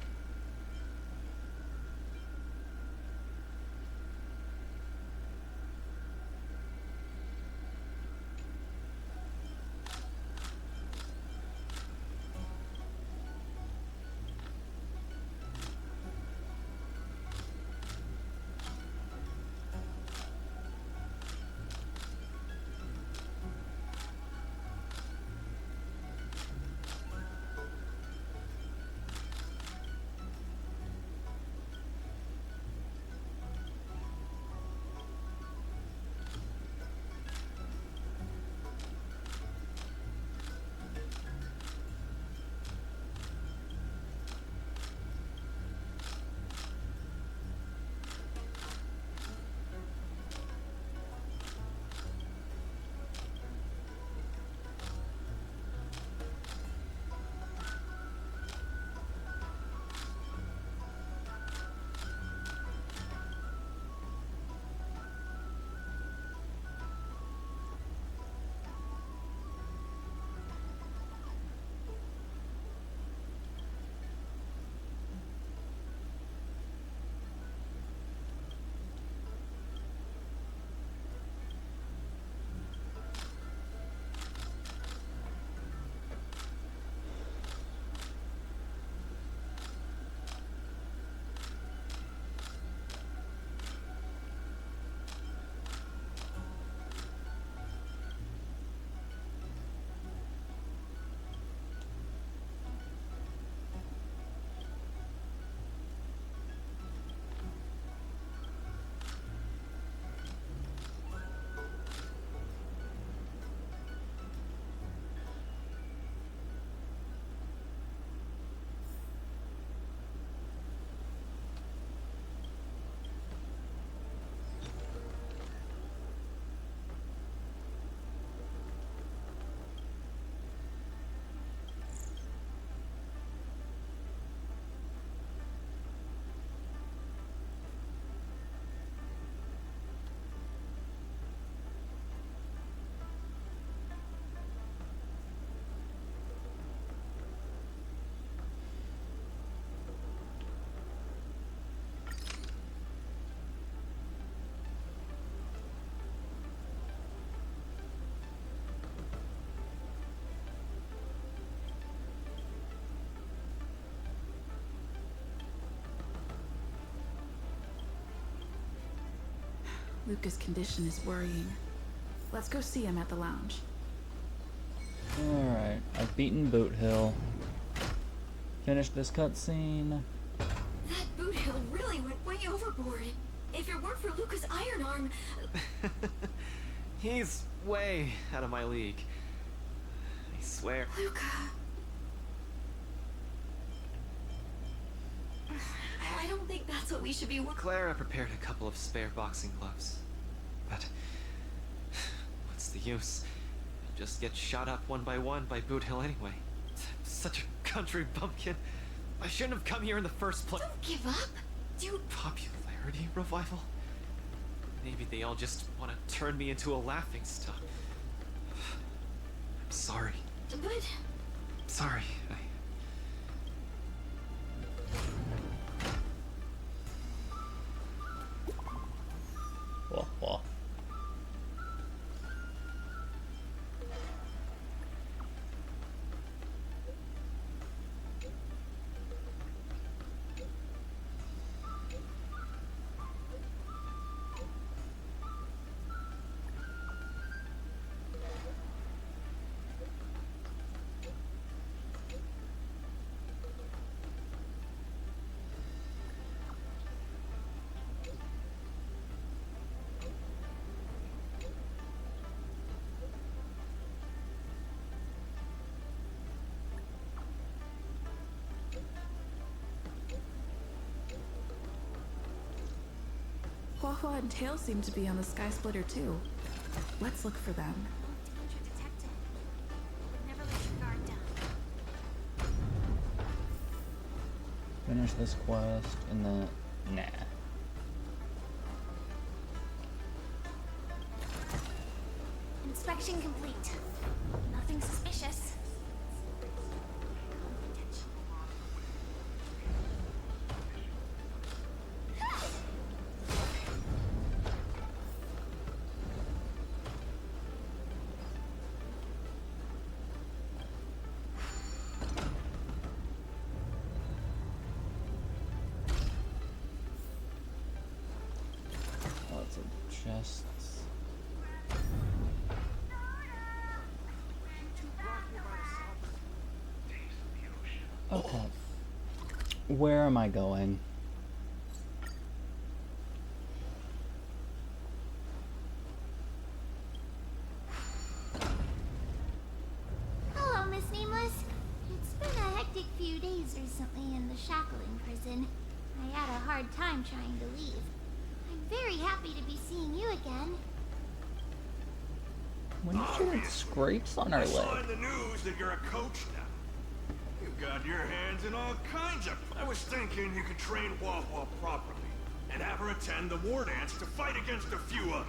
Luca's condition is worrying. Let's go see him at the lounge. Alright, I've beaten Boot Hill. Finished this cutscene. That Boot Hill really went way overboard. If it weren't for Luca's iron arm... He's way out of my league. I swear. Luca. I don't think that's what we should be working. Clara prepared a couple of spare boxing gloves. But what's the use? You'll just get shot up one by Boot Hill anyway. Such a country bumpkin. I shouldn't have come here in the first place. Don't give up. Dude. Popularity revival? Maybe they all just want to turn me into a laughing stock. I'm sorry. But... Sorry. Wah, wah. Huahua and Tail seem to be on the Sky Splitter too. Let's look for them. Danger detected. Never let your guard down. Finish this quest and then nah. Inspection complete. Nothing suspicious. Lots of chests. Okay. Where am I going? Hello, Miss Nameless. It's been a hectic few days recently in the shackling prison. I had a hard time trying to leave. I'm very happy to be seeing you again. When did you get scrapes on her I saw leg? in the news that you're a coach now. You've got your hands in all kinds of... I was thinking you could train Huahua properly and have her attend the war dance to fight against a few others.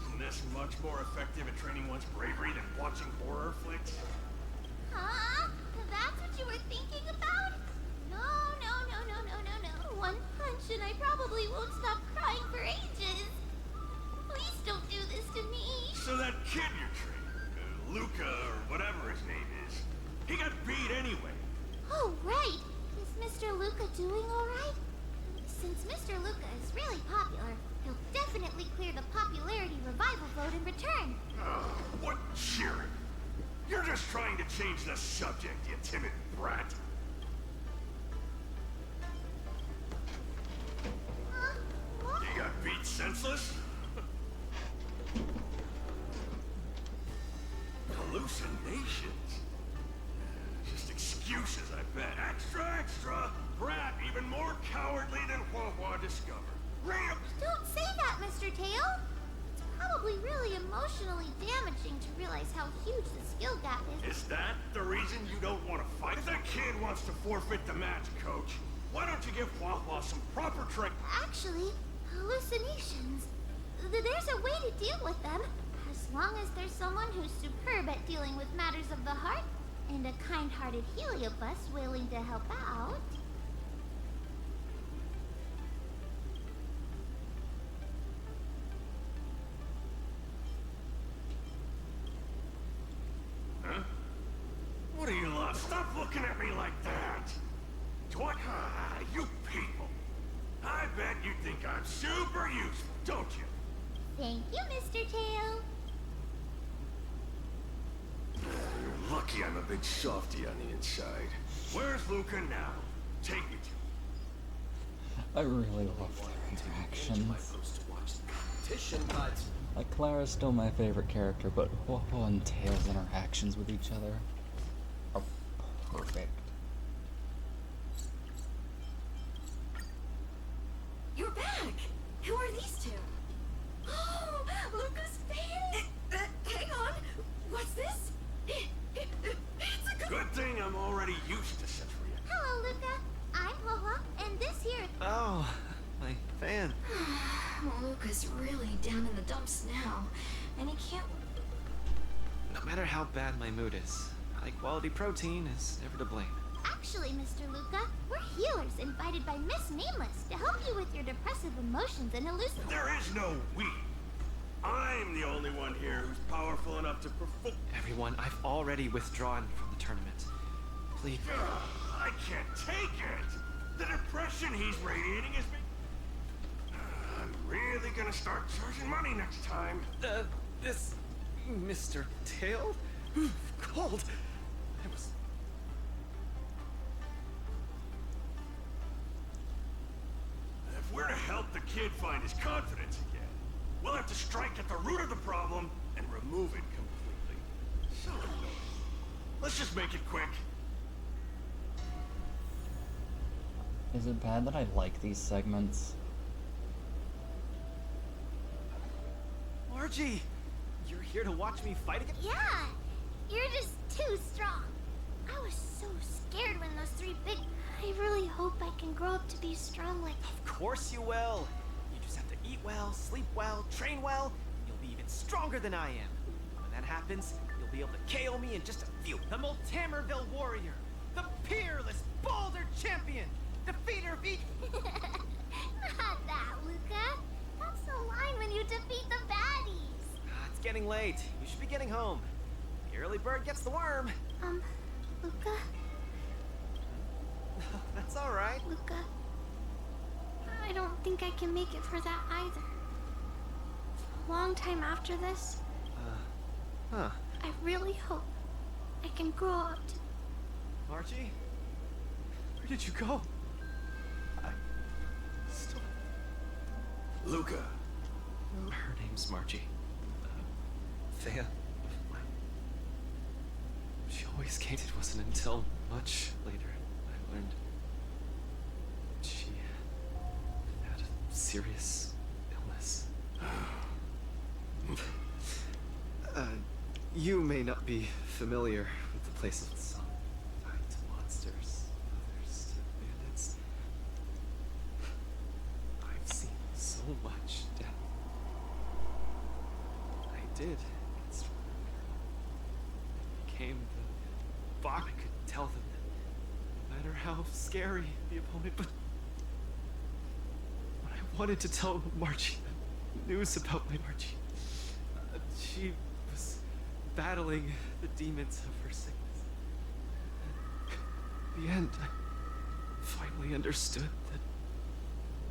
Isn't this much more effective at training one's bravery than watching horror flicks? Huh? That's what you were thinking about? No. One punch and I probably won't stop crying for ages. Please don't do this to me. So that kid you're training, Luca or whatever his name is, he got beat anyway. Oh, right. Is Mr. Luca doing alright? Since Mr. Luca is really popular, he'll definitely clear the popularity revival vote in return. Oh, what cheering. You're just trying to change the subject, you timid brat. What? You got beat senseless? Hallucinations? Just excuses, I bet. Extra! Brat, even more cowardly than Huahua discovered. Don't say that, Mr. Tail. It's probably really emotionally damaging to realize how huge the skill gap is. Is that the reason you don't want to fight? If that kid wants to forfeit the match, Coach, why don't you give Huahua some proper training? Actually, hallucinations. There's a way to deal with them. As long as there's someone who's superb at dealing with matters of the heart, and a kind-hearted Heliobus willing to help out. Huh? What are you lost? Stop looking at me like that! What? You people! I bet you think I'm super useful, don't you? Thank you, Mr. Tail. You're lucky I'm a big softy on the inside. Where's Luca now? Take me to I really love their interactions. To watch the competition, but Like, Clara's still my favorite character, but Huohuo and Tail's interactions with each other are perfect. You're back! Who are these two? Oh, Luca's fan! Hang on! What's this? It's a Good thing I'm already used to such reactions. Hello, Luca. I'm Huohuo, and this here. Oh, my fan. Luca's really down in the dumps now, and he can't. No matter how bad my mood is, high-quality protein is never to blame. Actually, Mr. Luca, we're healers invited by Miss Nameless to help you with your depressive emotions and hallucinations. There is no we. I'm the only one here who's powerful enough to perform. Everyone, I've already withdrawn from the tournament. Please. I can't take it. The depression he's radiating is me. I'm really gonna start charging money next time. This Mr. Tail? Cold. I was. If we're to help the kid find his confidence again, we'll have to strike at the root of the problem and remove it completely. So annoying. Let's just make it quick. Is it bad that I like these segments? Margie! You're here to watch me fight again? Yeah, you're just too strong. I was so scared when those three big. I really hope I can grow up to be strong like. Of course you will! You just have to eat well, sleep well, train well, and you'll be even stronger than I am. When that happens, you'll be able to KO me in just a few. The Multamerville warrior! The peerless Boulder champion! Defeater of each. Not that, Luca. That's the line when you defeat the baddies. It's getting late. You should be getting home. The early bird gets the worm. Luca? That's alright. Luca, I don't think I can make it for that either. A long time after this, Huh. I really hope I can grow up to. Margie? Where did you go? Luca. Her name's Margie. Thea. She always came. It wasn't until much later I learned she had a serious illness. You may not be familiar with the place of some fight monsters, others to bandits. I've seen so much death. I did get stronger. I became the bot. I could tell them that no matter how scary the opponent, but when I wanted to tell Margie the news about my Margie, she was battling the demons of her sickness. In the end, I finally understood that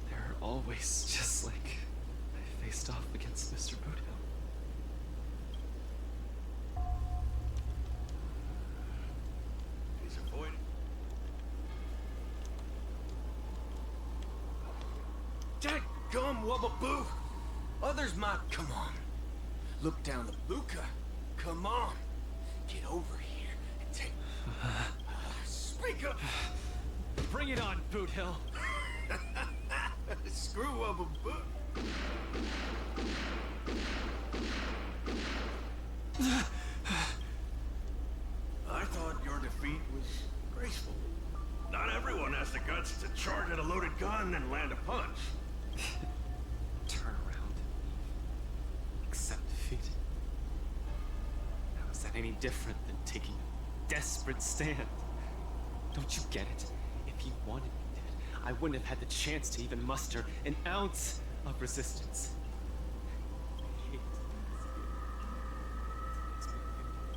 they're always just like I faced off against Mr. Boothill. He's avoiding. Dadgum Wubbaboo! Others might. Come on. Look down the Luca. Come on. Get over here and take. Speak up! Bring it on, Boothill! Screw Wubbaboo. I thought your defeat was graceful. Not everyone has the guts to charge at a loaded gun and land a punch. Turn around. Accept defeat. How is that any different than taking a desperate stand? Don't you get it? If he wanted me dead, I wouldn't have had the chance to even muster an ounce of resistance. I hate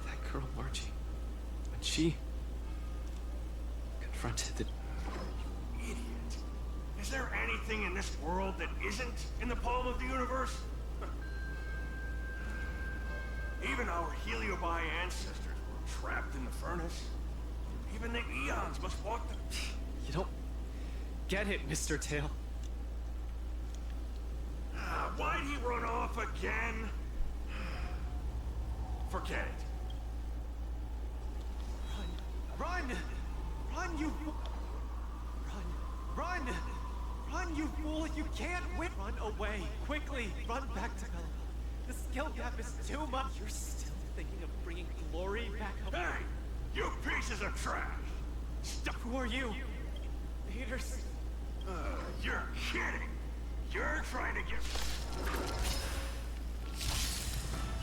that girl, Margie. When she confronted the Idiot. Is there anything in this world that isn't in the palm of the universe? Even our Heliobi ancestors were trapped in the furnace. Even the eons must walk the... You don't get it, Mr. Tail. Why'd he run off again? again? Forget it. Run! Run, you... Run! Run, you fool! You can't win! Run away! Quickly! Run back to Bella. The skill gap is too much! You're still thinking of bringing glory back home? Hey! You pieces of trash! Stop! Who are you? Haters? You're kidding! You're trying to get...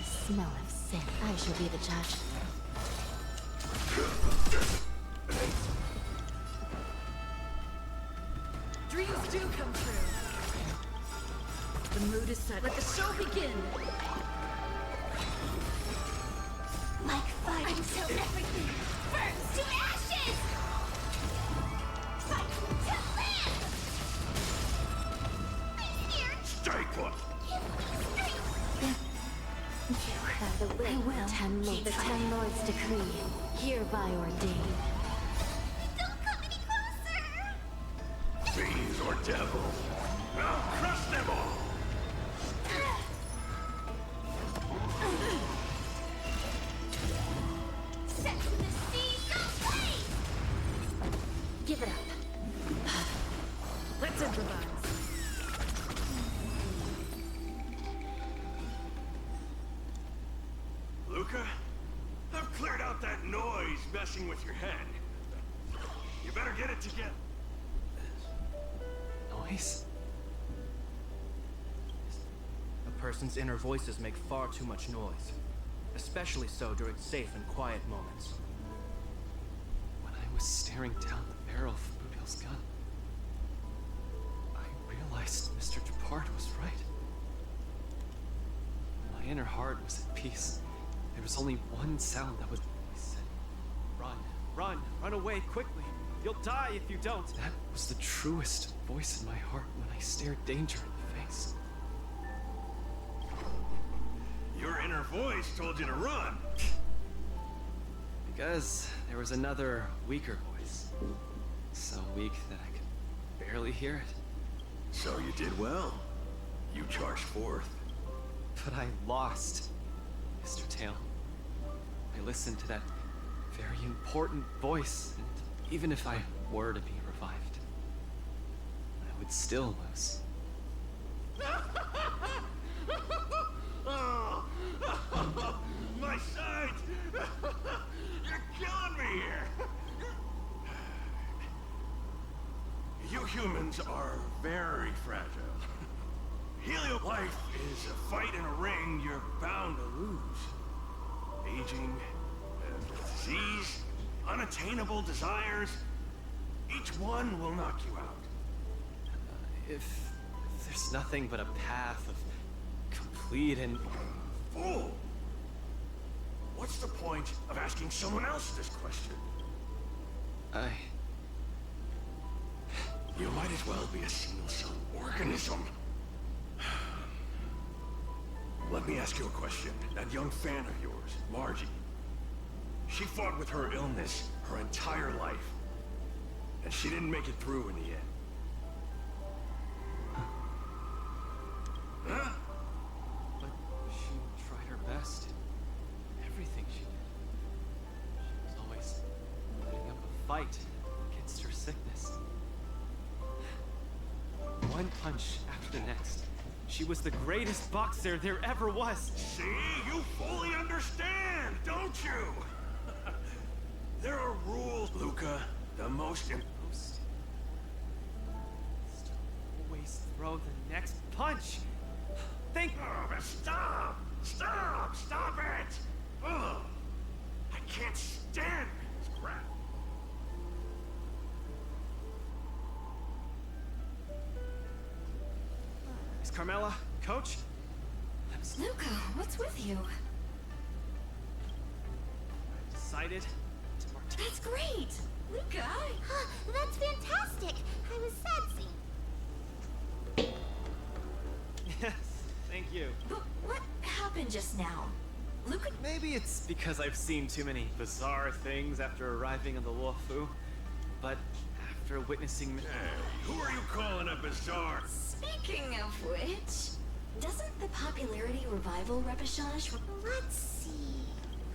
Smell of sin. I shall be the judge. Dreams do come true. The mood is set. Let the show begin. Like fire until everything burns to ashes! Fight to live! I'm here! Stay put! Give me strength! You have the will. The Ten Lords' decree, hereby ordained. Don't come any closer! Fiends or devils, I'll crush them all! Set the seas aflame! Give it up. Let's improvise. Luca, I've cleared out that noise messing with your head. You better get it together. Noise? A person's inner voices make far too much noise. Especially so during safe and quiet moments. When I was staring down the barrel of Bubil's gun, I realized Mr. Dupart was right. My inner heart was at peace. There was only one sound that was said, "Run, run, run away quickly. You'll die if you don't." That was the truest voice in my heart when I stared danger in the face. Your inner voice told you to run. Because there was another weaker voice. So weak that I could barely hear it. So you did well. You charged forth. But I lost, Mr. Tail. I listened to that very important voice, and even if I were to be revived, I would still lose. Oh, my sight! You're killing me here! You humans are very fragile. Helio life is a fight in a ring you're bound to lose. Aging, disease, unattainable desires, each one will knock you out. If there's nothing but a path of complete and... Fool! What's the point of asking someone else this question? You might as well be a single-cell organism. Let me ask you a question. That young fan of yours, Margie, she fought with her illness her entire life. And she didn't make it through in the end. Huh? But she tried her best in everything she did. She was always putting up a fight against her sickness. One punch after the next. She was the greatest boxer there ever was. See? You fully understand, don't you? There are rules, Luca. The most Always throw the next punch. Think. Oh, but stop! Stop! Stop it! Ugh! I can't stand this crap. Miss Carmela, Coach? Luca, what's with you? I've decided to That's great! Luca! That's fantastic! I was sad seeing. Yes, thank you. But what happened just now? Luca... Maybe it's because I've seen too many bizarre things after arriving on the Luofu, but after witnessing... Hey, who are you calling a bizarre? Speaking of which, doesn't the popularity revival repechage? Let's see.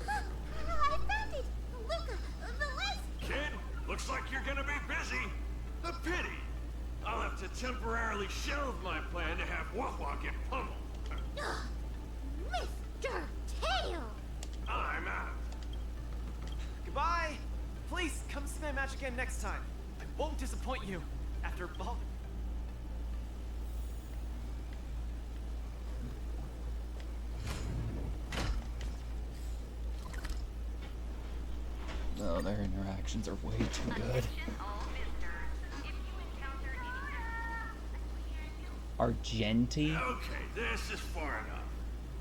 I found it! Luca, the list! Kid, looks like you're gonna be busy. The pity. I'll have to temporarily shelve my plan to have Wawa get pummeled. Mr. Tail! I'm out. Goodbye! Please, come see my match again next time. I won't disappoint you. After all... No, their interactions are way too good. Argenti? Okay, this is far enough.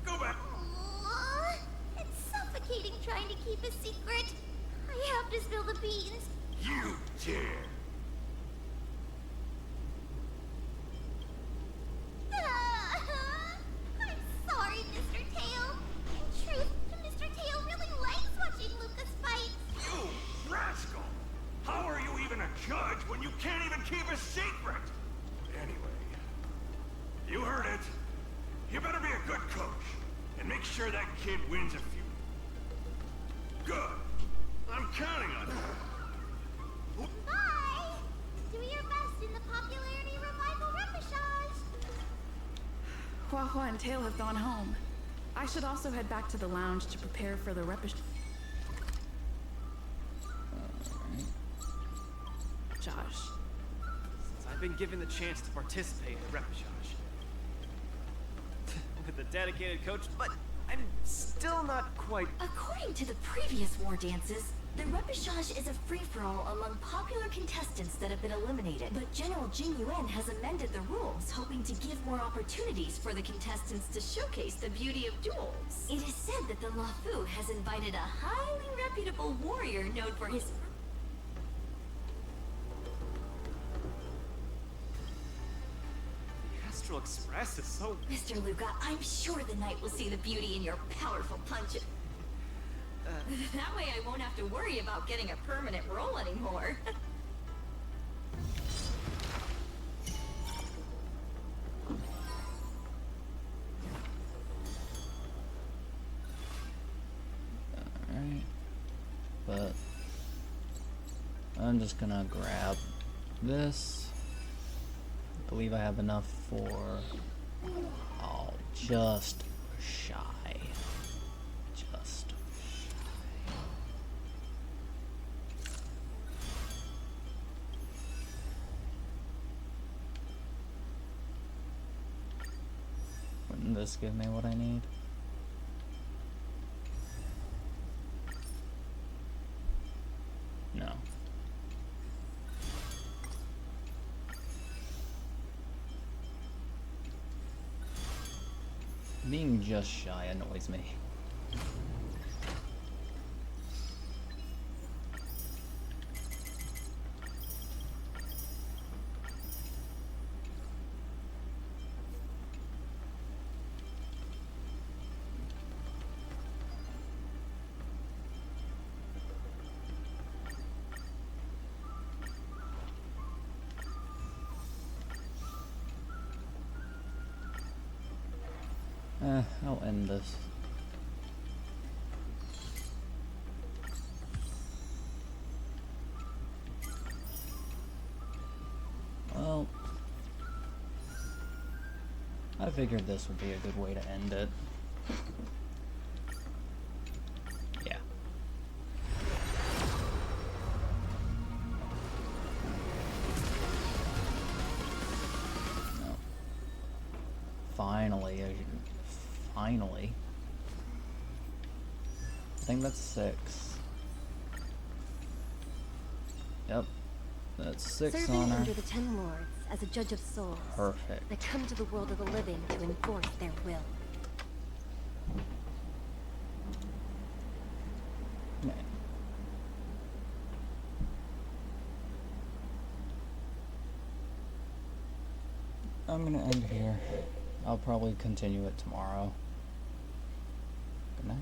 Go back. Aww, it's suffocating trying to keep a secret. I have to spill the beans. You dare. I'm sorry, Mr. Tail. In truth, Mr. Tail really likes watching Lucas fight. You rascal! How are you even a judge when you can't even keep a secret? Anyway, you heard it. You better be a good coach and make sure that kid wins a few. Good. I'm counting on you. Bye! Do your best in the popularity revival repechage. Hua and Tail have gone home. I should also head back to the lounge to prepare for the repechage. Josh. Since I've been given the chance to participate in the repechage. With a dedicated coach, but I'm still not quite... According to the previous war dances, the repechage is a free-for-all among popular contestants that have been eliminated. But General Jing Yuan has amended the rules, hoping to give more opportunities for the contestants to showcase the beauty of duels. It is said that the Lafu has invited a highly reputable warrior known for his... The Astral Express is so... Mr. Luca, I'm sure the night will see the beauty in your powerful punch. That way I won't have to worry about getting a permanent role anymore. Alright. But I'm just gonna grab this. I believe I have enough for... Oh, just shy. Just Wouldn't this give me what I need? No. Being just shy annoys me. I'll end this. Well, I figured this would be a good way to end it. Yeah. No. Finally, finally. I think that's 6. Yep. That's 6 Serving on her. under the Ten Lords as a judge of souls. Perfect. That come to the world of the living to enforce their will. Yeah. I'm gonna end here. I'll probably continue it tomorrow. Good night.